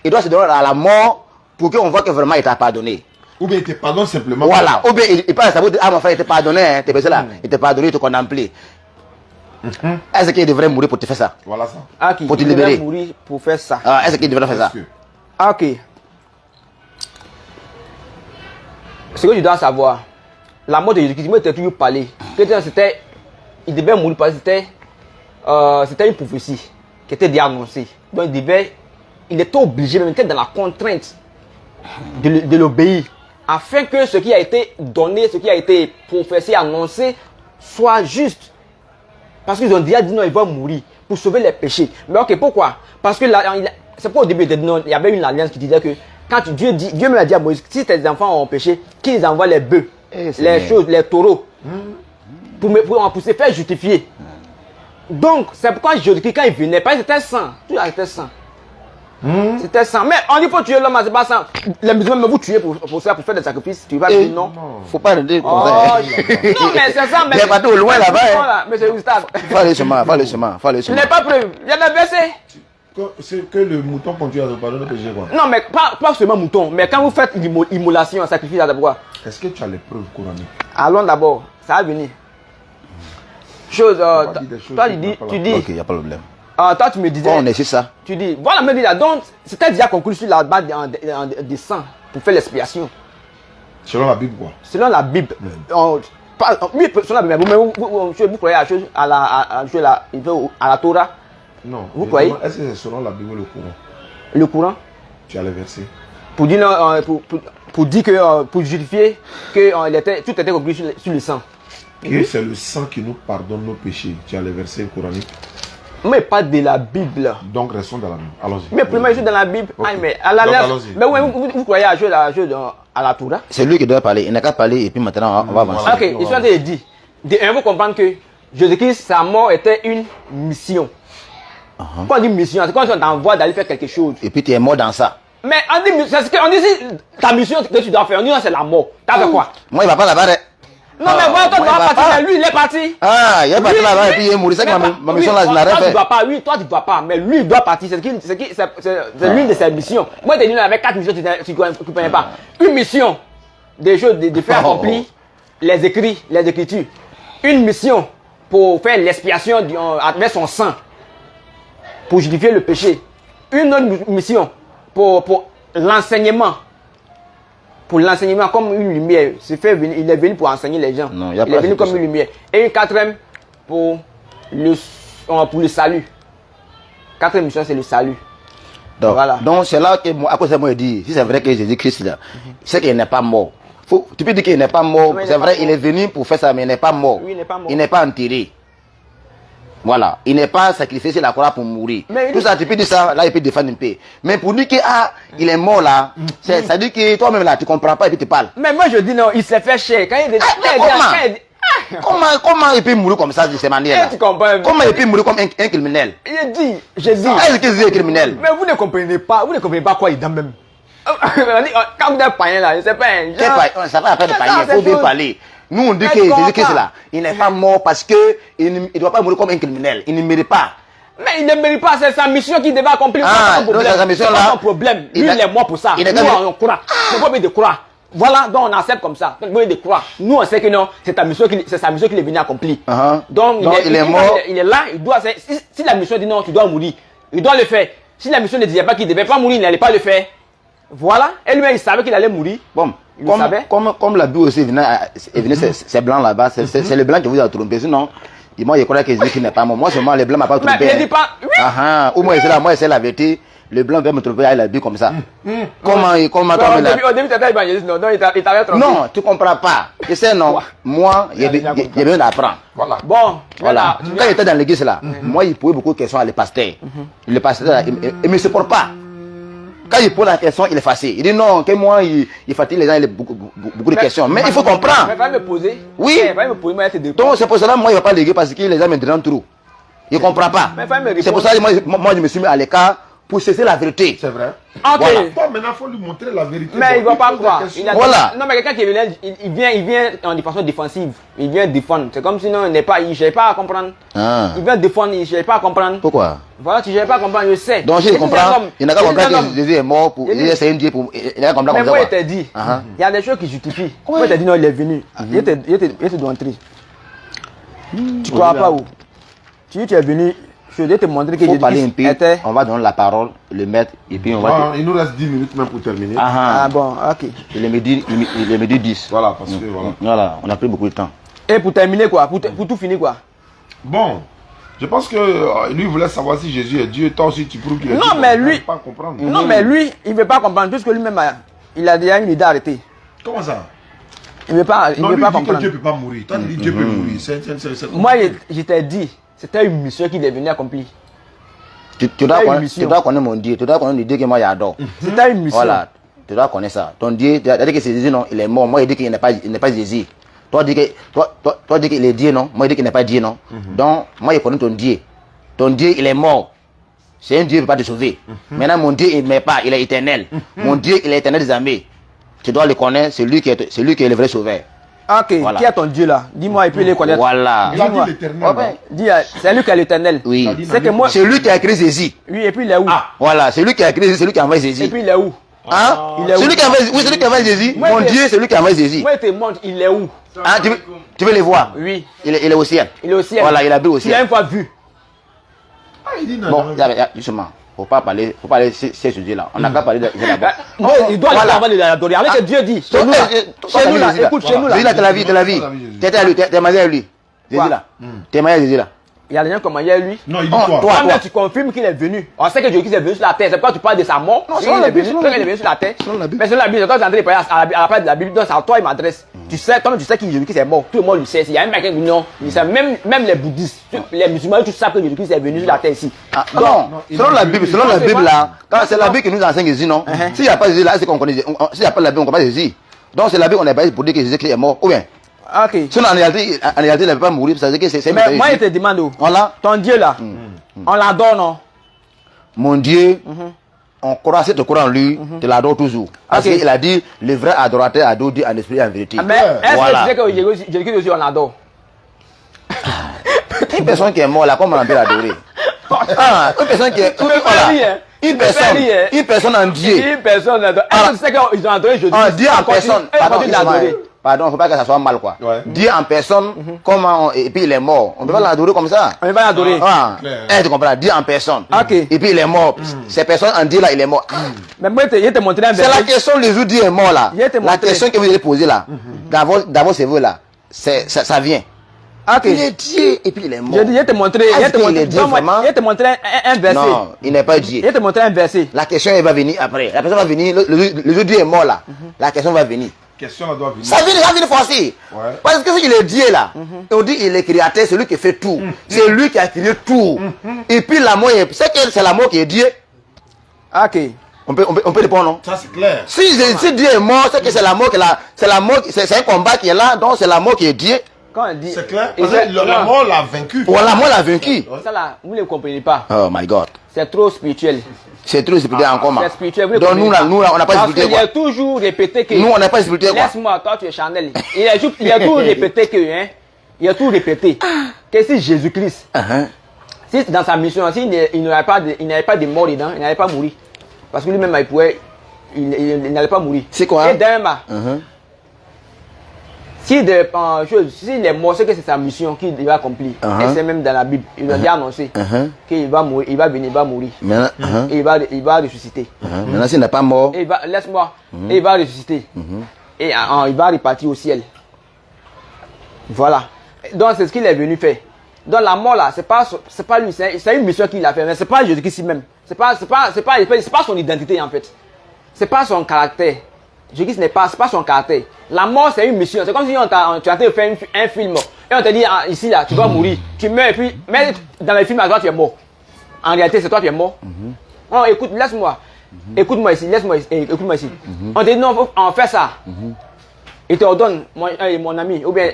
Speaker 7: il doit se donner à la mort pour qu'on voit que vraiment il t'a pardonné?
Speaker 1: Ou bien il te pardonne simplement.
Speaker 7: Voilà, ou bien il parle à sa bouche, ah mon frère, il te pardonné, hein, t'es là, il te pardonné, il te condamne plus. Est-ce qu'il devrait mourir pour te faire ça?
Speaker 1: Voilà ça.
Speaker 3: Okay,
Speaker 7: pour te libérer.
Speaker 3: Il devrait mourir pour faire ça.
Speaker 7: Ah, est-ce qu'il devrait faire ça?
Speaker 3: Ok. Ce que tu dois savoir, la mort de Jésus-Christ, moi je t'ai toujours parlé. Il devait mourir parce que c'était une prophétie qui était annoncée. Donc il était obligé, même il était dans la contrainte de l'obéir, afin que ce qui a été donné, ce qui a été prophétisé, annoncé, soit juste. Parce qu'ils ont déjà dit non, il va mourir pour sauver les péchés. Mais ok, pourquoi? Parce que c'est pas au début, il y avait une alliance qui disait que quand Dieu me l'a dit à Moïse, si tes enfants ont péché, qu'ils envoient les bœufs, les choses, les taureaux, pour se faire justifier. Donc, c'est pourquoi Jésus-Christ, quand il venait, parce que c'était sang, tout c'était sang. C'était sang. Mais on dit qu'il faut tuer l'homme, c'est pas sang. Les musulmans, mais vous tuez pour faire des sacrifices. Tu vas dire non.
Speaker 7: Faut pas le dire comme ça.
Speaker 3: Non, mais c'est ça. Mais
Speaker 7: il est pas au loin là-bas.
Speaker 3: Mais c'est Gustave.
Speaker 7: Faut aller chemin.
Speaker 3: Je n'ai pas prévu. Il y a des versets.
Speaker 1: C'est que le mouton continue à se pardonner le péché, quoi.
Speaker 3: Non, mais pas seulement mouton. Mais quand vous faites immolation, sacrifice, d'abord.
Speaker 1: Est-ce que tu as les preuves coraniques?
Speaker 3: Allons d'abord. Ça va venir. Toi, tu dis.
Speaker 7: Ok, il n'y a pas de problème.
Speaker 3: Toi, tu me disais.
Speaker 7: On est sur ça.
Speaker 3: Tu dis, voilà, me dit là. Donc, c'était déjà conclu sur la base des sangs pour faire l'expiation.
Speaker 1: Selon la Bible, quoi.
Speaker 3: Selon la Bible. Oui, selon la Bible. Mais vous croyez à la Torah?
Speaker 1: Non.
Speaker 3: Vous croyez?
Speaker 1: Est-ce que c'est selon la Bible ou le Coran?
Speaker 3: Le Coran?
Speaker 1: Tu as les versets.
Speaker 3: Pour dire, pour dire que, pour justifier que tout était conclu sur le sang.
Speaker 1: Que c'est le sang qui nous pardonne nos péchés. Tu as les versets coraniques.
Speaker 3: Mais pas de la Bible.
Speaker 1: Donc restons dans la Bible. Allons-y.
Speaker 3: Mais premièrement, je suis dans la Bible.
Speaker 1: Okay.
Speaker 3: Mais vous croyez à la Torah?
Speaker 7: C'est lui qui doit parler. Il n'a qu'à parler et puis maintenant on va avancer.
Speaker 3: Ok, il soit dit. Il faut comprendre que Jésus-Christ, sa mort était une mission. Quand on dit mission, c'est quand on t'envoie d'aller faire quelque chose.
Speaker 7: Et puis tu es mort dans ça.
Speaker 3: Mais on dit ta mission que tu dois faire. On dit c'est la mort. T'as fait quoi?
Speaker 7: Moi, il va pas là-bas.
Speaker 3: Non, mais voilà, toi, tu dois partir, mais lui, il est parti.
Speaker 2: Ah, il est parti là-bas et puis il est mort. C'est que ma mission là, je n'arrête
Speaker 3: pas.
Speaker 2: pas.
Speaker 3: Oui, toi, tu dois pas, mais lui, il doit partir. C'est l'une de ses missions. Moi, tu es venu avec 4 missions, tu ne connais pas. Une mission, des choses, de faire accomplir les écrits, les écritures. Une mission pour faire l'expiation avec son sang, pour justifier le péché. Une autre mission pour l'enseignement. Pour l'enseignement comme une lumière. Il est venu pour enseigner les gens.
Speaker 2: Non,
Speaker 3: il est venu comme une lumière. Et une quatrième pour le salut. Quatrième mission, c'est le salut.
Speaker 2: Donc,
Speaker 3: voilà.
Speaker 2: Donc c'est là que moi, à cause de moi, je dis, si c'est vrai que Jésus-Christ là, c'est qu'il n'est pas mort. Tu peux dire qu'il n'est pas mort. C'est vrai, il est venu pour faire ça, mais il n'est pas mort.
Speaker 3: Oui, il n'est pas mort.
Speaker 2: Il n'est pas enterré. Voilà, il n'est pas sacrifié sur la croix pour mourir. Mais tout ça, tu peux dire ça, là, il peut défendre un peu. Mais pour dire qu'il est mort là, ça dit que toi-même là, tu ne comprends pas et puis tu parles.
Speaker 3: Mais moi, je dis non, il s'est fait chier. Quand il est
Speaker 2: comment il peut mourir comme ça de cette manière là? Comment il peut mourir comme un criminel?
Speaker 3: J'ai dit.
Speaker 2: Est-ce que c'est un criminel?
Speaker 3: Mais vous ne comprenez pas quoi il donne même. Quand vous êtes païen là, je sais pas.
Speaker 2: Ça va après de païen, il faut bien parler. Nous on dit que Jésus-Christ là, il n'est pas mort parce que il ne doit pas mourir comme un criminel. Il ne mérite pas.
Speaker 3: Mais il ne mérite pas, c'est sa mission qu'il devait accomplir.
Speaker 2: Donc sa mission là,
Speaker 3: c'est pas son problème. Lui, il est mort pour ça. Nous, on croit. Il faut pas de croire. Voilà, donc on accepte comme ça. Donc, de croire. Nous, on sait que non, c'est sa mission qu'il est venu accomplir. Donc, il est mort. Il est là, il doit. Si la mission dit non, tu dois mourir, il doit le faire. Si la mission ne disait pas qu'il ne devait pas mourir, il n'allait pas le faire. Voilà. Et lui-même, il savait qu'il allait mourir.
Speaker 2: Bon, comme la Bible aussi est venue ces blancs là-bas, c'est le blanc qui vous a trompé. Sinon, moi, je crois que Jésus n'est pas mort. Moi, seulement, les blancs ne m'ont pas trompé.
Speaker 3: Mais il dit pas. Oui.
Speaker 2: Ou moi, c'est la vérité. Le blanc veut me tromper avec la Bible comme ça. Comment toi,
Speaker 3: au début, tu étais évangéliste, non, il t'avait trompé.
Speaker 2: Non, tu ne comprends pas. Tu sais, non, moi, il y a besoin d'apprendre.
Speaker 3: Voilà. Bon,
Speaker 2: voilà. Quand j'étais dans l'église là, moi, il posait beaucoup de questions à les pasteurs. Le pasteur là, il ne me supporte pas. Quand il pose la question, il est fâché. Il dit non, que moi, il fatigue les gens, il a beaucoup de questions. Mais il faut comprendre.
Speaker 3: Mais il va me poser.
Speaker 2: Oui.
Speaker 3: Il va me poser, moi,
Speaker 2: donc c'est pour cela que moi, il ne va pas léguer parce que les gens me dérangent trop. Il ne comprend pas. C'est pour ça que moi, je me suis mis à l'écart pour cesser la vérité.
Speaker 1: C'est vrai.
Speaker 3: Ok.
Speaker 1: Voilà. Toi, maintenant, il faut lui montrer la vérité.
Speaker 3: Mais il ne va pas croire.
Speaker 2: Voilà.
Speaker 3: Non, mais quelqu'un qui vient, il vient en façon défensive. Il vient défendre. C'est comme sinon, il ne cherche pas à comprendre. Il vient défendre, il ne cherche pas à comprendre.
Speaker 2: Pourquoi?
Speaker 3: Voilà, tu ne cherches pas à comprendre, je sais.
Speaker 2: Donc, je comprends. Il n'a qu'à comprendre que Jésus est mort pour. C'est un Dieu pour. Il n'a qu'à comprendre comme ça.
Speaker 3: Mais moi, il t'a dit. Il y a des choses qui justifient. Moi, il t'a dit non, il est venu. Il te doit entrer. Tu ne crois pas où? Tu es venu. Je vais te montrer que
Speaker 2: Jésus était. On va donner la parole, le mettre, et puis on va.
Speaker 1: Il nous reste 10 minutes même pour terminer.
Speaker 3: Ah bon, ok.
Speaker 2: Il est midi 10.
Speaker 1: Voilà, parce que voilà.
Speaker 2: Voilà, on a pris beaucoup de temps.
Speaker 3: Et pour terminer quoi? Pour tout finir quoi?
Speaker 1: Bon, je pense que lui voulait savoir si Jésus est Dieu. Toi aussi, tu prouves qu'il est Dieu.
Speaker 3: Non, mais lui.
Speaker 1: Pas comprendre.
Speaker 3: Non, mais lui, il ne veut pas comprendre. Puisque lui-même, il a déjà une idée arrêtée.
Speaker 1: Comment ça?
Speaker 3: Il ne veut pas,
Speaker 1: non,
Speaker 3: il veut pas comprendre.
Speaker 1: Dieu ne peut pas mourir. Toi, tu dis Dieu peut mourir.
Speaker 3: Moi, je t'ai dit. C'était une mission qu'il est venu accomplir.
Speaker 2: Tu dois connaître mon Dieu. Tu dois connaître le Dieu que moi j'adore.
Speaker 3: C'était une mission.
Speaker 2: Voilà. Tu dois connaître ça. Ton Dieu, tu as dit que c'est Jésus, non, il est mort. Moi, il dit qu'il n'est pas Jésus. Toi, dis qu'il est Dieu, non. Moi, il dit qu'il n'est pas Dieu, non. Donc, moi, je connais ton Dieu. Ton Dieu, il est mort. C'est un Dieu qui ne peut pas te sauver. Maintenant, mon Dieu, il ne meurt pas. Il est éternel. Mon Dieu, il est éternel des armées. Tu dois le connaître. C'est lui qui est le vrai sauveur.
Speaker 3: Ok, voilà. Qui est ton Dieu là? Dis-moi, il peut les connaître.
Speaker 2: Voilà.
Speaker 1: Il a dit l'éternel.
Speaker 3: C'est lui qui est l'éternel.
Speaker 2: Oui.
Speaker 3: C'est
Speaker 2: lui qui a créé Jésus.
Speaker 3: Oui, et puis il est où?
Speaker 2: Voilà, c'est lui qui a créé Jésus, c'est lui qui a envoyé Jésus.
Speaker 3: Et puis il est où?
Speaker 2: Hein? C'est lui qui a envoyé Jésus. Mon Dieu, c'est lui qui a envoyé Jésus.
Speaker 3: Moi, je te montre, il est où?
Speaker 2: Tu veux le voir?
Speaker 3: Oui.
Speaker 2: Il est au ciel.
Speaker 3: Il est au ciel.
Speaker 2: Voilà, il a vu au ciel.
Speaker 3: Tu l'as une fois vu.
Speaker 2: Il dit non. Bon, justement. Faut pas parler ces sujets-là. On n'a qu'à parler de d'abord.
Speaker 3: Il doit aller avant de l'adorer. Allez, que Dieu dit. Chez nous là, écoute, chez nous là.
Speaker 2: Jésus là, t'es la vie. T'es marié à lui. Jésus là. T'es marié à Jésus là.
Speaker 3: Il y a des gens qui ont marié à lui.
Speaker 1: Non, il dit toi.
Speaker 3: Toi, tu confirmes qu'il est venu. On sait que Jésus est venu sur la terre. C'est pourquoi tu parles de sa mort. Non, il est venu sur la terre. Mais selon la Bible, quand André parle à la place de la Bible, c'est à toi il m'adresse. Tu sais, toi tu sais que Jésus est mort. Tout le monde le sait. Il y a un mec qui dit non. Même les bouddhistes, les musulmans, tout savent que Jésus est venu sur la terre ici.
Speaker 2: Non, selon la Bible là, c'est la Bible qui nous enseigne Jésus, non? S'il n'y a pas Jésus là, c'est qu'on connaît. S'il n'y a pas la Bible, on ne connaît pas Jésus. Donc c'est la Bible qu'on est basé pour dire que Jésus est mort. Ou bien?
Speaker 3: Ok.
Speaker 2: Sinon, en réalité, il ne va pas mourir. Ça veut dire que c'est.
Speaker 3: Mais moi, je te demande,
Speaker 2: voilà.
Speaker 3: Ton Dieu là, on l'adore, non?
Speaker 2: Mon Dieu,
Speaker 7: on croit, si tu crois en lui, tu l'adores toujours. Parce qu'il a dit, le vrai adorateur adore Dieu en esprit et en vérité.
Speaker 6: Mais est-ce
Speaker 7: Voilà.
Speaker 6: que tu sais que Jésus-Christ aussi, on l'adore?
Speaker 7: Une personne qui est morte là, comment on peut l'adorer? Une personne qui est... Une personne en Dieu.
Speaker 6: Une personne adore. Est-ce que tu sais qu'ils ont adoré Jésus?
Speaker 7: Dieu en personne. Pardon, il ne faut pas que ça soit mal quoi.
Speaker 1: Ouais.
Speaker 7: Dieu en personne, comment et puis il est mort. On ne peut pas l'adorer comme ça.
Speaker 6: On ne va l'adorer.
Speaker 7: Tu comprends? Dieu en personne.
Speaker 6: Ok.
Speaker 7: Et puis il est mort. Ces personnes en Dieu là, il est mort.
Speaker 6: Mais moi, je te montrer un
Speaker 7: C'est la question, les jours Dieu est mort là.
Speaker 6: Je vais te
Speaker 7: La
Speaker 6: montrer.
Speaker 7: question que vous allez poser là, dans vos cerveaux là, ça vient.
Speaker 6: Ok.
Speaker 7: Il est Dieu et puis il est mort.
Speaker 6: Je vais te montrer.
Speaker 7: Est-ce qu'il est Dieu vraiment?
Speaker 6: Je vais te montrer un verset.
Speaker 7: Non, il n'est pas Dieu.
Speaker 6: Je vais te montrer un verset.
Speaker 7: La question elle va venir après. La personne va venir, le jour Dieu est mort là. La question va venir.
Speaker 1: Question elle doit venir.
Speaker 7: Ça va venir forcer.
Speaker 1: Ouais.
Speaker 7: Parce que s'il est Dieu là, on dit il est créateur, c'est lui qui fait tout. C'est lui qui a créé tout. Et puis l'amour, c'est l'amour qui est Dieu.
Speaker 6: Ok.
Speaker 7: On peut répondre non?
Speaker 1: Ça c'est clair.
Speaker 7: Si Dieu est mort, c'est que c'est l'amour qui est là. C'est un combat qui est là, donc c'est l'amour qui est Dieu.
Speaker 6: Quand on dit.
Speaker 1: C'est clair.
Speaker 6: Et
Speaker 1: Parce que
Speaker 6: c'est-
Speaker 1: la mort l'a vaincu.
Speaker 7: Voilà, l'amour l'a vaincu.
Speaker 6: Ça là, vous ne le comprenez pas.
Speaker 7: Oh my God.
Speaker 6: C'est trop spirituel.
Speaker 7: C'est trop spirituel encore.
Speaker 6: C'est spirituel. Vous ne
Speaker 7: Donc
Speaker 6: comprenez
Speaker 7: nous là, on n'a pas
Speaker 6: Parce
Speaker 7: spirituel
Speaker 6: qu'il a
Speaker 7: quoi.
Speaker 6: toujours répété que.
Speaker 7: Nous on n'a pas spirituel quoi.
Speaker 6: Laisse-moi, toi tu es Chanel. Il a toujours répété que, hein. Il a toujours répété que si Jésus-Christ, si dans sa mission, il n'avait pas de mort dedans, il n'allait pas mourir. Parce que lui-même, il n'allait pas mourir.
Speaker 7: C'est quoi?
Speaker 6: Et demain, s'il est mort, c'est que c'est sa mission qu'il va accomplir. Et c'est même dans la Bible. Il a déjà annoncé qu'il va mourir, il va venir, il va mourir.
Speaker 7: Maintenant,
Speaker 6: Et il va ressusciter.
Speaker 7: maintenant s'il n'est pas mort,
Speaker 6: Et laisse-moi. Et il va ressusciter. Et il va repartir au ciel. Voilà. Donc c'est ce qu'il est venu faire. Donc la mort là, c'est pas lui, c'est une mission qu'il a fait, mais c'est pas Jésus-Christ même. C'est pas son identité en fait. C'est pas son caractère. Jésus-Christ c'est pas son caractère. La mort c'est une mission. C'est comme si tu es en train de faire un film et on te dit ici là, tu vas mourir, tu meurs et puis mais dans le film là, toi tu es mort. En réalité, c'est toi qui es mort. Oh, écoute, laisse-moi. Écoute-moi ici, écoute-moi ici. On te dit non, on fait ça. Il te ordonne, mon ami, ou bien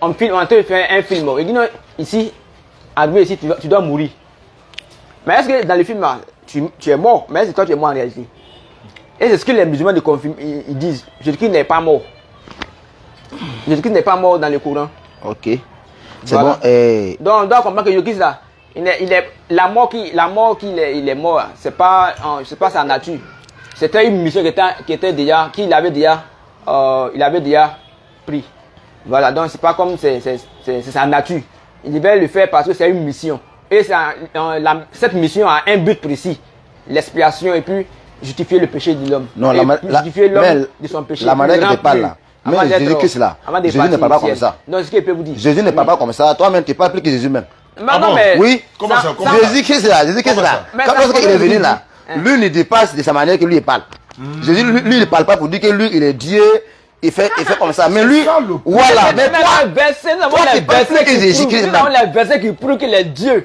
Speaker 6: on te fait un film. Il dit non, ici, arrivé ici, tu dois mourir. Mais est-ce que dans le film là, tu es mort, mais est-ce que toi tu es mort en réalité? Et c'est ce que les musulmans ils disent. Jésus-Christ n'est pas mort. Jésus-Christ n'est pas mort dans le Coran.
Speaker 7: ok. C'est
Speaker 6: Voilà.
Speaker 7: bon.
Speaker 6: Donc on doit comprendre que Jésus-Christ là, la mort qu'il est mort, c'est pas sa nature. C'était une mission qu'il avait déjà pris. Voilà, donc c'est pas comme c'est sa nature. Il devait le faire parce que c'est une mission. Et cette mission a un but précis, l'expiation et puis justifier le péché de l'homme.
Speaker 7: Non,
Speaker 6: justifier l'homme de son péché.
Speaker 7: la manière que tu parles là. Mais Jésus-Christ là, Jésus ne parle pas comme ça.
Speaker 6: Non, c'est ce qu'il peut vous dire.
Speaker 7: Jésus ne parle pas comme ça. Toi-même, tu parles plus que Jésus même.
Speaker 6: Non, mais
Speaker 7: Oui.
Speaker 1: Comment ça?
Speaker 7: Jésus-Christ là,
Speaker 6: Mais
Speaker 7: quand
Speaker 6: ça,
Speaker 7: lorsqu'il est
Speaker 6: comment
Speaker 7: venu
Speaker 6: il
Speaker 7: là,
Speaker 6: dit?
Speaker 7: lui ne dépasse de sa manière que lui il parle. Jésus, lui, il ne parle pas pour dire que lui, il est Dieu, il fait comme ça. Mais lui,
Speaker 1: ça, le point.
Speaker 7: voilà. Mais toi,
Speaker 6: les versets,
Speaker 7: toi, tu parles plus que Jésus-Christ même.
Speaker 6: les versets qui prouvent qu'il est Dieu.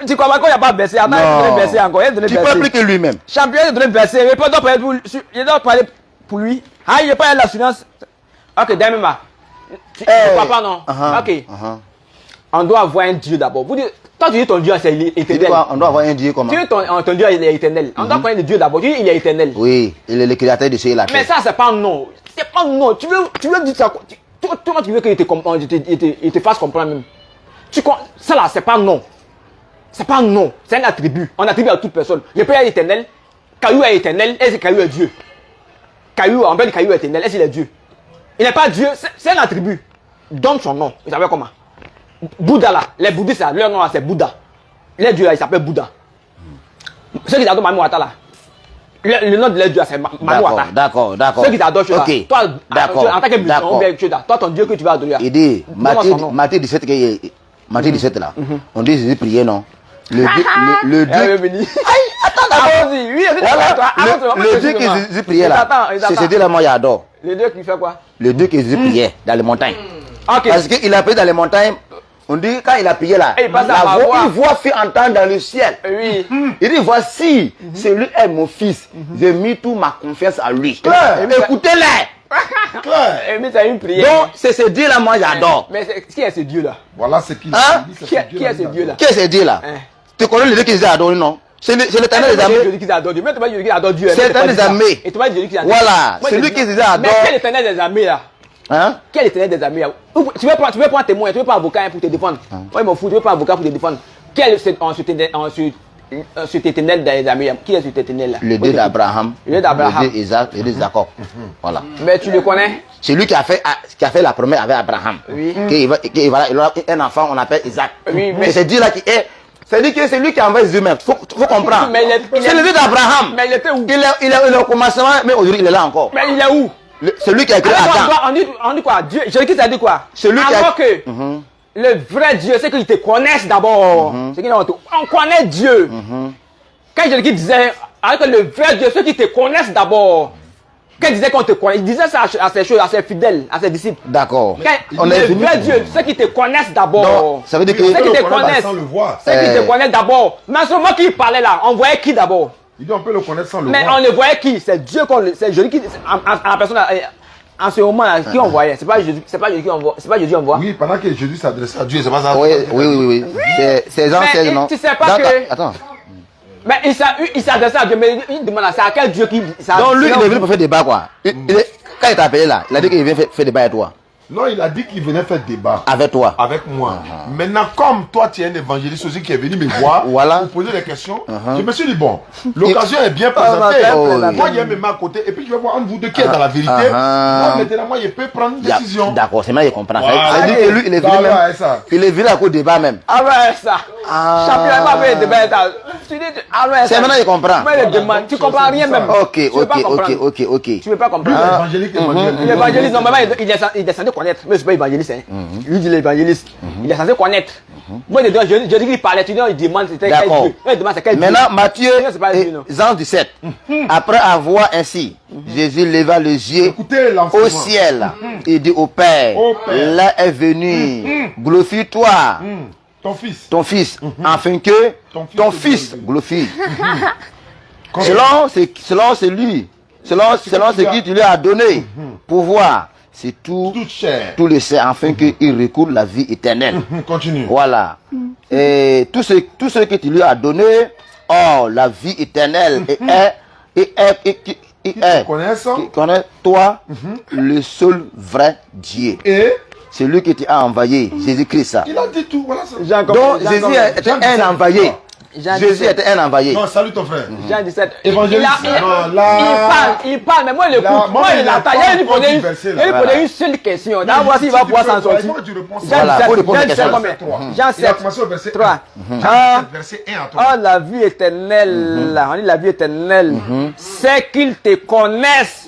Speaker 6: Tu comprends qu'il n'y a pas de verset? Attends, il a donné verset encore. Il a donné
Speaker 7: tu parles
Speaker 6: verset.
Speaker 7: plus que lui-même.
Speaker 6: Champion, il a donné verset. Il doit parler pour lui. Ah, il n'y a pas l'assurance. Ok, Damima. Tu ne crois pas, non? Ok. On doit avoir un Dieu d'abord. Vous dites, toi, tu dis ton Dieu, c'est
Speaker 7: Tu dis
Speaker 6: éternel.
Speaker 7: quoi? On doit avoir un Dieu comment?
Speaker 6: Tu dis ton Dieu, il est éternel. On doit connaître le Dieu d'abord. Tu dis, il est éternel.
Speaker 7: Oui, il est le créateur de cieux et la
Speaker 6: Mais
Speaker 7: terre.
Speaker 6: ça, c'est pas non. C'est pas non. Tu veux dire ça. Toi, tu veux qu'il te fasse comprendre même. Ça là, c'est pas non. C'est pas non. C'est un attribut. On attribue à toute personne. Le Père est éternel. Caillou est éternel. Est-ce que Caillou est Dieu? Caillou, on appelle Caillou éternel. Est-ce qu'il est Dieu? Il n'est pas Dieu. C'est un attribut. Donne son nom. Vous savez comment? Bouddha là. Les bouddhistes là, leur nom là, c'est Bouddha. Les dieux là, ils s'appellent Bouddha. Ceux qui adorent Mamouata là. Le nom de leur dieu c'est Mamouata.
Speaker 7: D'accord.
Speaker 6: Ceux qui t'adorent,
Speaker 7: Ok.
Speaker 6: toi,
Speaker 7: D'accord.
Speaker 6: en tant que musulman, toi, ton Dieu que tu vas adorer.
Speaker 7: Il dit,
Speaker 6: Donne-moi son nom.
Speaker 7: Matthieu 17 là, on dit Jésus priait, non? Le Dieu.
Speaker 6: Attends, oui,
Speaker 7: Le Dieu que Jésus priait là, c'est ce Dieu là, moi j'adore.
Speaker 6: Le Dieu qui fait quoi?
Speaker 7: Le Dieu que Jésus priait dans les montagnes.
Speaker 6: Ok.
Speaker 7: Parce qu'il a prié dans les montagnes, on dit quand il a prié là,
Speaker 6: Et il passe à ma voix.
Speaker 7: une voix fait entendre dans le ciel.
Speaker 6: Oui.
Speaker 7: Il dit, voici, celui est mon fils. J'ai mis toute ma confiance à lui. Écoutez-les.
Speaker 1: Claire.
Speaker 6: Mais c'est une prière.
Speaker 7: Donc, c'est ce Dieu là, moi j'adore.
Speaker 6: Mais qui est ce Dieu là?
Speaker 1: Voilà ce qu'il
Speaker 7: Hein?
Speaker 1: dit.
Speaker 6: Qui est ce Dieu là?
Speaker 7: Qui est ce Dieu là?
Speaker 6: Hein?
Speaker 7: Tu connais le Dieu que Jésus a adoré, non? C'est l'éternel des armées.
Speaker 3: Jésus qui adore Dieu. Mais tu vas dire Jésus qui adore Dieu.
Speaker 7: C'est l'éternel des armées.
Speaker 3: Et tu vas dire Jésus qui adore.
Speaker 7: Voilà, c'est lui qui disait adore.
Speaker 3: Mais quel éternel des armées là?
Speaker 7: Hein?
Speaker 3: Quel éternel des armées là? Tu veux prendre témoin, tu veux pas avocat pour te défendre. Moi, il m'en fout, tu veux pas avocat pour te défendre. Quel est cet éternel des armées? Qui est cet éternel là?
Speaker 7: Le Dieu d'Abraham.
Speaker 3: Le Dieu d'Abraham.
Speaker 7: Le Dieu d'Isaac et de Jacob. Voilà.
Speaker 3: Mais tu le connais?
Speaker 7: C'est lui qui a fait la promesse avec Abraham.
Speaker 3: Oui.
Speaker 7: Il aura un enfant, on appelle Isaac.
Speaker 3: Oui, mais-
Speaker 7: Et c'est Dieu là qui est. C'est-à-dire que c'est lui qui envoie les humains. Faut comprendre.
Speaker 3: Mais
Speaker 7: C'est le Dieu d'Abraham.
Speaker 3: Mais il était où?
Speaker 7: Il est au commencement, mais aujourd'hui il est là encore.
Speaker 3: Mais il est où?
Speaker 7: C'est lui qui a créé Adam.
Speaker 3: On dit quoi? Dieu, Jésus-Christ a dit quoi?
Speaker 7: Celui qui a-
Speaker 3: Alors que le vrai Dieu, c'est qu'ils te connaissent d'abord. C'est qu'ils on connaît Dieu. Quand Jésus-Christ disait, alors que le vrai Dieu, ceux qui te connaissent d'abord. Quand il disait qu'on te connaît, il disait ça à ses choses, à ses fidèles, à ses disciples.
Speaker 7: D'accord.
Speaker 3: Quand le vrai Dieu, ceux qui te connaissent d'abord.
Speaker 7: Non, ça veut dire que
Speaker 3: ceux qui te
Speaker 1: le connaître
Speaker 3: connaissent.
Speaker 1: sans le voir.
Speaker 3: Ceux qui te connaissent d'abord. Mais à ce moment qu'il parlait là, on voyait qui d'abord?
Speaker 1: Il dit on peut le connaître sans le
Speaker 3: Mais
Speaker 1: voir.
Speaker 3: on le voyait qui? C'est Dieu c'est Jésus qui, en la personne, en ce moment là, qui on voyait? C'est pas Jésus qui on voit, c'est pas Jésus qu'on voit.
Speaker 1: Oui, pendant que Jésus s'adressait à Dieu, c'est pas ça.
Speaker 7: Oui. C'est Jean
Speaker 3: Mais
Speaker 7: 16, non?
Speaker 3: tu sais pas que-
Speaker 7: Attends.
Speaker 3: Mais il s'adressait à Dieu, mais il demande c'est à quel Dieu qui.
Speaker 7: Donc lui, il est venu pour faire débat, quoi. Quand il t'a appelé là, il a dit qu'il vient faire débat avec toi.
Speaker 1: Non, il a dit qu'il venait faire débat
Speaker 7: Avec toi.
Speaker 1: avec moi. Maintenant, comme toi, tu es un évangéliste aussi qui est venu me voir
Speaker 7: Voilà.
Speaker 1: pour poser des questions, je me suis dit, bon, l'occasion est bien présentée. Moi, il y a mes mains à côté, et puis je vais voir entre vous deux qui est dans la vérité. Moi, maintenant, moi, je peux prendre une décision.
Speaker 7: D'accord, c'est mal, il comprend.
Speaker 1: Voilà.
Speaker 7: Ça veut dire que lui, il est venu
Speaker 1: Ça va,
Speaker 7: même.
Speaker 1: ça.
Speaker 7: Il est venu à cause débat même.
Speaker 3: Ah ouais, ça. Champion, pas fait débat. Tu dis, ah ouais,
Speaker 7: C'est maintenant il comprend.
Speaker 3: Moi, il demande, tu comprends rien même.
Speaker 7: Ok.
Speaker 3: Tu veux pas comprendre. Tu veux pas
Speaker 1: Lui,
Speaker 3: comprendre.
Speaker 1: l'évangélique,
Speaker 3: L'évangéliste, normalement, il est censé connaître. Mais je suis pas évangéliste. Hein. Lui dit l'évangéliste. Il est censé connaître. Moi, je dis qu'il parlait, tu dis, il demande c'était quel
Speaker 7: D'accord.
Speaker 3: Dieu. Il demande c'est quel Dieu.
Speaker 7: Maintenant, Matthieu,
Speaker 3: C'est pas lui, non.
Speaker 7: Jean 17. Après avoir ainsi, Jésus leva les yeux
Speaker 1: Écoutez l'enseignement.
Speaker 7: au ciel et dit au Père,
Speaker 1: Au Père.
Speaker 7: là est venu, glorifie-toi,
Speaker 1: Ton fils.
Speaker 7: ton fils, afin que ton fils glorifie. Selon ce qui tu lui as donné, pouvoir, c'est
Speaker 1: Toute chair.
Speaker 7: tout le sait, afin qu'il recouvre la vie éternelle.
Speaker 1: Continue.
Speaker 7: Voilà. Et tout ce que tu lui as donné, oh, la vie éternelle, qui connaît toi, le seul vrai Dieu.
Speaker 1: Et
Speaker 7: C'est lui qui t'a envoyé, Jésus-Christ.
Speaker 1: il a dit tout. Voilà ça.
Speaker 7: Donc Jésus était un envoyé.
Speaker 3: Jean
Speaker 7: Jésus
Speaker 3: 17.
Speaker 7: était un envoyé.
Speaker 1: Non, salut ton frère.
Speaker 3: Jean 17.
Speaker 1: Évangéliste. Non, là-
Speaker 3: Il parle, mais moi, il écoute.
Speaker 1: Là,
Speaker 3: Moi, il
Speaker 1: il a
Speaker 3: attend.
Speaker 1: pas
Speaker 3: Il lui
Speaker 1: encore
Speaker 3: posait
Speaker 1: du
Speaker 3: une,
Speaker 1: verset,
Speaker 3: il
Speaker 1: là.
Speaker 3: lui posait une seule question. D'abord, voir s'il va pouvoir s'en sortir.
Speaker 1: Il faut que tu réponds ça.
Speaker 3: Jean
Speaker 7: Voilà,
Speaker 3: 17,
Speaker 7: faut répondre à
Speaker 3: Jean
Speaker 7: la
Speaker 3: 17
Speaker 7: question.
Speaker 3: combien?
Speaker 1: 3.
Speaker 3: Jean
Speaker 1: Il a
Speaker 3: 7,
Speaker 1: commencé au verset
Speaker 3: 3.
Speaker 1: 1.
Speaker 3: Ah,
Speaker 1: Verset 1 à 3.
Speaker 3: oh, la vie éternelle. On dit la vie éternelle. C'est qu'ils te connaissent.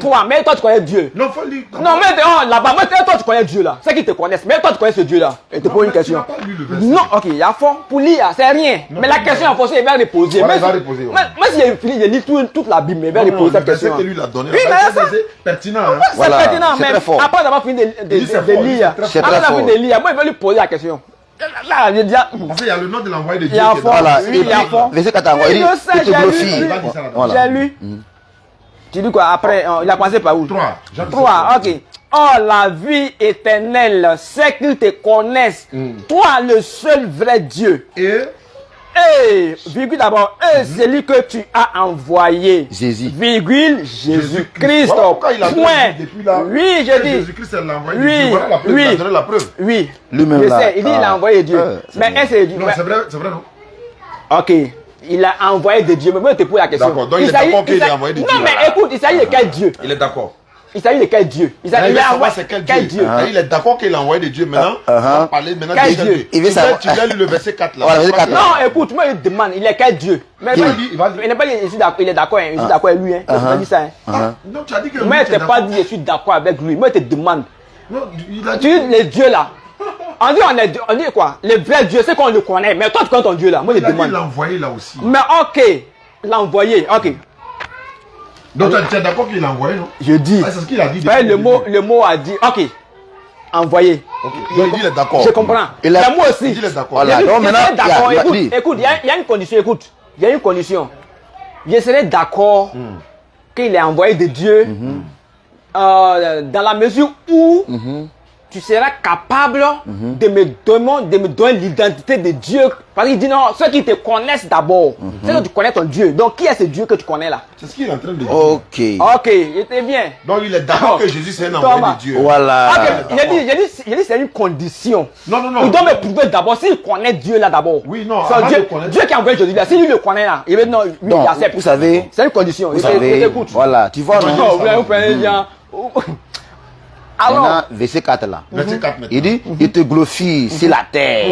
Speaker 3: Toi, mais toi, tu connais Dieu.
Speaker 1: Non, faut lire.
Speaker 3: Non, mais là-bas, moi, toi, tu connais Dieu là. C'est qu'ils te connaissent. Mais toi, tu connais ce Dieu là. Et te pose une
Speaker 1: mais tu
Speaker 3: question.
Speaker 1: n'as pas lu le verset.
Speaker 3: Non, ok, il y a fort. Pour lire, c'est rien. Mais la question, il va reposer.
Speaker 1: Voilà,
Speaker 3: Mais
Speaker 1: il va
Speaker 3: si-
Speaker 1: reposer, ouais.
Speaker 3: Moi, si j'ai fini, j'ai lu toute la Bible, mais il va
Speaker 1: Non,
Speaker 3: reposer
Speaker 1: le
Speaker 3: cette
Speaker 1: verset
Speaker 3: question.
Speaker 1: que lui l'a donné.
Speaker 3: Oui,
Speaker 1: là,
Speaker 3: mais ça-
Speaker 1: c'est pertinent. Hein.
Speaker 3: C'est
Speaker 7: Voilà,
Speaker 3: pertinent,
Speaker 7: c'est
Speaker 3: mais
Speaker 7: très fort.
Speaker 3: après d'avoir fini de
Speaker 1: Il dit c'est fort, il dit
Speaker 3: lire,
Speaker 1: c'est
Speaker 7: très
Speaker 3: après
Speaker 7: fort.
Speaker 3: d'avoir fini de lire, moi, il va lui poser la question. Là, je dis,
Speaker 1: Parce qu'il y a le nom de l'envoyé de Dieu.
Speaker 3: il y a
Speaker 1: qui est
Speaker 3: fort.
Speaker 1: dans-
Speaker 7: Voilà,
Speaker 3: Oui, il y a fort.
Speaker 7: verset 4, il dit,
Speaker 3: Je sais,
Speaker 7: il te
Speaker 3: j'ai lu.
Speaker 7: glorifie.
Speaker 1: Il va dire ça là-bas.
Speaker 7: Voilà.
Speaker 3: J'ai lu. Tu dis quoi après? Il a commencé par où?
Speaker 1: 3. Jean 17.
Speaker 3: 3, ok. Oh, la vie éternelle, c'est qu'ils te connaissent. Toi, le seul vrai Dieu.
Speaker 1: Et
Speaker 3: Et, virgule d'abord, et celui que tu as envoyé.
Speaker 7: Jésus.
Speaker 3: Virgule, Jésus-Christ.
Speaker 1: Voilà pourquoi il a
Speaker 3: Point.
Speaker 1: dit depuis là.
Speaker 3: Oui, je dis.
Speaker 1: Jésus-Christ est l'envoyé
Speaker 3: Oui,
Speaker 1: de Dieu. Voilà la preuve.
Speaker 3: oui.
Speaker 1: Il a donné la preuve.
Speaker 3: Oui.
Speaker 7: Lui-même
Speaker 3: Je
Speaker 7: là.
Speaker 3: sais, il dit il a envoyé Dieu.
Speaker 7: c'est
Speaker 3: Mais
Speaker 7: bon.
Speaker 3: est-ce que
Speaker 1: Non, c'est vrai, non?
Speaker 3: ok, il a envoyé de Dieu. Mais moi, je te pose la question.
Speaker 1: D'accord, donc il est d'accord qu'il a envoyé de Dieu.
Speaker 3: Non, mais écoute, il s'agit de quel Dieu?
Speaker 1: Il est d'accord.
Speaker 3: Il s'agit de quel Dieu? Il
Speaker 1: Il
Speaker 3: a
Speaker 1: veut savoir
Speaker 3: envoyé
Speaker 1: c'est quel Dieu. Il est d'accord qu'il a envoyé de Dieu. Maintenant, on va parler maintenant
Speaker 3: Quel
Speaker 1: de
Speaker 3: Dieu?
Speaker 7: Il veut savoir-
Speaker 1: Tu viens lire le verset 4 là.
Speaker 7: Voilà, verset 4.
Speaker 3: Non, écoute, moi, il demande, il est quel Dieu? Mais
Speaker 1: Il
Speaker 3: moi,
Speaker 1: va dire, il va dire.
Speaker 3: il n'est pas dit, je suis d'accord, il est d'accord, hein, je suis d'accord avec lui, hein. Moi, je te dis ça, hein.
Speaker 1: Ah, non, tu as dit que.
Speaker 3: Moi,
Speaker 1: lui,
Speaker 3: je
Speaker 1: tu es
Speaker 3: t'ai pas
Speaker 1: d'accord.
Speaker 3: dit, je suis d'accord avec lui. Moi, je te demande.
Speaker 1: Non, il a
Speaker 3: Tu
Speaker 1: dit.
Speaker 3: dis les dieux là. On dit quoi? Les vrais dieux, c'est qu'on le connaît. Mais toi, tu connais ton Dieu là. Moi, je
Speaker 1: Il a dit
Speaker 3: demande.
Speaker 1: l'envoyé là aussi.
Speaker 3: Mais ok, l'envoyer, ok.
Speaker 1: Donc tu es d'accord qu'il l'a envoyé, non?
Speaker 3: Je dis.
Speaker 1: Ah, c'est ce qu'il a dit.
Speaker 3: Ben,
Speaker 1: depuis
Speaker 3: le mot a dit, ok. Envoyer.
Speaker 1: Ok. Donc il dit il est d'accord.
Speaker 3: Je comprends.
Speaker 7: Il a-
Speaker 3: Mais moi aussi.
Speaker 1: Il dit il est d'accord.
Speaker 7: Voilà.
Speaker 3: Je dis,
Speaker 7: donc
Speaker 3: je
Speaker 7: maintenant,
Speaker 3: serai d'accord.
Speaker 7: il a
Speaker 3: Écoute,
Speaker 7: dit.
Speaker 3: écoute, il y a une condition, écoute. Il y a une condition. Je serai d'accord qu'il est envoyé de Dieu dans la mesure où tu seras capable de me donner l'identité de Dieu. Parce qu'il dit non, ceux qui te connaissent d'abord. C'est que tu connais ton Dieu. Donc, qui est ce Dieu que tu connais là?
Speaker 1: C'est ce qu'il est en train de dire.
Speaker 7: Ok.
Speaker 3: Ok, il était bien.
Speaker 1: Donc il est d'accord que Jésus c'est un envoyé de Dieu.
Speaker 7: Voilà.
Speaker 3: Ok, il dit c'est une condition.
Speaker 1: Non, non, non.
Speaker 3: Il doit me prouver d'abord, s'il connaît Dieu là d'abord.
Speaker 1: Oui, non,
Speaker 3: C'est
Speaker 1: avant
Speaker 3: Dieu,
Speaker 1: de connaître-
Speaker 3: Dieu qui a envoyé Jésus là, s'il le connaît là, il veut non, lui
Speaker 7: Donc,
Speaker 3: il accepte.
Speaker 7: vous savez,
Speaker 3: C'est une condition.
Speaker 7: vous savez,
Speaker 3: Écoute.
Speaker 7: voilà, tu vois, non?
Speaker 3: Non, vous prenez bien. Alors,
Speaker 7: Maintenant, verset 4 là.
Speaker 1: Verset 4 maintenant.
Speaker 7: Il dit, il te glorifie sur la terre.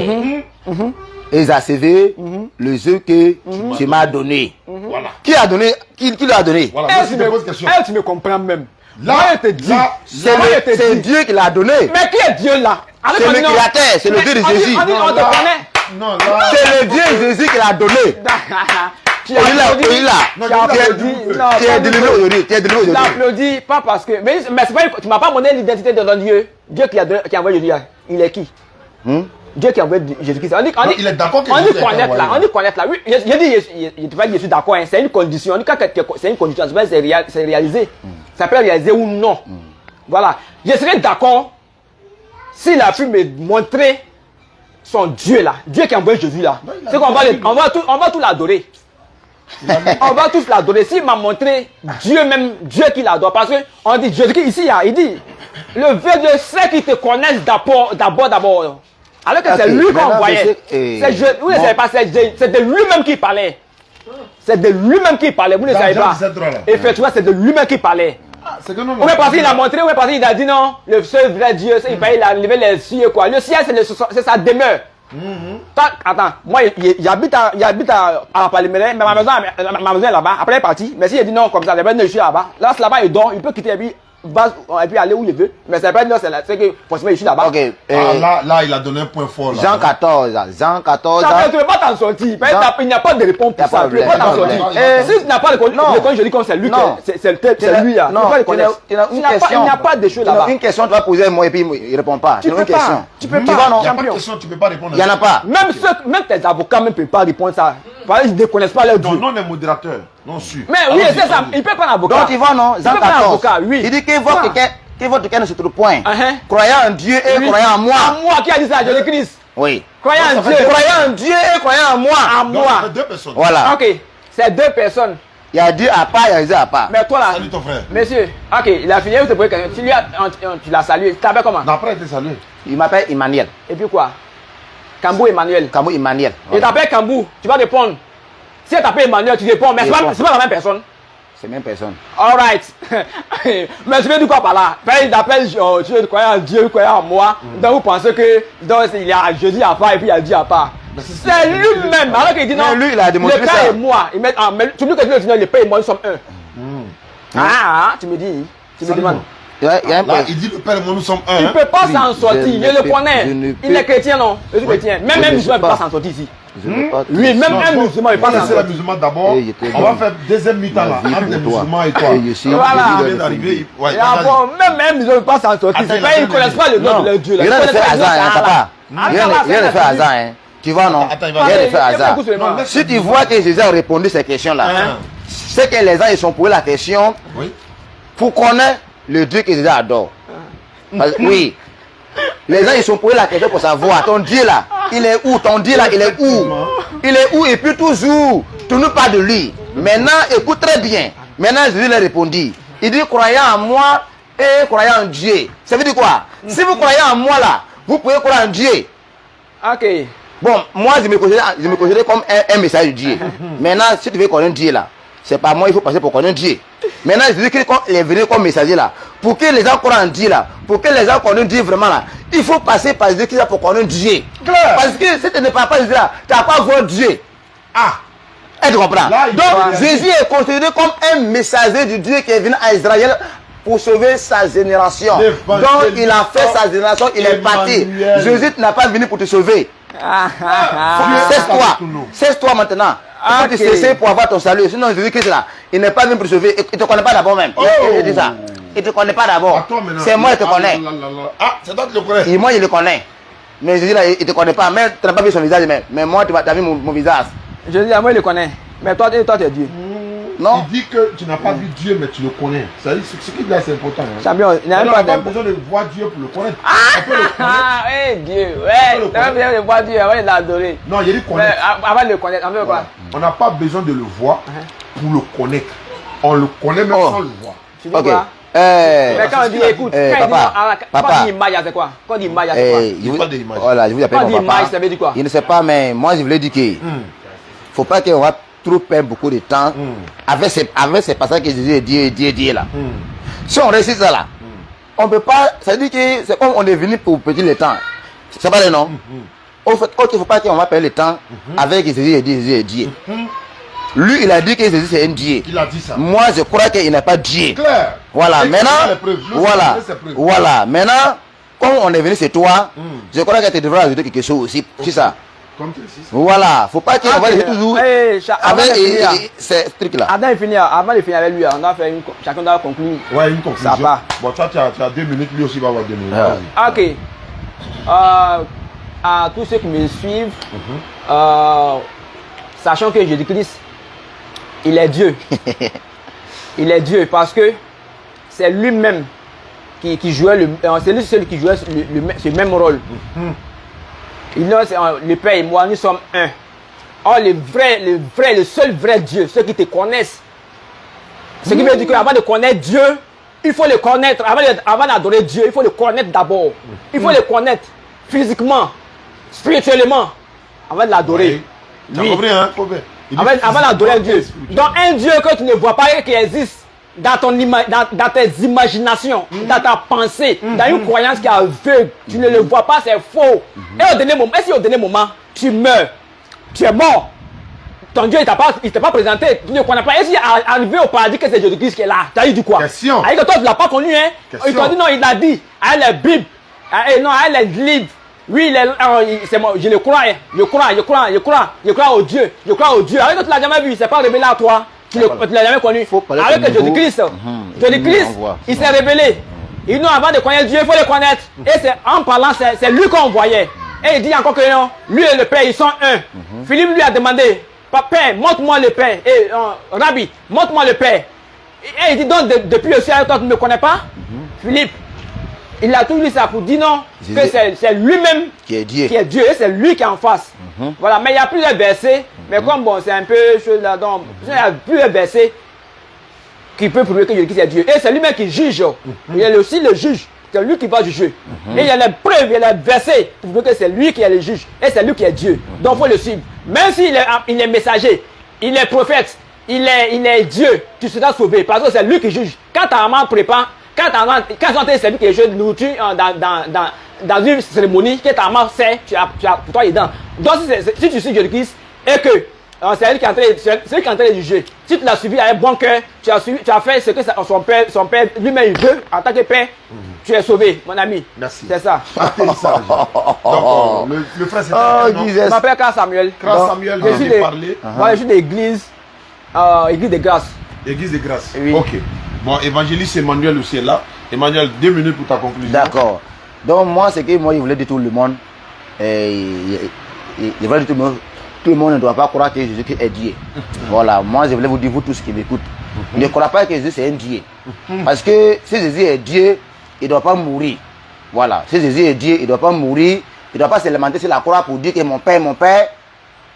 Speaker 7: Et il a sauvé les œufs que tu m'as donné.
Speaker 1: Voilà.
Speaker 7: Qui a donné? Qui lui a donné?
Speaker 1: Voilà.
Speaker 3: elle,
Speaker 1: Moi, je te pose question.
Speaker 3: tu me comprends même.
Speaker 1: Là,
Speaker 3: Moi, je te dis.
Speaker 1: là,
Speaker 7: C'est Dieu qui l'a donné.
Speaker 3: Mais qui est Dieu là?
Speaker 7: C'est le créateur, c'est le Dieu de Jésus.
Speaker 3: On te
Speaker 1: là.
Speaker 3: connaît.
Speaker 1: Non, là.
Speaker 7: C'est le Dieu Jésus qui l'a donné.
Speaker 3: Tu
Speaker 7: Et il a,
Speaker 3: applaudis.
Speaker 7: et il a.
Speaker 1: Non,
Speaker 3: Tu applaudis. Non,
Speaker 7: Tu es délivré aujourd'hui. Tu es délivré
Speaker 3: tu
Speaker 7: aujourd'hui.
Speaker 3: applaudis pas parce que. Mais c'est pas, tu m'as pas montré l'identité de ton Dieu. Dieu qui a envoyé Jésus là. Il est qui? Dieu qui a envoyé Jésus-Christ.
Speaker 1: Non, il est d'accord que
Speaker 3: on
Speaker 1: Jésus
Speaker 3: dit
Speaker 1: a été
Speaker 3: connaître là.
Speaker 1: envoyé.
Speaker 3: On dit connaître là. Oui, je suis d'accord. Hein, c'est une condition. On dit c'est une condition. C'est réalisé. Ça peut réaliser ou non. Voilà. Je serais d'accord s'il a pu me montrer son Dieu là. Dieu qui a envoyé Jésus là. C'est qu'on va tout l'adorer. On va tous l'adorer. S'il m'a montré Dieu même, Dieu qui l'adore. Parce qu'on dit, Jésus ici, il dit, le Dieu de ceux qui te connaissent d'abord. Alors que c'est
Speaker 7: Ok,
Speaker 3: lui qu'on
Speaker 7: maintenant,
Speaker 3: voyait. Vous ne savez pas, c'est de lui-même qui parlait. C'est de lui-même qui parlait, vous ne
Speaker 1: Dans
Speaker 3: savez
Speaker 1: Jean
Speaker 3: pas.
Speaker 1: 17, là.
Speaker 3: Effectivement, c'est de lui-même qui parlait.
Speaker 1: C'est que non,
Speaker 3: Ou bien parce qu'il a montré, ou bien parce qu'il a dit non, le seul vrai Dieu, il a levé les cieux, quoi. Le ciel, c'est sa demeure. Attends, moi, il habite à Paliméré, mais ma maison est là-bas. Après, il est parti. Mais s'il a dit non, comme ça, je suis là-bas. Là, c'est là-bas, il dort, il peut quitter et puis aller où il veut. Mais c'est pas non, c'est que forcément, je suis là-bas.
Speaker 7: Ok.
Speaker 1: Là, il a donné un point fort. Là.
Speaker 7: Jean 14. Jean 14.
Speaker 3: Ça fait, tu ne peux pas t'en sortir. Il n'y a pas de réponse pour ça. Tu ne peux pas t'en sortir. Si tu n'as pas de connu, je dis comme c'est lui, c'est lui là.
Speaker 7: Non,
Speaker 3: il n'y a pas de choses là-bas.
Speaker 7: Une question, tu vas poser moi et puis il ne répond pas.
Speaker 3: Tu
Speaker 7: C'est
Speaker 3: peux
Speaker 7: une question.
Speaker 3: Tu peux
Speaker 7: Tu vois,
Speaker 3: pas.
Speaker 7: non?
Speaker 1: Il n'y a pas de question, tu ne peux pas répondre.
Speaker 7: Il n'y en a pas.
Speaker 3: Même tes avocats ne peuvent pas répondre ça. Parce qu'ils ne connaissent pas leur
Speaker 1: Non,
Speaker 3: Dieu.
Speaker 1: non, les modérateurs. Non, sûr.
Speaker 3: Mais oui, c'est ça. Il ne peut pas un avocat.
Speaker 7: Donc, tu vois, non?
Speaker 3: Il
Speaker 7: Jean
Speaker 3: peut pas un
Speaker 7: 14.
Speaker 3: avocat, oui.
Speaker 7: Il dit que votre quelqu'un sur le point.
Speaker 3: Uh-huh.
Speaker 7: Croyant en Dieu et
Speaker 3: Oui.
Speaker 7: croyant en
Speaker 3: À
Speaker 7: moi.
Speaker 3: moi qui a dit ça, Jésus-Christ.
Speaker 7: Oui.
Speaker 3: Croyant en Dieu.
Speaker 7: Croyant en Dieu et croyant en moi.
Speaker 3: À
Speaker 1: Donc,
Speaker 3: moi.
Speaker 1: ça fait deux personnes.
Speaker 7: Voilà.
Speaker 3: Ok. C'est deux personnes.
Speaker 7: Il y a Dieu à part, il y a Jésus à part.
Speaker 3: Mais toi là.
Speaker 1: Salut ton frère.
Speaker 3: Monsieur. Ok, il a fini. Vous te posez question. Tu l'as salué. Tu t'appelles comment?
Speaker 1: Non, après, il était salué.
Speaker 7: Il m'appelle Emmanuel.
Speaker 3: Et puis quoi? Kambou Emmanuel.
Speaker 7: Kamou Emmanuel.
Speaker 3: Il t'appelle Kambou. Tu vas répondre. Si elle t'appelle Emmanuel, tu réponds. Mais c'est pas la même personne.
Speaker 7: C'est même personne.
Speaker 3: Alright. Mais tu veux dire quoi par là? Il t'appelle, tu crois en Dieu, crois en moi. Donc vous pensez que il y a Jésus à part et puis il y a Dieu à part. C'est lui-même. Alors qu'il dit non.
Speaker 7: Mais lui, il a démontré
Speaker 3: le Père
Speaker 7: ça.
Speaker 3: et moi. Il met tu veux que Dieu le Père et moi, nous sommes un. Tu me dis. Tu me demandes.
Speaker 7: Il y a un
Speaker 1: Là,
Speaker 7: peu.
Speaker 1: il dit le Père et moi, nous sommes un.
Speaker 3: Il ne
Speaker 1: hein.
Speaker 3: peut pas
Speaker 7: Oui,
Speaker 3: s'en sortir.
Speaker 7: je
Speaker 3: Je
Speaker 7: ne
Speaker 3: le
Speaker 7: peux-
Speaker 3: connais.
Speaker 7: je ne
Speaker 3: Il est
Speaker 7: peux-
Speaker 3: chrétien, non? Je suis chrétien. Même
Speaker 7: Je
Speaker 3: un
Speaker 7: ne
Speaker 3: musulman ne
Speaker 7: sais
Speaker 3: peut pas
Speaker 7: pas.
Speaker 3: s'en sortir ici.
Speaker 7: Je veux pas
Speaker 3: Oui, même
Speaker 1: Non,
Speaker 3: un
Speaker 1: bon,
Speaker 3: musulman, il
Speaker 1: on va
Speaker 3: ne peut pas
Speaker 1: laisser
Speaker 3: s'en
Speaker 1: la
Speaker 3: sortir.
Speaker 1: musulman d'abord.
Speaker 7: Et je te
Speaker 1: On va
Speaker 7: donne
Speaker 1: faire deuxième mi-temps là.
Speaker 7: ma vie
Speaker 1: Entre les
Speaker 7: pour toi.
Speaker 1: musulmans et toi.
Speaker 7: Et je suis-
Speaker 3: Voilà.
Speaker 1: Il vient d'arriver. Ouais,
Speaker 3: Et avant, même un musulman ne peut pas s'en sortir.
Speaker 1: Attends,
Speaker 3: C'est
Speaker 1: il
Speaker 3: pas,
Speaker 1: a
Speaker 3: ils ne
Speaker 1: fait
Speaker 3: connaissent pas le nom
Speaker 7: Non,
Speaker 3: de leur Dieu. là.
Speaker 7: rien
Speaker 3: Ils
Speaker 7: ne
Speaker 3: connaissent
Speaker 7: fait
Speaker 3: pas le nom
Speaker 7: hasard,
Speaker 3: de
Speaker 7: hein,
Speaker 3: Allah.
Speaker 7: papa. Rien ne fait hasard, hein. Tu vois, non?
Speaker 1: Attends, il va-
Speaker 7: Rien ne
Speaker 3: Allez,
Speaker 7: fait hasard.
Speaker 3: écoute seulement.
Speaker 1: Non,
Speaker 7: Si tu vois que Jésus a répondu ces questions-là,
Speaker 1: Hein.
Speaker 7: c'est que les gens ils sont posés la question
Speaker 1: Oui.
Speaker 7: pour connaître le Dieu que Jésus adore. Parce que, oui. Les gens ils sont posés la question pour savoir ton Dieu là, il est où? Ton Dieu là, il est où? Il est où? Et puis toujours, tu nous parles de lui. Maintenant, écoute très bien. Maintenant, Jésus leur répondit. Il dit croyant en moi et croyant en Dieu. Ça veut dire quoi? Si vous croyez en moi là, vous pouvez croire en Dieu.
Speaker 3: Ok.
Speaker 7: Bon, moi je me considère comme un message de Dieu. Maintenant, si tu veux connaître Dieu là, c'est pas moi, il faut passer pour connaître Dieu. Maintenant, je dis qu'il est venu comme messager là. Pour que les gens croient en Dieu là, pour que les gens connaissent Dieu vraiment là, il faut passer par Jésus Christ pour connaître Dieu.
Speaker 1: Claire.
Speaker 7: Parce que si tu ne parles pas Jésus là, tu n'as pas voir Dieu.
Speaker 1: Ah.
Speaker 7: Tu comprends?
Speaker 1: Là, il
Speaker 7: Donc,
Speaker 1: parle.
Speaker 7: Jésus est considéré comme un messager de Dieu qui est venu à Israël pour sauver sa génération.
Speaker 1: L'évangile
Speaker 7: Donc, il a fait sa génération, il est parti.
Speaker 1: Emmanuel.
Speaker 7: Jésus n'est pas venu pour te sauver. Cesse-toi. Cesse-toi maintenant. Il faut te cesser pour avoir ton salut. Sinon, Jésus-Christ là, il n'est pas venu pour te sauver. Il ne te connaît pas d'abord même. Il dit ça. Il ne te connaît pas d'abord.
Speaker 1: Attends, maintenant.
Speaker 7: C'est moi qui te
Speaker 1: Ah,
Speaker 7: connais.
Speaker 1: là, là, là. Ah, c'est toi qui le connais.
Speaker 7: Et moi, je le connais. Mais Jésus là, il ne te connaît pas. Mais tu n'as pas vu son visage. Mais moi, tu as vu mon visage.
Speaker 3: Je dis, moi, il le connaît. Mais toi, tu es Dieu.
Speaker 7: Non.
Speaker 1: Il dit que tu n'as pas vu Dieu, mais tu le connais. Ce qui dit là, c'est important. Hein.
Speaker 3: Champion, il n'a même
Speaker 1: On n'a
Speaker 3: pas
Speaker 1: pas besoin de voir Dieu pour le connaître. On peut le connaître.
Speaker 3: Ah, eh Dieu, ouais. Tu n'as besoin de voir Dieu avant de l'adorer.
Speaker 1: Non, il y a dit connaître.
Speaker 3: Avant de le connaître, on veut quoi?
Speaker 1: On n'a pas besoin de le voir pour le connaître. On le connaît même sans le voir.
Speaker 3: Tu dis
Speaker 7: Ok.
Speaker 3: quoi? Mais quand on dit écoute, quand on dit image, c'est quoi? Quand on dit image, c'est quoi?
Speaker 7: Voilà, je vous appelle
Speaker 3: Quand on dit
Speaker 7: mon papa.
Speaker 3: image, ça veut dire quoi?
Speaker 7: Il ne sait pas, mais moi je voulais dire que faut pas qu'on va trop perdre beaucoup de temps avec ces passages que Jésus est Dieu là. Si on réussit ça là, on peut pas. Ça veut dire que c'est comme on est venu pour péter le temps. C'est pas le nom. Il faut pas qu'on va perdre le temps avec Jésus est Dieu. Lui, il a dit que Jésus c'est un Dieu.
Speaker 1: Il a dit ça.
Speaker 7: Moi, je crois qu'il n'est pas Dieu.
Speaker 1: Clair.
Speaker 7: Voilà,
Speaker 1: Et
Speaker 7: maintenant, voilà, maintenant, comme on est venu chez toi, je crois que tu devrais ajouter quelque chose aussi. C'est ça.
Speaker 1: Comme tu dis.
Speaker 7: Voilà, faut pas qu'on va laisser toujours avec ces trucs-là.
Speaker 3: Avant de finir avec lui, on doit faire chacun doit conclure.
Speaker 1: Ouais, une conclusion.
Speaker 3: Ça va.
Speaker 1: Bon, toi, tu as 2 minutes, lui aussi va avoir 2 minutes.
Speaker 3: Ok. À tous ceux qui me suivent, sachant que Jésus-Christ, il est Dieu. Il est Dieu parce que c'est lui-même qui jouait c'est celui qui jouait ce même rôle. Le Père et moi, nous sommes un. Or, le seul vrai Dieu, ceux qui te connaissent. Ce qui veut dire qu'avant de connaître Dieu, il faut le connaître. Avant d'adorer Dieu, il faut le connaître d'abord. Il faut le connaître physiquement, spirituellement, avant de l'adorer.
Speaker 1: Tu as compris, hein?
Speaker 3: Avant d'adorer Dieu. Donc, un Dieu que tu ne vois pas et qui existe dans tes imaginations, dans ta pensée, dans une croyance qui est aveugle, tu ne le vois pas, c'est faux. Et au dernier moment, tu meurs, tu es mort. Ton Dieu, il t'a pas présenté, tu ne connais pas. Et si arrivé au paradis que c'est Jésus-Christ qui est là, tu as eu du quoi?
Speaker 1: Question.
Speaker 3: Alors que toi, tu ne l'as pas connu, hein? Il t'a dit non, il l'a dit. Elle est Bible. Non, elle est livre. Oui, c'est moi, je le crois, je crois au Dieu, Alors que tu ne l'as jamais vu, c'est pas révélé à toi. Tu ne l'as jamais connu. Avec Jésus-Christ, il s'est révélé. Et nous, avant de connaître Dieu, il faut le connaître. Et c'est en parlant, c'est lui qu'on voyait. Et il dit encore que non, lui et le Père, ils sont un. Philippe lui a demandé, Père, montre-moi le Père. Et Rabbi, montre-moi le Père. Et il dit donc, depuis le ciel, toi, tu ne me connais pas? Philippe, il a tout dit ça pour dire non, que c'est lui-même qui est Dieu. Et c'est lui qui est en face. Voilà, mais il y a plusieurs versets. Mais comme bon, c'est un peu chose là, donc il y a plusieurs versets qui peuvent prouver que Jésus-Christ est Dieu. Et c'est lui-même qui juge. Il est aussi le juge. C'est lui qui va juger. Et il y a les preuves, il y a les versets pour prouver que c'est lui qui est le juge. Et c'est lui qui est Dieu. Donc il faut le suivre. Même s'il est messager, il est prophète, il est Dieu, tu seras sauvé. Parce que c'est lui qui juge. Quand ta maman prépare, quand c'est lui qui juge de nourriture dans une cérémonie, que ta maman sait, tu as pour toi dedans. Donc si tu suis Jésus-Christ et que c'est lui qui est en train de juger. Si tu l'as suivi avec bon cœur, tu as fait ce que son père lui-même veut en tant que père, tu es sauvé, mon ami.
Speaker 1: Merci.
Speaker 3: C'est ça.
Speaker 1: Donc, le frère c'est
Speaker 3: Je m'appelle Carl Samuel.
Speaker 1: Carl Samuel,
Speaker 3: je suis je suis de l'église de grâce.
Speaker 1: Église de grâce.
Speaker 3: Oui.
Speaker 1: Ok. Bon, évangéliste Emmanuel aussi est là. Emmanuel, 2 minutes pour ta conclusion.
Speaker 7: D'accord. Donc moi, c'est que moi, je voulais dire tout le monde. Il voulait dire tout le monde ne doit pas croire que Jésus est Dieu. Voilà, moi je voulais vous dire, vous tous qui m'écoutent, ne croyez pas que Jésus c'est un Dieu. Parce que si Jésus est Dieu, il ne doit pas mourir. Voilà, si Jésus est Dieu, il ne doit pas mourir. Il ne doit pas se lamenter sur la croix pour dire que mon Père,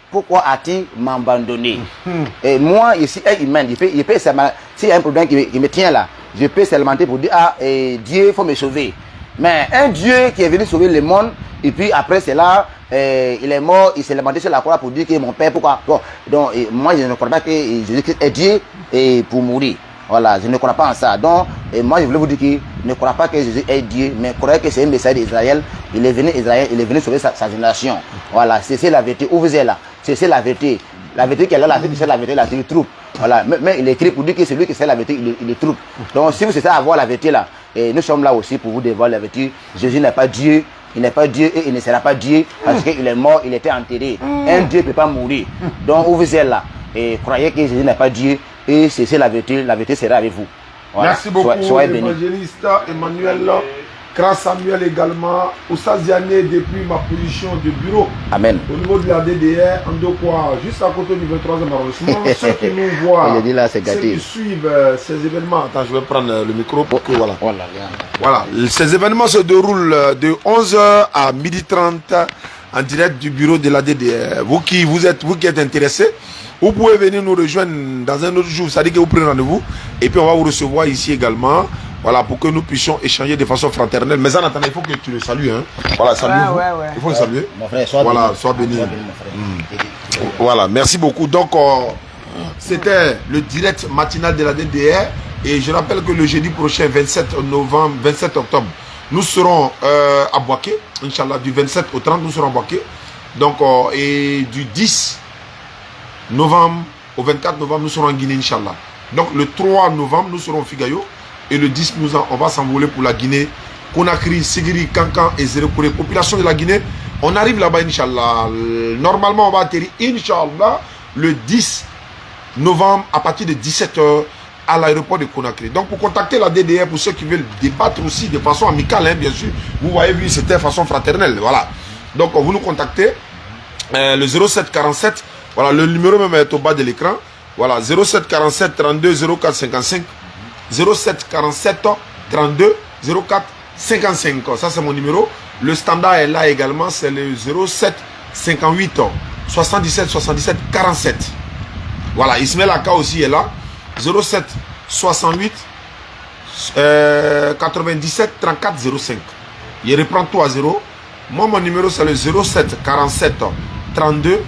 Speaker 7: pourquoi as-tu m'abandonné? Et moi, ici, un humain, il peut s'il y a un problème qui me tient là, je peux se lamenter pour dire, Dieu, il faut me sauver. Mais un Dieu qui est venu sauver le monde, et puis après cela, il est mort, il s'est lamenté sur la croix pour dire que mon Père, pourquoi? Bon, donc moi je ne crois pas que Jésus-Christ est Dieu et pour mourir. Voilà, je ne crois pas en ça. Donc moi je voulais vous dire que ne crois pas que Jésus est Dieu, mais croyez que c'est un messager d'Israël. Il est venu sauver sa génération. Voilà, c'est la vérité. Où vous êtes là? C'est la vérité. La vérité qui est là, c'est la vérité là, c'est le troupe. Voilà, mais il écrit pour dire que c'est lui qui sait la vérité, il est troupe. Donc si vous êtes à avoir la vérité là, et nous sommes là aussi pour vous dévoiler la vérité. Jésus n'est pas Dieu. Il n'est pas Dieu et il ne sera pas Dieu parce qu'il est mort, il était enterré. Un Dieu ne peut pas mourir. Donc, où vous êtes là, et croyez que Jésus n'est pas Dieu et c'est la vérité sera avec vous. Voilà.
Speaker 1: Merci beaucoup, évangéliste Emmanuel. Kras Samuel également. Oussa Ziané depuis ma position de bureau.
Speaker 7: Amen.
Speaker 1: Au niveau de la DDR, en deux quoi, juste à côté du 23e arrondissement. Ceux qui nous voient, ceux qui suivent ces événements. Attends, je vais prendre le micro pour que voilà. Voilà, ces événements se déroulent de 11h à 12h30 en direct du bureau de la DDR. Vous qui êtes intéressés, vous pouvez venir nous rejoindre dans un autre jour. C'est-à-dire que vous prenez rendez-vous et puis on va vous recevoir ici également. Voilà, pour que nous puissions échanger de façon fraternelle. Mais en attendant, il faut que tu le salues. Hein. Voilà, salut-vous. Il faut le saluer.
Speaker 7: Mon frère, sois
Speaker 1: voilà,
Speaker 7: béni.
Speaker 1: sois béni. Voilà, merci beaucoup. Donc, c'était le direct matinal de la DDR. Et je rappelle que le jeudi prochain, 27 octobre, nous serons à Boaké. Inch'Allah, du 27 au 30, nous serons à Boaké. Donc, et du 10 novembre au 24 novembre, nous serons en Guinée, Inch'Allah. Donc, le 3 novembre, nous serons au Figayo. Et le 10, on va s'envoler pour la Guinée. Conakry, Sigiri, Kankan et Zérekouré. Population de la Guinée, on arrive là-bas, Inch'Allah. Normalement, on va atterrir, Inch'Allah, le 10 novembre à partir de 17h à l'aéroport de Conakry. Donc, pour contacter la DDR, pour ceux qui veulent débattre aussi de façon amicale, hein, bien sûr. Vous voyez, c'était de façon fraternelle. Voilà. Donc, vous nous contactez. Le 07 47. Voilà, le numéro même est au bas de l'écran. Voilà, 07 47 32 04 55. 07 47 32 04 55. Ça, c'est mon numéro. Le standard est là également. C'est le 07 58 77 77 47. Voilà, Ismaël Aka aussi est là. 07 68 97 34 05. Il reprend tout à 0. Moi, mon numéro, c'est le 07 47 32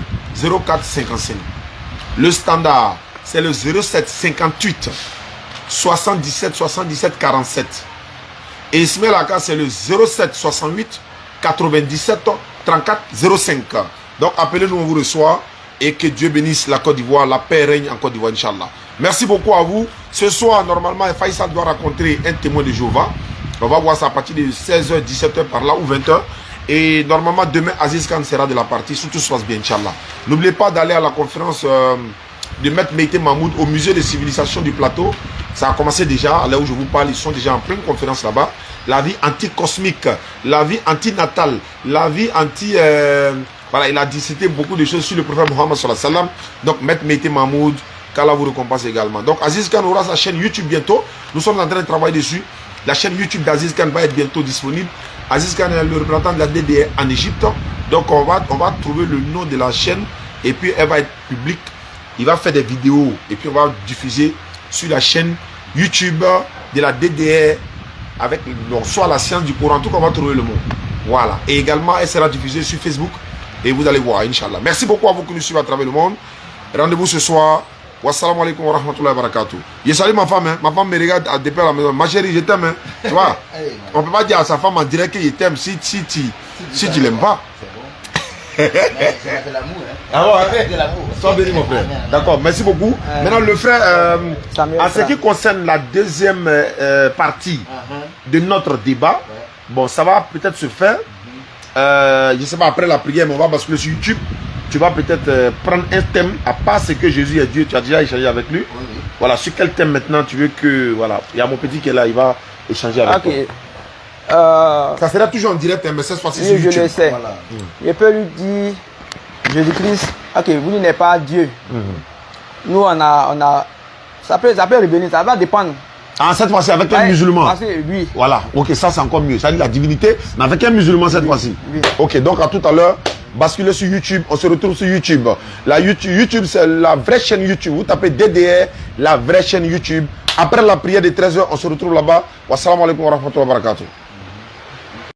Speaker 1: 04 55. Le standard, c'est le 07 58 77 77 47. Et Ismaël Aka, c'est le 07 68 97 34 05. Donc, appelez-nous, on vous reçoit. Et que Dieu bénisse la Côte d'Ivoire. La paix règne en Côte d'Ivoire, Inch'Allah. Merci beaucoup à vous. Ce soir, normalement, Faisal doit rencontrer un témoin de Jéhovah. On va voir ça à partir de 16h, 17h par là ou 20h. Et normalement, demain, Aziz Khan sera de la partie. Si tout se passe bien, Inch'Allah. N'oubliez pas d'aller à la conférence de Maître Meïté Mahmoud au musée de civilisation du plateau. Ça a commencé déjà, là où je vous parle, ils sont déjà en pleine conférence là-bas. La vie anti-cosmique, la vie anti-natale, la vie anti... voilà, il a discuté beaucoup de choses sur le prophète Mohammed sallallahu alayhi wa sallam. Donc, Maître Meïté Mahmoud, qu'Allah vous récompense également. Donc, Aziz Khan aura sa chaîne YouTube bientôt. Nous sommes en train de travailler dessus. La chaîne YouTube d'Aziz Khan va être bientôt disponible. Aziz Khan est le représentant de la DDR en Égypte. Donc, on va trouver le nom de la chaîne et puis elle va être publique. Il va faire des vidéos et puis on va diffuser sur la chaîne YouTube de la DDR avec soit la science du Coran. En tout cas, on va trouver le mot. Voilà. Et également, elle sera diffusée sur Facebook. Et vous allez voir, Inch'Allah. Merci beaucoup à vous qui nous suivez à travers le monde. Rendez-vous ce soir. Wassalamu alaikum wa rahmatullahi wa barakatuh. Je salue ma femme. Hein. Ma femme me regarde depuis à la maison. Ma chérie, je t'aime. Hein. Tu vois, on ne peut pas dire à sa femme en direct qu'il t'aime si tu l'aimes pas.
Speaker 2: C'est de l'amour.
Speaker 1: Ah ouais, de l'amour. Sois béni, mon frère. D'accord, merci beaucoup. Maintenant, le frère, en ce qui concerne la deuxième partie de notre débat, bon, ça va peut-être se faire. Je ne sais pas, après la prière, mais on va basculer sur YouTube. Tu vas peut-être prendre un thème, à part ce que Jésus est Dieu, tu as déjà échangé avec lui. Oui. Voilà, sur quel thème maintenant tu veux que... Voilà, il y a mon petit qui est là, il va échanger avec toi. Ça sera toujours en direct, mais cette fois-ci sur YouTube.
Speaker 3: Je le sais. Voilà. Je peux lui dire, Jésus-Christ, ok, vous n'êtes pas Dieu. Nous, on a... Ça peut revenir, ça va dépendre.
Speaker 1: Ah, cette fois-ci avec un musulman.
Speaker 3: Oui.
Speaker 1: Voilà, ok, ça c'est encore mieux. Ça dit la divinité, mais avec un musulman cette fois-ci. Oui. Ok, donc à tout à l'heure, basculez sur YouTube. On se retrouve sur YouTube. YouTube, c'est la vraie chaîne YouTube. Vous tapez DDR, la vraie chaîne YouTube. Après la prière de 13h, on se retrouve là-bas. Wassalamu alaikum wa rahmatullahi wa barakatuh.